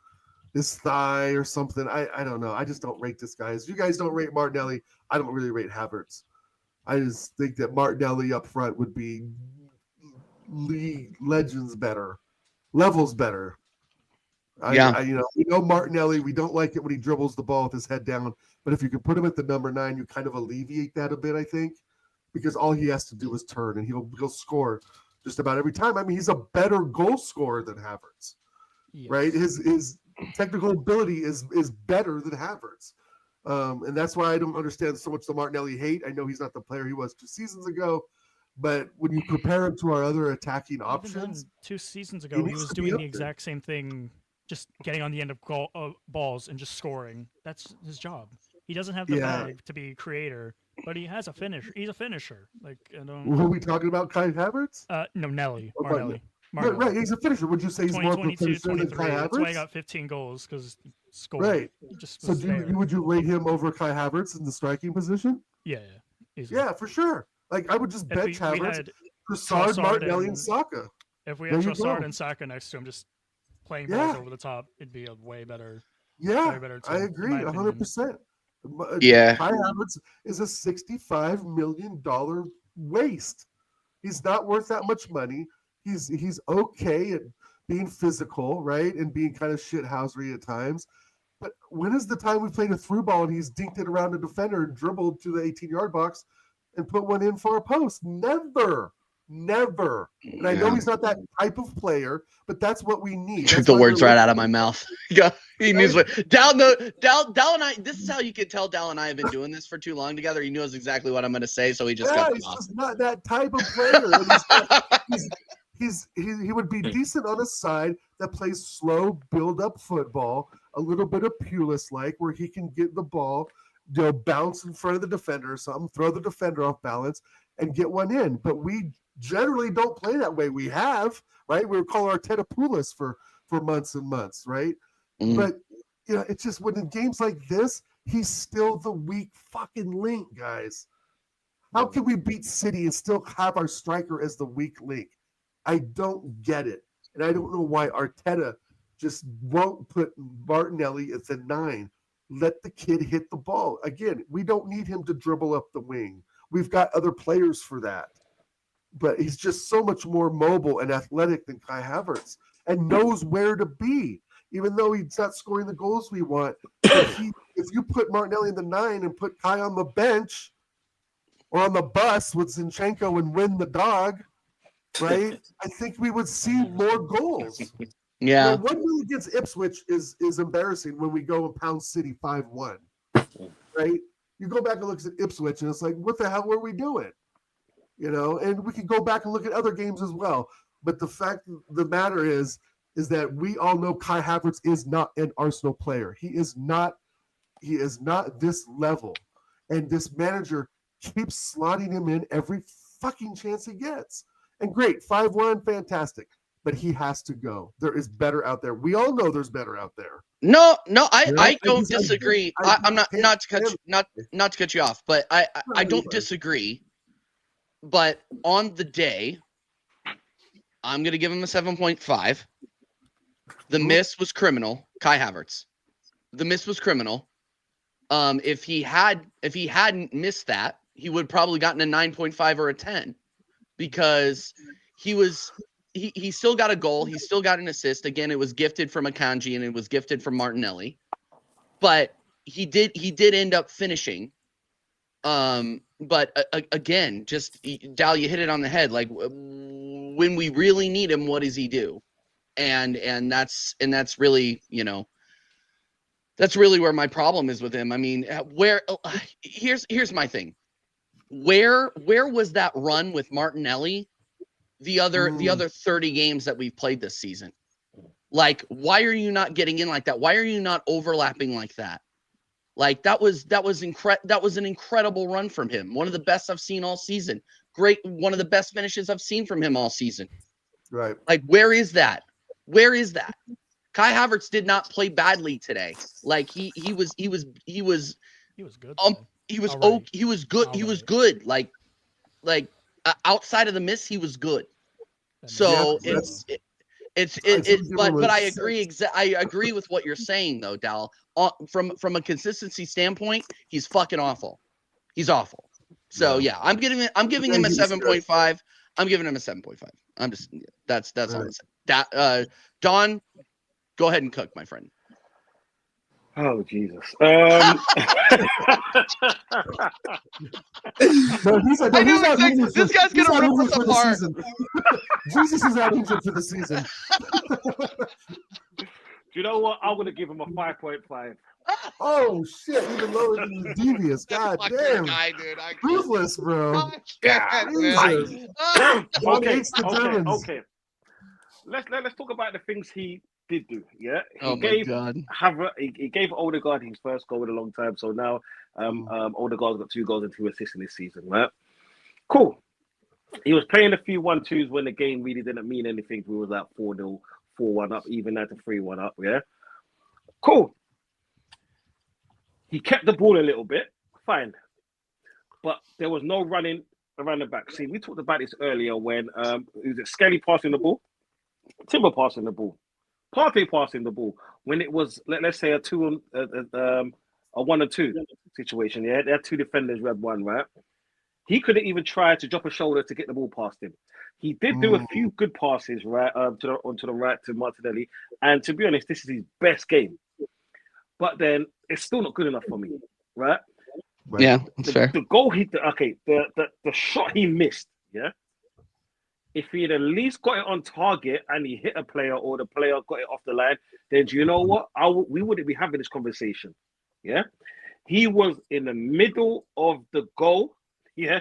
thigh or something. I don't know. I just don't rate this guy. As you guys don't rate Martinelli, I don't really rate Havertz. I just think that Martinelli up front would be legends better, levels better. We know Martinelli. We don't like it when he dribbles the ball with his head down. But if you can put him at the number 9, you kind of alleviate that a bit, I think, because all he has to do is turn and he'll score just about every time. I mean, he's a better goal scorer than Havertz, right? His technical ability is better than Havertz. And that's why I don't understand so much the Martinelli hate. I know he's not the player he was 2 seasons ago, but when you compare him to our other attacking options,
2 seasons ago, he was doing the exact same thing, just getting on the end of balls and just scoring. That's his job. He doesn't have the bag to be creator, but he has a finish. He's a finisher. Like,
who are we talking about? Kai Havertz?
No, Martinelli.
Right, he's a finisher. Would you say he's more of a finisher than Kai Havertz?
That's why he got 15 goals because scored.
Right.
So
would you rate him over Kai Havertz in the striking position?
Yeah.
Yeah, for sure. Like I would just bench Havertz, Trossard, Martinelli, and Saka.
If we had Trossard and Saka next to him, just playing balls over the top, it'd be a way better.
Yeah,
way better
I agree, 100%.
Yeah,
Kai Havertz is a $65 million waste. He's not worth that much money. He's okay at being physical, right, and being kind of shithousery at times. But when is the time we played a through ball and he's dinked it around a defender and dribbled to the 18-yard box and put one in for a post? Never. And I know he's not that type of player, but that's what we need.
Took the words right out of my mouth. Yeah, he knows what Dal and I. This is how you can tell Dal and I have been doing this for too long together. He knows exactly what I'm going to say, so he just got
he's just not that type of player. He would be decent on a side that plays slow build-up football, a little bit of Pulis-like, where he can get the ball, bounce in front of the defender or something, throw the defender off balance, and get one in. But we generally don't play that way. We have, right? We were calling Arteta Pulis for months and months, right? But it's just when in games like this, he's still the weak fucking link, guys. How can we beat City and still have our striker as the weak link? I don't get it. And I don't know why Arteta just won't put Martinelli at the 9. Let the kid hit the ball. Again, we don't need him to dribble up the wing. We've got other players for that. But he's just so much more mobile and athletic than Kai Havertz and knows where to be. even though he's not scoring the goals we want. If you put Martinelli in the 9 and put Kai on the bench or on the bus with Zinchenko and win the dog, right? I think we would see more goals.
Yeah.
1-0 against Ipswich is embarrassing when we go and pound City 5-1, right? You go back and look at Ipswich and it's like, what the hell were we doing? And we can go back and look at other games as well. But the fact of the matter is that we all know Kai Havertz is not an Arsenal player. He is not this level. And this manager keeps slotting him in every fucking chance he gets. And great, 5-1, fantastic. But he has to go. There is better out there. We all know there's better out there.
No, I don't disagree. I'm not to cut you off, but I don't disagree. But on the day, I'm gonna give him a 7.5. The miss was criminal, Kai Havertz. The miss was criminal. If he hadn't missed that, he would probably gotten a 9.5 or a 10, because he still got a goal, he still got an assist. Again, it was gifted from Akanji and it was gifted from Martinelli, but he did end up finishing. But again, just Dal, you hit it on the head. Like, when we really need him, what does he do? And that's really, that's really where my problem is with him. I mean, here's my thing. Where was that run with Martinelli the other 30 games that we've played this season? Like, why are you not getting in like that? Why are you not overlapping like that? Like, that was an incredible run from him. One of the best I've seen all season. Great, one of the best finishes I've seen from him all season.
Right.
Like, where is that? Where is that? Kai Havertz did not play badly today. Like, he was good. He was good. He was good. Like outside of the miss, he was good. So but I agree. I agree with what you're saying though, Dal. From a consistency standpoint, he's fucking awful. He's awful. So yeah, I'm giving him a 7.5. I'm giving him a 7.5. I'm just that's all I'm saying. Don, go ahead and cook, my friend.
Oh Jesus!
This
guy's gonna rip us apart.
Jesus is out injured for the season.
Do you know what? I'm gonna give him a 5.5.
Oh shit! Even lower than the devious. God damn!
Guy, dude.
Ruthless, bro.
Okay. Let's talk about the things he did do. Yeah, he gave Odegaard his first goal in a long time. So now Odegaard's got 2 goals and 2 assists in this season, right? Cool. He was playing a few 1-2s when the game really didn't mean anything. We was at 4-0, 4-1 up, even at 3-1 up. Yeah, cool. He kept the ball a little bit, fine, but there was no running around the back. See, we talked about this earlier when was it Skelly passing the ball, Timber passing the ball, Partey passing the ball. When it was let's say a 1-2 situation, yeah, they had 2 defenders, we had 1, right? He couldn't even try to drop a shoulder to get the ball past him. He did do a few good passes, right, onto the right to Martinelli, and to be honest, this is his best game. But then it's still not good enough for me, right?
Yeah, that's fair.
The goal the shot he missed, yeah. If he had at least got it on target and he hit a player or the player got it off the line, then do you know what? We wouldn't be having this conversation, yeah. He was in the middle of the goal, yeah,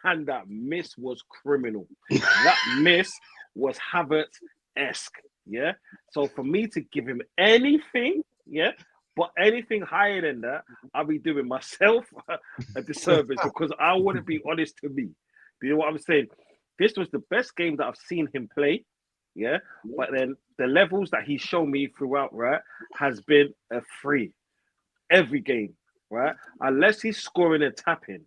and that miss was criminal. That miss was Havertz-esque, yeah. So for me to give him anything, yeah. But anything higher than that, I'll be doing myself a disservice because I wouldn't be honest to me. Do you know what I'm saying? This was the best game that I've seen him play, yeah? But then the levels that he's shown me throughout, right, has been a free. Every game, right? Unless he's scoring a tap-in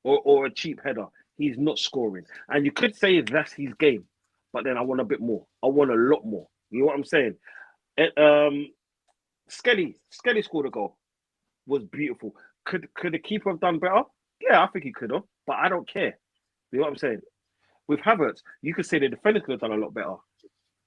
or a cheap header, he's not scoring. And you could say that's his game, but then I want a bit more. I want a lot more. You know what I'm saying? Skelly scored a goal. Was beautiful. Could the keeper have done better? Yeah, I think he could have, but I don't care. You know what I'm saying? With Havertz, you could say the defender could have done a lot better.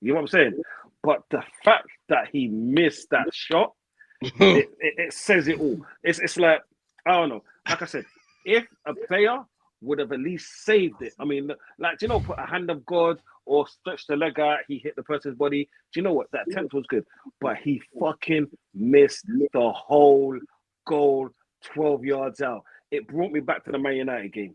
You know what I'm saying? But the fact that he missed that shot, it says it all. It's like, I don't know. Like I said, if a player would have at least saved it, I mean, like, do you know, put a hand of God or stretch the leg out, he hit the person's body. Do you know what? That attempt was good, but he fucking missed the whole goal 12 yards out. It brought me back to the Man United game.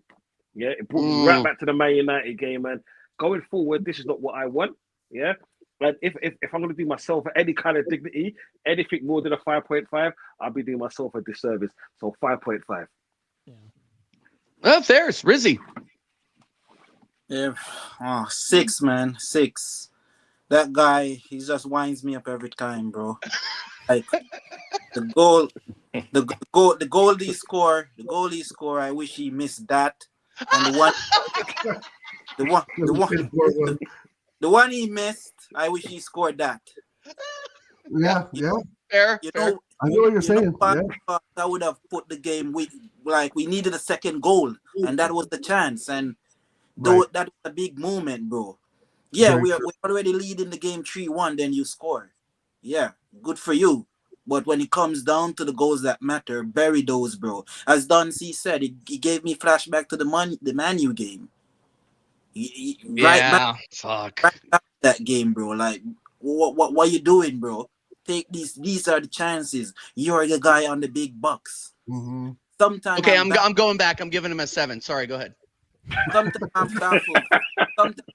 Yeah, it brought me right back to the Man United game. And going forward, this is not what I want. Yeah. And if I'm going to do myself any kind of dignity, anything more than a 5.5, I'll be doing myself a disservice. So 5.5.
Yeah.
Well, there's Rizzy.
Yeah. 6, man. 6. That guy, he just winds me up every time, bro. Like the goal he score, I wish he missed that. And the one he missed, I wish he scored that.
Yeah.
Fair.
You know,
I know what you're saying. Yeah.
I would have put the game with, like, we needed a second goal, and that was the chance. And that was a big moment, bro. Yeah, we're already leading the game 3-1, then you score. Yeah, good for you. But when it comes down to the goals that matter, bury those, bro. As Don C said, he gave me flashback to the Man U game. Right back that game, bro. Like, what are you doing, bro? Take these. These are the chances. You're the guy on the big bucks.
Mm-hmm.
Sometimes
I'm going back. I'm giving him a 7. Sorry, go ahead.
Sometimes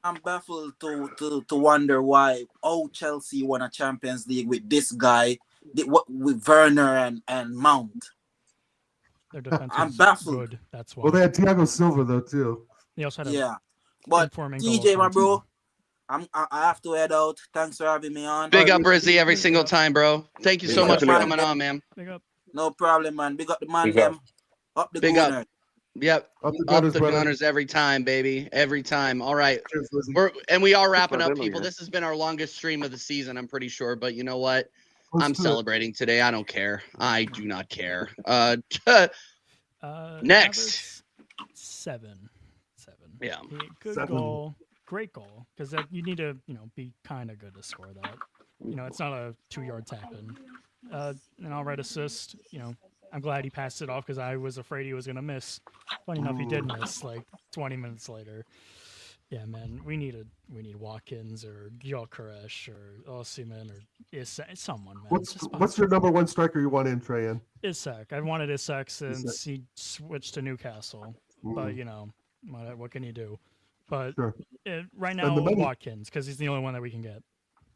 I'm baffled to wonder why Chelsea won a Champions League with this guy, with Werner and Mount.
Their defense
I'm
was
baffled.
good. That's why.
Well, they had Thiago Silva though too.
They also had
but TJ, my bro, I have to head out. Thanks for having me on.
Big up, Rizzy, every single time, bro. Thank you so much for coming on, man.
Big up.
No problem, man. Big up the man, them. Up the
Big
Gunners.
up. Yep. Up the Gunners every time, baby. Every time. All right. We are wrapping up, people. This has been our longest stream of the season, I'm pretty sure. But you know what? I'm celebrating today. I don't care. I do not care. Next.
7.
Yeah.
Good 7. Goal. Great goal. Because you need to, be kind of good to score that. It's not a 2-yard tap in. An all-right assist, I'm glad he passed it off because I was afraid he was going to miss. Funny enough, he did miss like 20 minutes later. Yeah, man, we need Watkins or Gyökeres or Osimhen or someone, man.
What's your number 1 striker you want in, Trajan?
Isak. I wanted Isak since he switched to Newcastle. But, what can you do? But right now, Watkins, because he's the only one that we can get.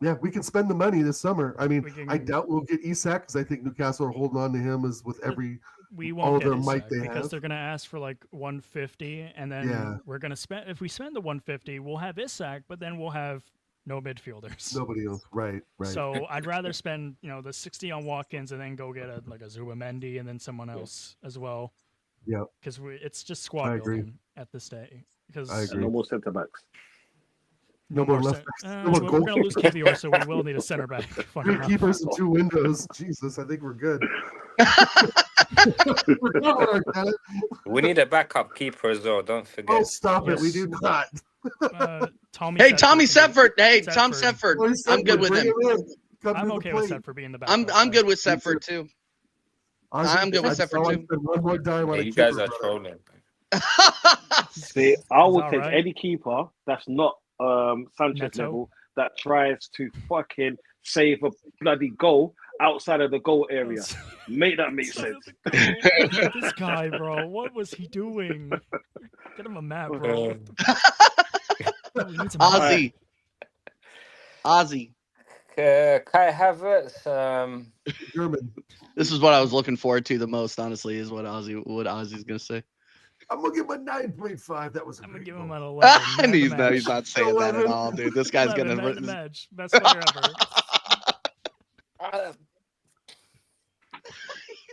Yeah, we can spend the money this summer. I mean, I doubt we'll get Isak because I think Newcastle are holding on to him as with
all of their might they because they're going to ask for like 150, and then we're going to spend. If we spend the 150, we'll have Isak, but then we'll have no midfielders.
Nobody else, right?
So I'd rather spend the 60 on Watkins and then go get a Zubamendi and then someone else as well.
Yeah,
because it's just squad building at this day. Because
no more centre backs.
No more left backs. No more
we're going to lose Kivior, so we will need a center back.
3 keepers and 2 windows. Jesus, I think we're good.
We need a backup keeper as well. Don't forget.
Oh, stop it! We do not.
Tommy
Setford. Hey, Tom Setford. I'm good with him.
I'm okay with Setford being the
backup. I'm good with Setford too. I'm good with Setford too.
One more dime on
you guys are trolling.
See, I would take any keeper that's not Sanchez level that tries to fucking save a bloody goal outside of the goal area. Make that make sense.
This guy, bro, what was he doing? Get him a map, bro.
Ozzy.
Kai Havertz.
German.
This is what I was looking forward to the most, honestly, is what Ozzy's gonna say.
I'm gonna give him a 9.5. That was.
I'm gonna give him an 11.
He's not saying 11. That at all, dude. This guy's
11,
gonna
match. Best player ever.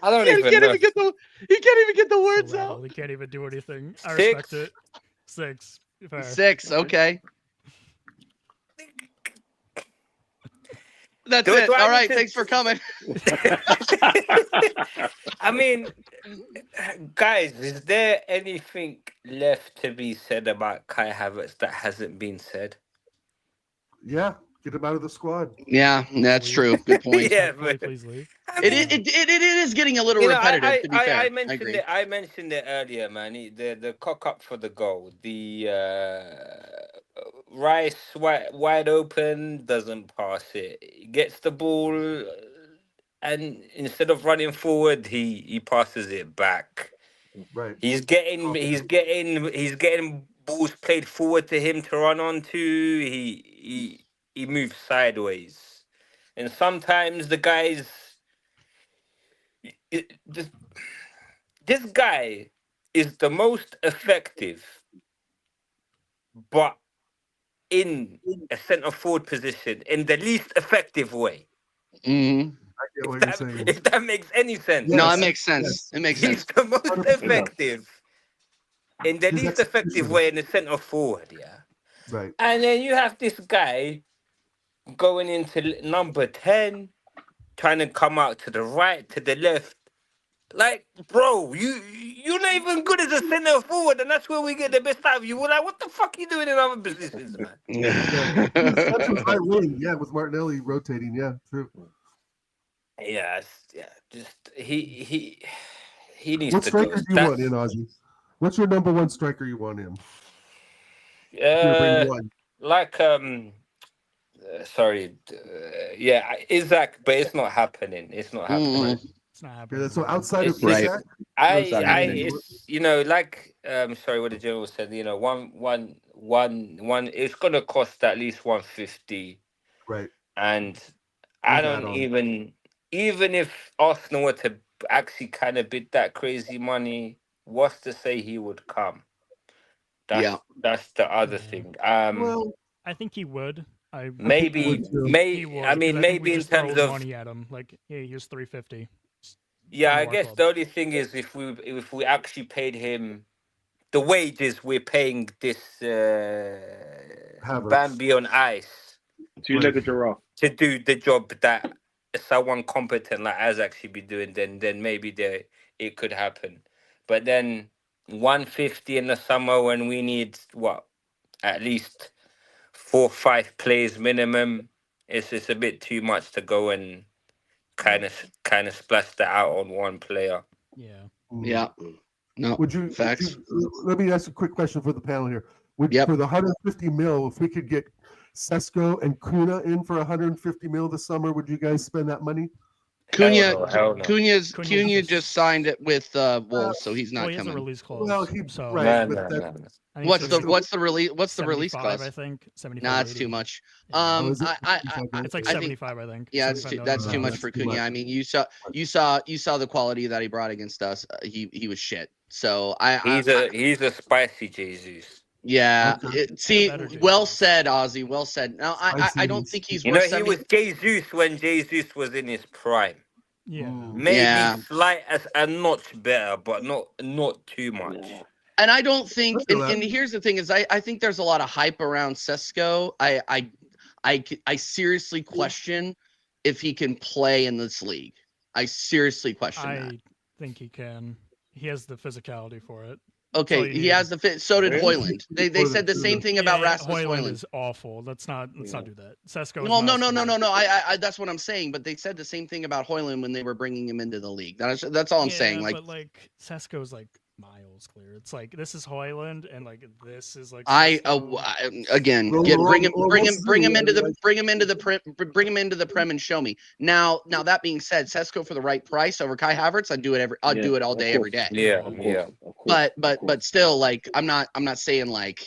I don't even know.
He can't even get the words out.
He can't even do anything. I respect it. 6. Fair.
6. Okay. That's it. All right. Thanks for coming.
I mean, guys, is there anything left to be said about Kai Havertz that hasn't been said?
Yeah. Get him out of the squad.
Yeah, that's true. Good point.
Yeah,
Please,
but
please leave.
I
It,
mean,
it is getting a little
you know,
repetitive. To be fair,
I
I
mentioned
agree.
it. I mentioned it earlier, man. The cock up for the goal. The Rice wide open, doesn't pass it. He gets the ball, and instead of running forward, he passes it back.
Right.
He's getting balls played forward to him to run onto. He moves sideways, and sometimes the guys. This guy is the most effective, but in a centre forward position in the least effective way.
Mm-hmm.
I get what you're saying.
If that makes any sense.
No,
Yes,
it makes sense.
yes.
It makes
He's
sense.
the most
100%.
effective in the
His
least effective
execution.
way in the centre forward, yeah.
Right.
And then you have this guy going into number 10, trying to come out to the right, to the left. Like, bro, you're not even good as a centre forward, and that's where we get the best out of you. We're like, what the fuck are you doing in other positions, man?
Yeah. That's a high wing. Yeah, with Martinelli rotating. Yeah, true.
Yeah, just he needs
What
to go.
striker do you want in, Ozzy? What's your number one striker you want in? If you were to bring one.
Like sorry, yeah, Isaac, but it's not happening. It's not happening.
It's not happening.
Yeah, so outside of
Right.
Isaac,
It's you know, like sorry, what the general said. You know, one. It's gonna cost at least 150.
right?
And I
With
don't
add-on.
even if Arsenal were to actually kind of bid that crazy money, what's to say he would come? That's the other thing.
Well,
I think he would.
Maybe
he would,
I
'cause
mean
think
maybe
we
in
just throw
terms of
money at him. Like, hey, here's 350.
yeah,
Come
I
to our
guess
club.
the only thing is if we actually paid him the wages we're paying this
Havertz.
Bambi on ice
Two-legged giraffe.
to do the job that someone competent like Isaac should be doing, then maybe it could happen. But then 150 in the summer when we need what at least 4 or 5 plays minimum, it's a bit too much to go and kind of splash that out on one player.
Yeah.
Yeah. No.
Would you?
Facts.
Let me ask a quick question for the panel here.
Yep.
For the 150 mil, if we could get Sesko and Kuna in for 150 mil this summer, would you guys spend that money?
Hell no.
Cunha just signed it with Wolves, so he's not
he has
coming.
a release clause.
Well,
right,
but
I think
What's
it's
the release? What's the release
75,
clause?
I think 75.
Nah, it's
80.
too much.
Yeah.
It's
like 75, I think.
Yeah, that's too much
That's
for
too
Cunha.
much.
I mean, you saw the quality that he brought against us. He was shit. So
He's a spicy Jesus.
Yeah.
Okay.
Well said, Ozzy. Well said. Now I don't think he's
You know,
worth
he was Jesus when Jesus was in his prime.
Yeah.
Maybe slight as a notch better, but not too much.
And I don't think, and here's the thing is, I think there's a lot of hype around Sesko. I seriously question if he can play in this league. I seriously question that.
I think he can. He has the physicality for it.
Okay, he has the fit. So did Hoyland. They said the same thing about Rasmus
Hoyland
Højlund.
is awful. Let's not do that. Sesko.
Well, no. I that's what I'm saying. But they said the same thing about Hoyland when they were bringing him into the league. That's all I'm saying. Like,
but like Sesko's like miles clear. It's like this is Hoyland, and like this is like
again bring him into the prem and show me. Now that being said, Sesko for the right price over Kai Havertz, I'd do it all day every day.
Yeah.
But still, like I'm not saying like,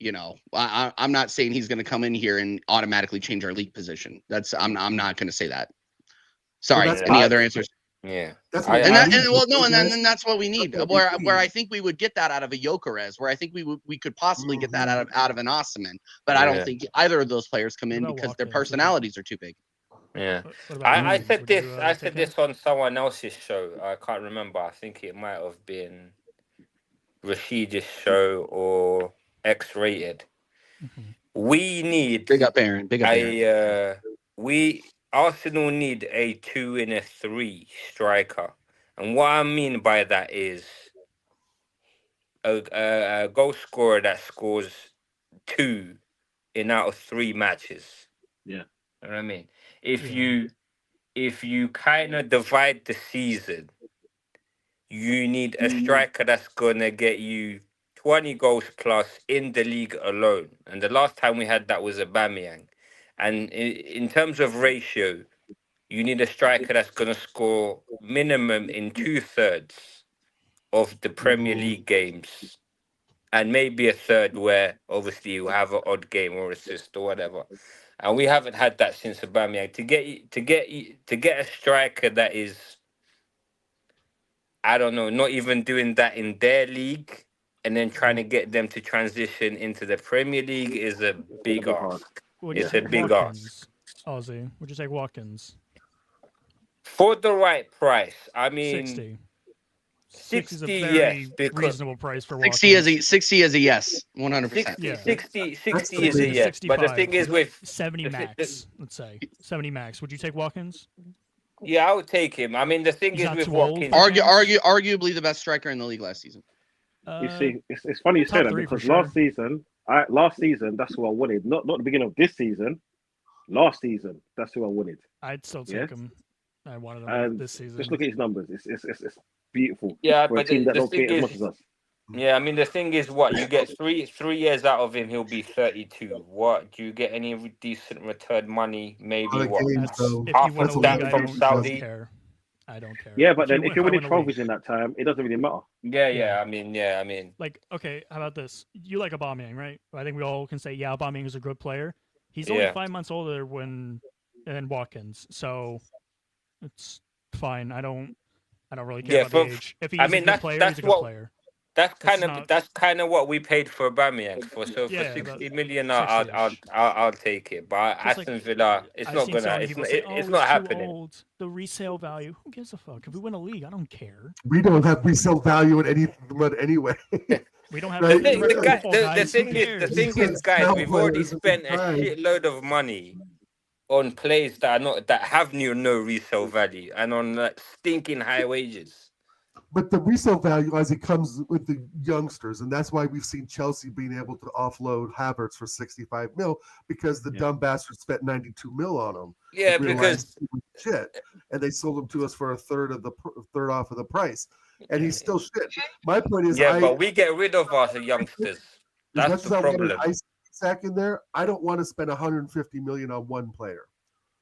you know, I'm not saying he's going to come in here and automatically change our league position. I'm not going to say that. Sorry. Any other answers?
Yeah.
And then that's what we need. Where I think we would get that out of a Gyökeres, where I think we could possibly get that out of an Osimhen, but I don't think either of those players come in because their personalities are too big.
Yeah. I said this on someone else's show. I can't remember. I think it might have been Rashid's show or X-Rated. We need
big up Aaron.
Arsenal need a 2 and a 3 striker, and what I mean by that is a goal scorer that scores 2 in out of 3 matches.
Yeah.
You know what I mean? If you kind of divide the season, you need a striker that's gonna get you 20 goals plus in the league alone. And the last time we had that was Aubameyang. And in terms of ratio, you need a striker that's gonna score minimum in 2/3 of the Premier League games, and maybe a third where obviously you have an odd game or assist or whatever. And we haven't had that since Aubameyang. To get a striker that is, I don't know, not even doing that in their league, and then trying to get them to transition into the Premier League is a big ask.
Would you
It's a
take
big
Watkins,
ask.
Ozzy? Would you take Watkins?
For the right price, I mean,
60.
60
is a very
yes, because
reasonable price for Watkins.
60 is a yes, 100%.
60 is a yes.
65.
But the thing is with
70 max, let's say 70 max. Would you take Watkins?
Yeah, I would take him. I mean, the thing
He's
is
not
with
too old
Watkins.
for
Arguably the best striker in the league last season.
You see, it's funny you say
top
that
three for
because
sure.
last season, that's who I wanted. Not the beginning of this season. Last season, that's who I wanted.
I'd still take
Yeah?
him. I wanted him
And
this season.
just look at his numbers. It's beautiful.
Yeah,
for a
but
team that
the
don't
thing
care as much
is,
as us.
yeah, I mean, the thing is, what you get three years out of him, he'll be 32. What do you get any decent return money? Maybe
Lot of
what
games, though.
If you
half
win
of
a
that
league, I
from
don't
Saudi?
care. I don't care.
Yeah, but then if you're winning
win a
trophies
league-
in that time, it doesn't really matter.
Yeah. I mean,
like, okay, how about this? You like Aubameyang, right? I think we all can say, yeah, Aubameyang is a good player. He's only 5 months older than Watkins, so it's fine. I don't really care about the age. If he's a good player, he's a good player.
That's kind of what we paid for Aubameyang for. So for
Yeah,
60 million,
60-ish.
I'll take it. But
Just
Aston Villa, it's not gonna. It's not happening.
Old. The resale value. Who gives a fuck? If we win a league, I don't care.
We don't have resale value in anything anyway.
We don't have
Right?
The thing is, guys, we've already spent a shitload of money on players that have no resale value and on stinking high wages.
But the resale value, as it comes with the youngsters, and that's why we've seen Chelsea being able to offload Havertz for 65 mil because the dumb bastard spent 92 mil on him.
Yeah,
because shit, and they sold him to us for a third off of the price, and he's still shit. My point is,
but we get rid of our youngsters. That's the problem.
Isaac in there, I don't want to spend 150 million on one player.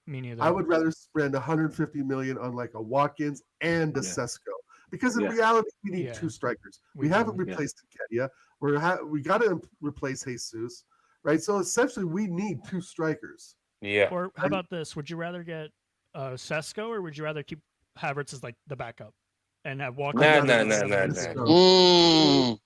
Me neither.
I would rather spend 150 million on like a Watkins and a Sesko. Because in reality, we need two strikers. We haven't replaced Kedia. We got to replace Jesus, right? So essentially, we need two strikers.
Yeah.
Or how about this? Would you rather get Sesko, or would you rather keep Havertz as like the backup and have Watkins?
No.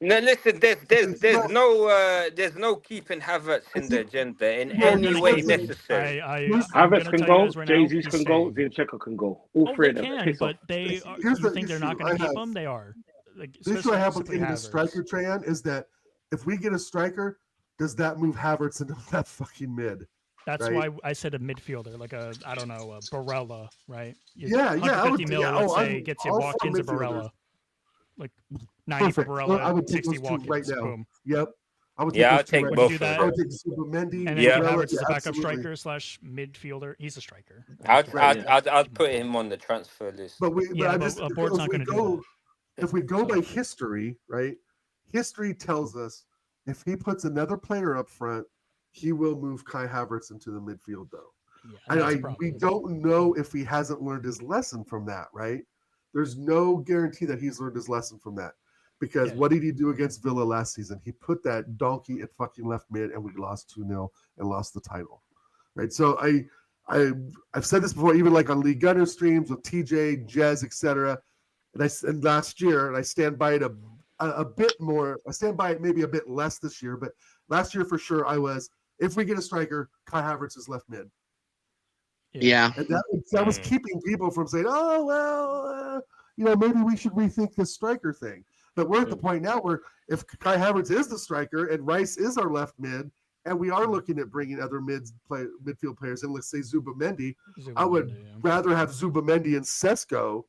No, listen. There's no keeping Havertz in the agenda in any way necessary.
Havertz can go. Jesus can go. Zinchenko can go. All three of them.
Can, but you think they're not going to keep them? They are. Like,
the issue I have with getting a striker, Trajan, is that if we get a striker, does that move Havertz into that fucking mid?
That's why I said a midfielder, like a Barella, right?
Yeah.
150 mil, let's say, gets you Watkins or Barella. Like 90 for Barella,
I would take
60
those two
Watkins.
right now.
Boom.
Yep.
I'll take both of them.
I would take Zubamendi.
And then Havertz is a backup striker / midfielder. He's a striker.
I'd put him on the transfer list.
But a board's not going to do that. If we go by history, right? History tells us if he puts another player up front, he will move Kai Havertz into the midfield, though. Yeah, we don't know if he hasn't learned his lesson from that, right? There's no guarantee that he's learned his lesson from that. Because what did he do against Villa last season? He put that donkey at fucking left mid, and we lost 2-0 and lost the title, right? So I've said this before, even like on League Gunner streams with TJ, Jez, etc. And I said last year, and I stand by it a bit more. I stand by it maybe a bit less this year, but last year for sure I was. If we get a striker, Kai Havertz is left mid.
Yeah,
and that was keeping people from saying, "Oh well, maybe we should rethink this striker thing." But we're at the point now where if Kai Havertz is the striker and Rice is our left mid, and we are looking at bringing other midfield players in, let's say Zubamendi, I would rather have Zubamendi and Sesko,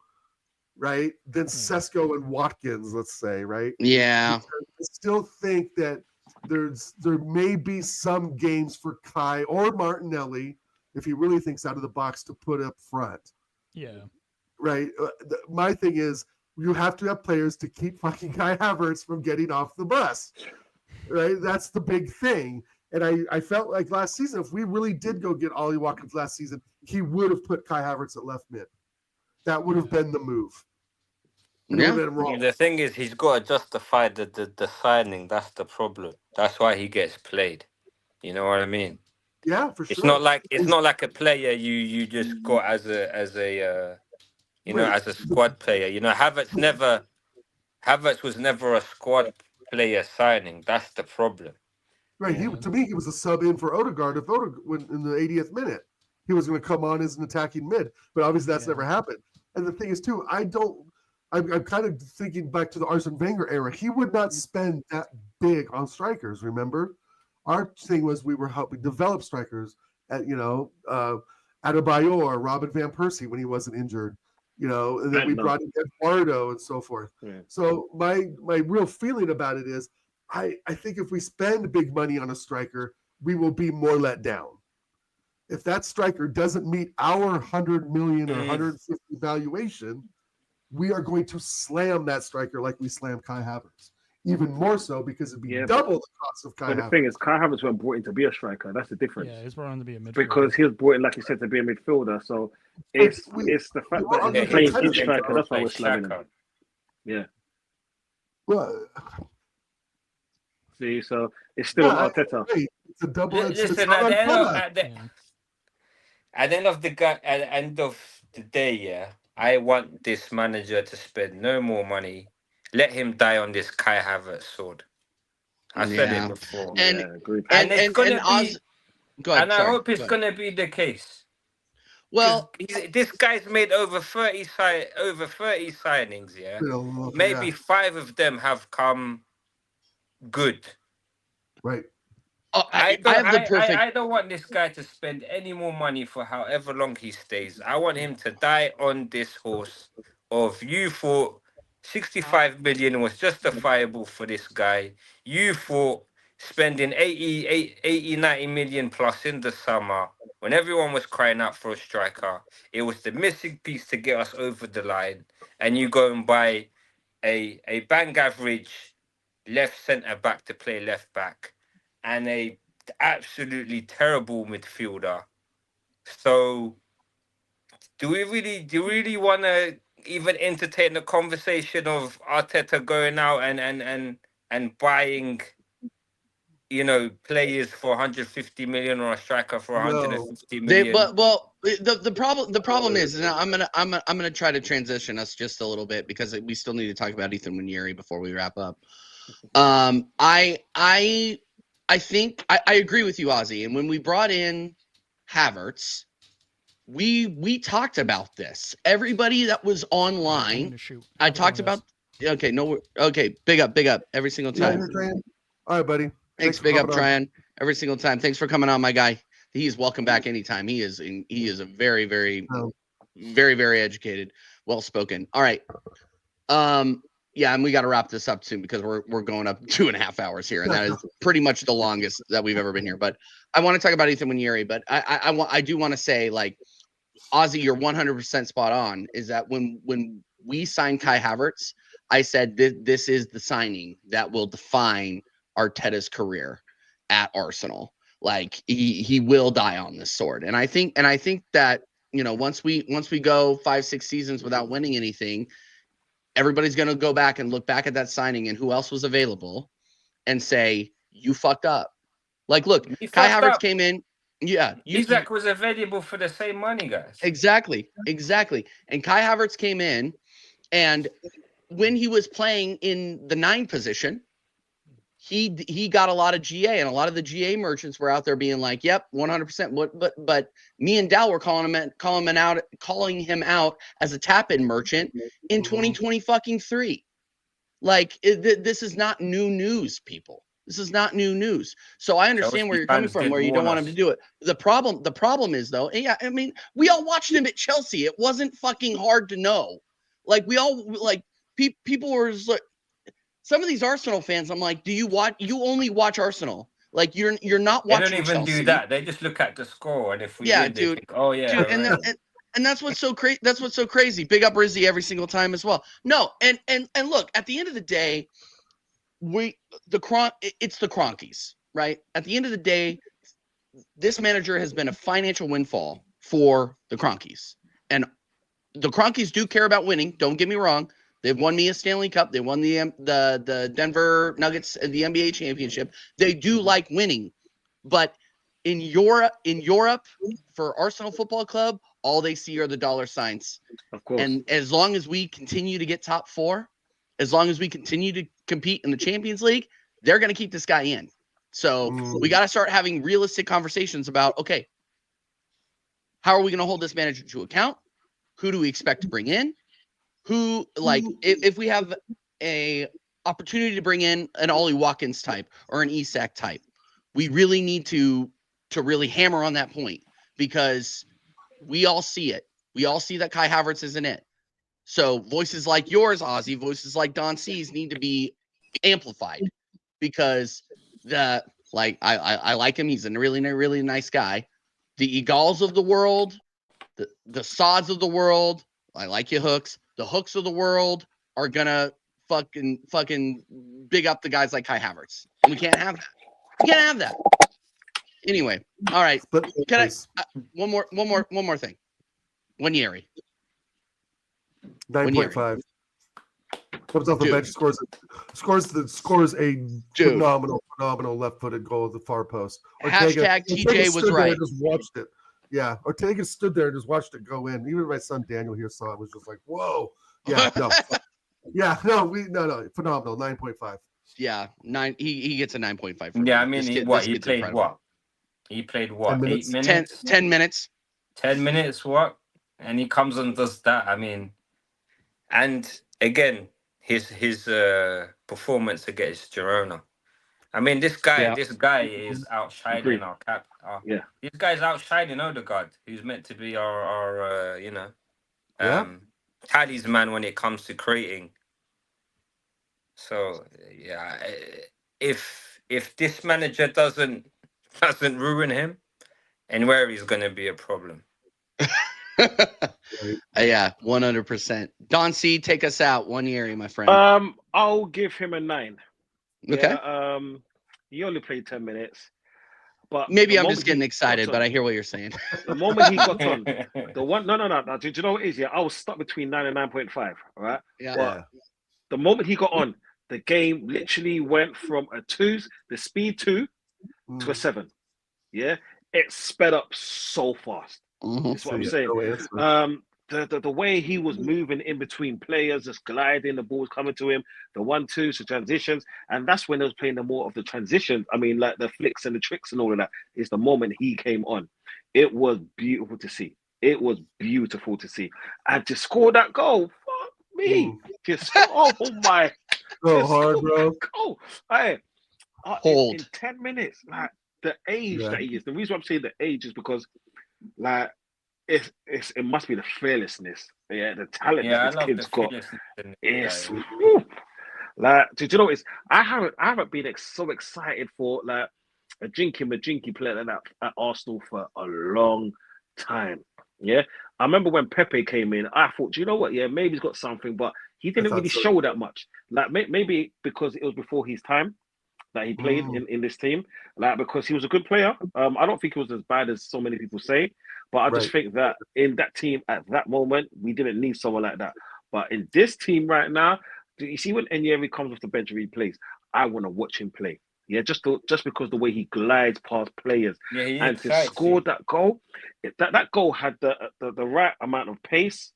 right, than Sesko and Watkins, let's say, right?
Yeah.
Because I still think that there may be some games for Kai or Martinelli if he really thinks out of the box to put up front.
Yeah.
Right. My thing is, you have to have players to keep fucking Kai Havertz from getting off the bus. Right. That's the big thing. And I felt like last season, if we really did go get Ollie Watkins last season, he would have put Kai Havertz at left mid. That would have been the move.
Yeah.
The thing is, he's got to justify the signing. That's the problem. That's why he gets played. You know what I mean?
Yeah, for sure.
It's not like a player you just got as a as a squad player. You know, Havertz was never a squad player signing. That's the problem.
Right. To me, he was a sub in for Odegaard when in the 80th minute. He was going to come on as an attacking mid, but obviously that's never happened. And the thing is, too, I'm kind of thinking back to the Arsene Wenger era. He would not spend that big on strikers, remember? Our thing was we were helping develop strikers at, Adebayor or Robin Van Persie when he wasn't injured, and then we brought in Eduardo and so forth. Yeah. So my real feeling about it is I think if we spend big money on a striker, we will be more let down. If that striker doesn't meet our 100 million or 150 valuation, we are going to slam that striker like we slammed Kai Havertz. Even more so because it'd be double the cost of Kai Havertz.
But the thing is, Kai Havertz wasn't brought in to be a striker. That's the difference.
Yeah, he's brought in to be a midfielder.
Because he was brought in, like you said, to be a midfielder. So it's the fact that he's playing in striker. That's why we're slamming him. Yeah.
Well,
see, so it's still an Arteta.
It's a double-edged sword.
Listen, at the end of the day, I want this manager to spend no more money. Let him die on this Kai Havertz sword. I said it before.
And
I hope it's going to be the case.
Well,
this guy's made over 30 signings, yeah? Maybe 5 of them have come good.
Right.
I don't want this guy to spend any more money for however long he stays. I want him to die on this horse of you thought 65 million was justifiable for this guy. You thought spending 80, 90 million plus in the summer when everyone was crying out for a striker. It was the missing piece to get us over the line. And you go and buy a bang average left centre back to play left back and a absolutely terrible midfielder. So do we really want to even entertain the conversation of Arteta going out and buying, players for 150 million or a striker for 150 million?
The problem is, and I'm gonna try to transition us just a little bit because we still need to talk about Ethan Nwaneri before we wrap up. I think I agree with you, Ozzy. And when we brought in Havertz, we talked about this. Everybody that was online, I talked about. Okay, big up every single time.
All right, buddy.
Thanks big up, Tryon. Every single time. Thanks for coming on, my guy. He's welcome back anytime. He is a very, very, very, very educated, well spoken. All right. Yeah, and we got to wrap this up soon because we're going up 2.5 hours here, and that is pretty much the longest that we've ever been here. But I want to talk about Ethan Nwaneri, but I do want to say, like, Ozzy, you're 100% spot on. Is that when we signed Kai Havertz, I said this is the signing that will define Arteta's career at Arsenal. Like he will die on this sword, and I think that once we go 5-6 seasons without winning anything, everybody's going to go back and look back at that signing and who else was available and say, you fucked up. Like, look, Kai Havertz came in. Yeah.
Isak was available for the same money, guys.
Exactly. And Kai Havertz came in, and when he was playing in the 9 position, he got a lot of GA, and a lot of the GA merchants were out there being like, yep, 100%. But me and Dal were calling him out as a tap-in merchant in 2023. Like this is not new news, people. This is not new news. So I understand where you're coming from, where you don't want him to do it. The problem is though, yeah, I mean, we all watched him at Chelsea. It wasn't fucking hard to know. Like we all people were just like, some of these Arsenal fans, I'm like, you only watch Arsenal? Like you're not
They
watching
don't even
Chelsea.
do that. They just look at the score, and if we
Yeah,
win, they
dude.
think, "Oh yeah,
Dude,
right."
and that's what's so crazy. That's what's so crazy. Big up Rizzy every single time as well. No, and look, at the end of the day, it's the Cronkies, right? At the end of the day, this manager has been a financial windfall for the Cronkies. And the Cronkies do care about winning. Don't get me wrong. They've won me a Stanley Cup. They won the Denver Nuggets the NBA championship. They do like winning. But in Europe, for Arsenal Football Club, all they see are the dollar signs.
Of course.
And as long as we continue to get top 4, as long as we continue to compete in the Champions League, they're going to keep this guy in. So we got to start having realistic conversations about, okay, how are we going to hold this manager to account? Who do we expect to bring in? Who, like, if we have a opportunity to bring in an Ollie Watkins type or an Isak type, we really need to really hammer on that point, because we all see it. We all see that Kai Havertz isn't it. So voices like yours, Ozzy, voices like Don C's need to be amplified, because I like him. He's a really, really nice guy. The Egals of the world, the Sods of the world, I like you, Hooks. The Hooks of the world are gonna fucking big up the guys like Kai Havertz, and we can't have that. We can't have that. Anyway, all right. Can I one more thing? Wanyeri.
9.5. Comes off the bench, scores a phenomenal left-footed goal at the far post.
Hashtag TJ was right.
Just watched it. Yeah, Ortega stood there and just watched it go in. Even my son Daniel here saw it. Was just like, whoa. Yeah, no. Phenomenal. 9.5.
Yeah, 9. He gets a 9.5.
Yeah, I mean, he played incredible. What? He played what? 8 minutes?
10 minutes.
10 minutes, what? And he comes and does that. I mean, and again, his performance against Girona. I mean, this guy is outshining our cap. This guy's outshining Odegaard, who's meant to be our talisman when it comes to creating. So yeah, if this manager doesn't ruin him, and where he's going to be a problem.
Yeah, 100%. Don C, take us out. Wanyeri, my friend.
I'll give him a 9.
Okay.
Yeah, he only played 10 minutes, but
maybe I'm just getting excited, but I hear what you're saying.
The moment he got on, no. Do you know what it is? Yeah, I was stuck between 9 and 9.5. All right.
Yeah.
But the moment he got on, the game literally went from a 2, the speed 2, to a 7. Yeah, it sped up so fast. That's what I'm saying. The way he was moving in between players, just gliding, the ball's coming to him, the 1-2s, the transitions, and that's when they was playing the more of the transition. I mean, like the flicks and the tricks and all of that. Is the moment he came on. It was beautiful to see. And to score that goal, fuck me. Oh my.
So hard, bro.
Oh, hey. In 10 minutes, like the age that he is. The reason why I'm saying the age is because, like, it must be the fearlessness, the talent that this kid's got. It's like, did you know? I haven't been so excited for like a Majinky player at Arsenal for a long time. Yeah, I remember when Pepe came in, I thought, do you know what? Yeah, maybe he's got something, but he didn't really show that much. Like maybe because it was before his time that he played in this team, like because he was a good player. I don't think he was as bad as so many people say, but I just think that in that team at that moment, we didn't need someone like that. But in this team right now, do you see when Enyeri comes off the bench and he plays? I want to watch him play. Yeah, just because the way he glides past players and to score that goal, that goal had the right amount of pace,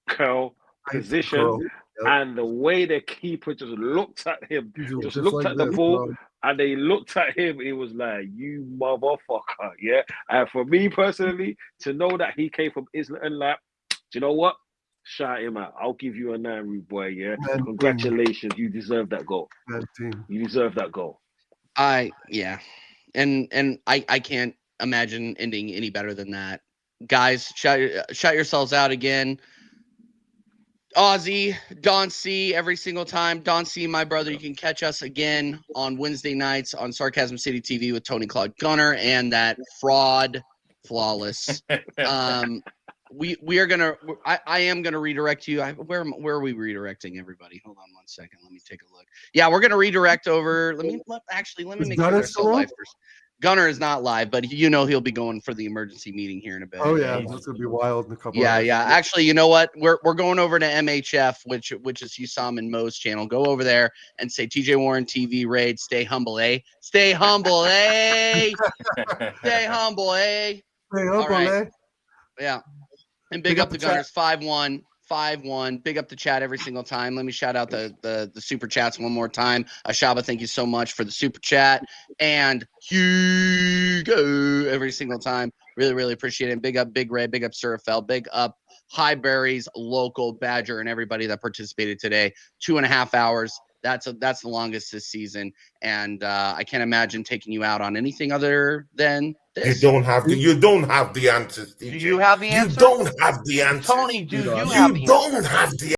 curl, position. And the way the keeper just looked at him, just looked at the ball, and they looked at him, it was like, you motherfucker, yeah? And for me personally, to know that he came from Islington, like, do you know what? Shout him out. I'll give you a 9, rude boy, yeah? Congratulations, you deserve that goal. You deserve that goal.
And I can't imagine ending any better than that. Guys, shout yourselves out again. Ozzy, Don C, every single time. Don C, my brother, you can catch us again on Wednesday nights on Sarcasm City TV with Tony Claude Gunner and that fraud flawless. We are gonna. I am gonna redirect you. Where are we redirecting everybody? Hold on 1 second. Let me take a look. Yeah, we're gonna redirect over. Let me make sure they're still live first. Gunner is not live, but he'll be going for the emergency meeting here in a bit.
Oh yeah, that's gonna be wild in a couple.
Yeah,
hours.
yeah. Actually, you know what? We're going over to MHF, which is Husam and Mo's channel. Go over there and say TJ Warren TV raid. Stay humble, eh? Stay humble, eh? Stay humble, eh?
Stay humble,
right.
eh?
Yeah. And big up the Gunners 5-1. 5-1. Big up the chat every single time. Let me shout out the super chats one more time. Ashaba, thank you so much for the super chat. And Hugo every single time. Really, really appreciate it. Big up Big Red. Big up Surafel. Big up Highberries, Local, Badger, and everybody that participated today. 2.5 hours. That's the longest this season. And I can't imagine taking you out on anything other than this.
You don't have the answers.
Do you have the answer?
You don't have the answers.
Tony, do you have the answer?
You don't have the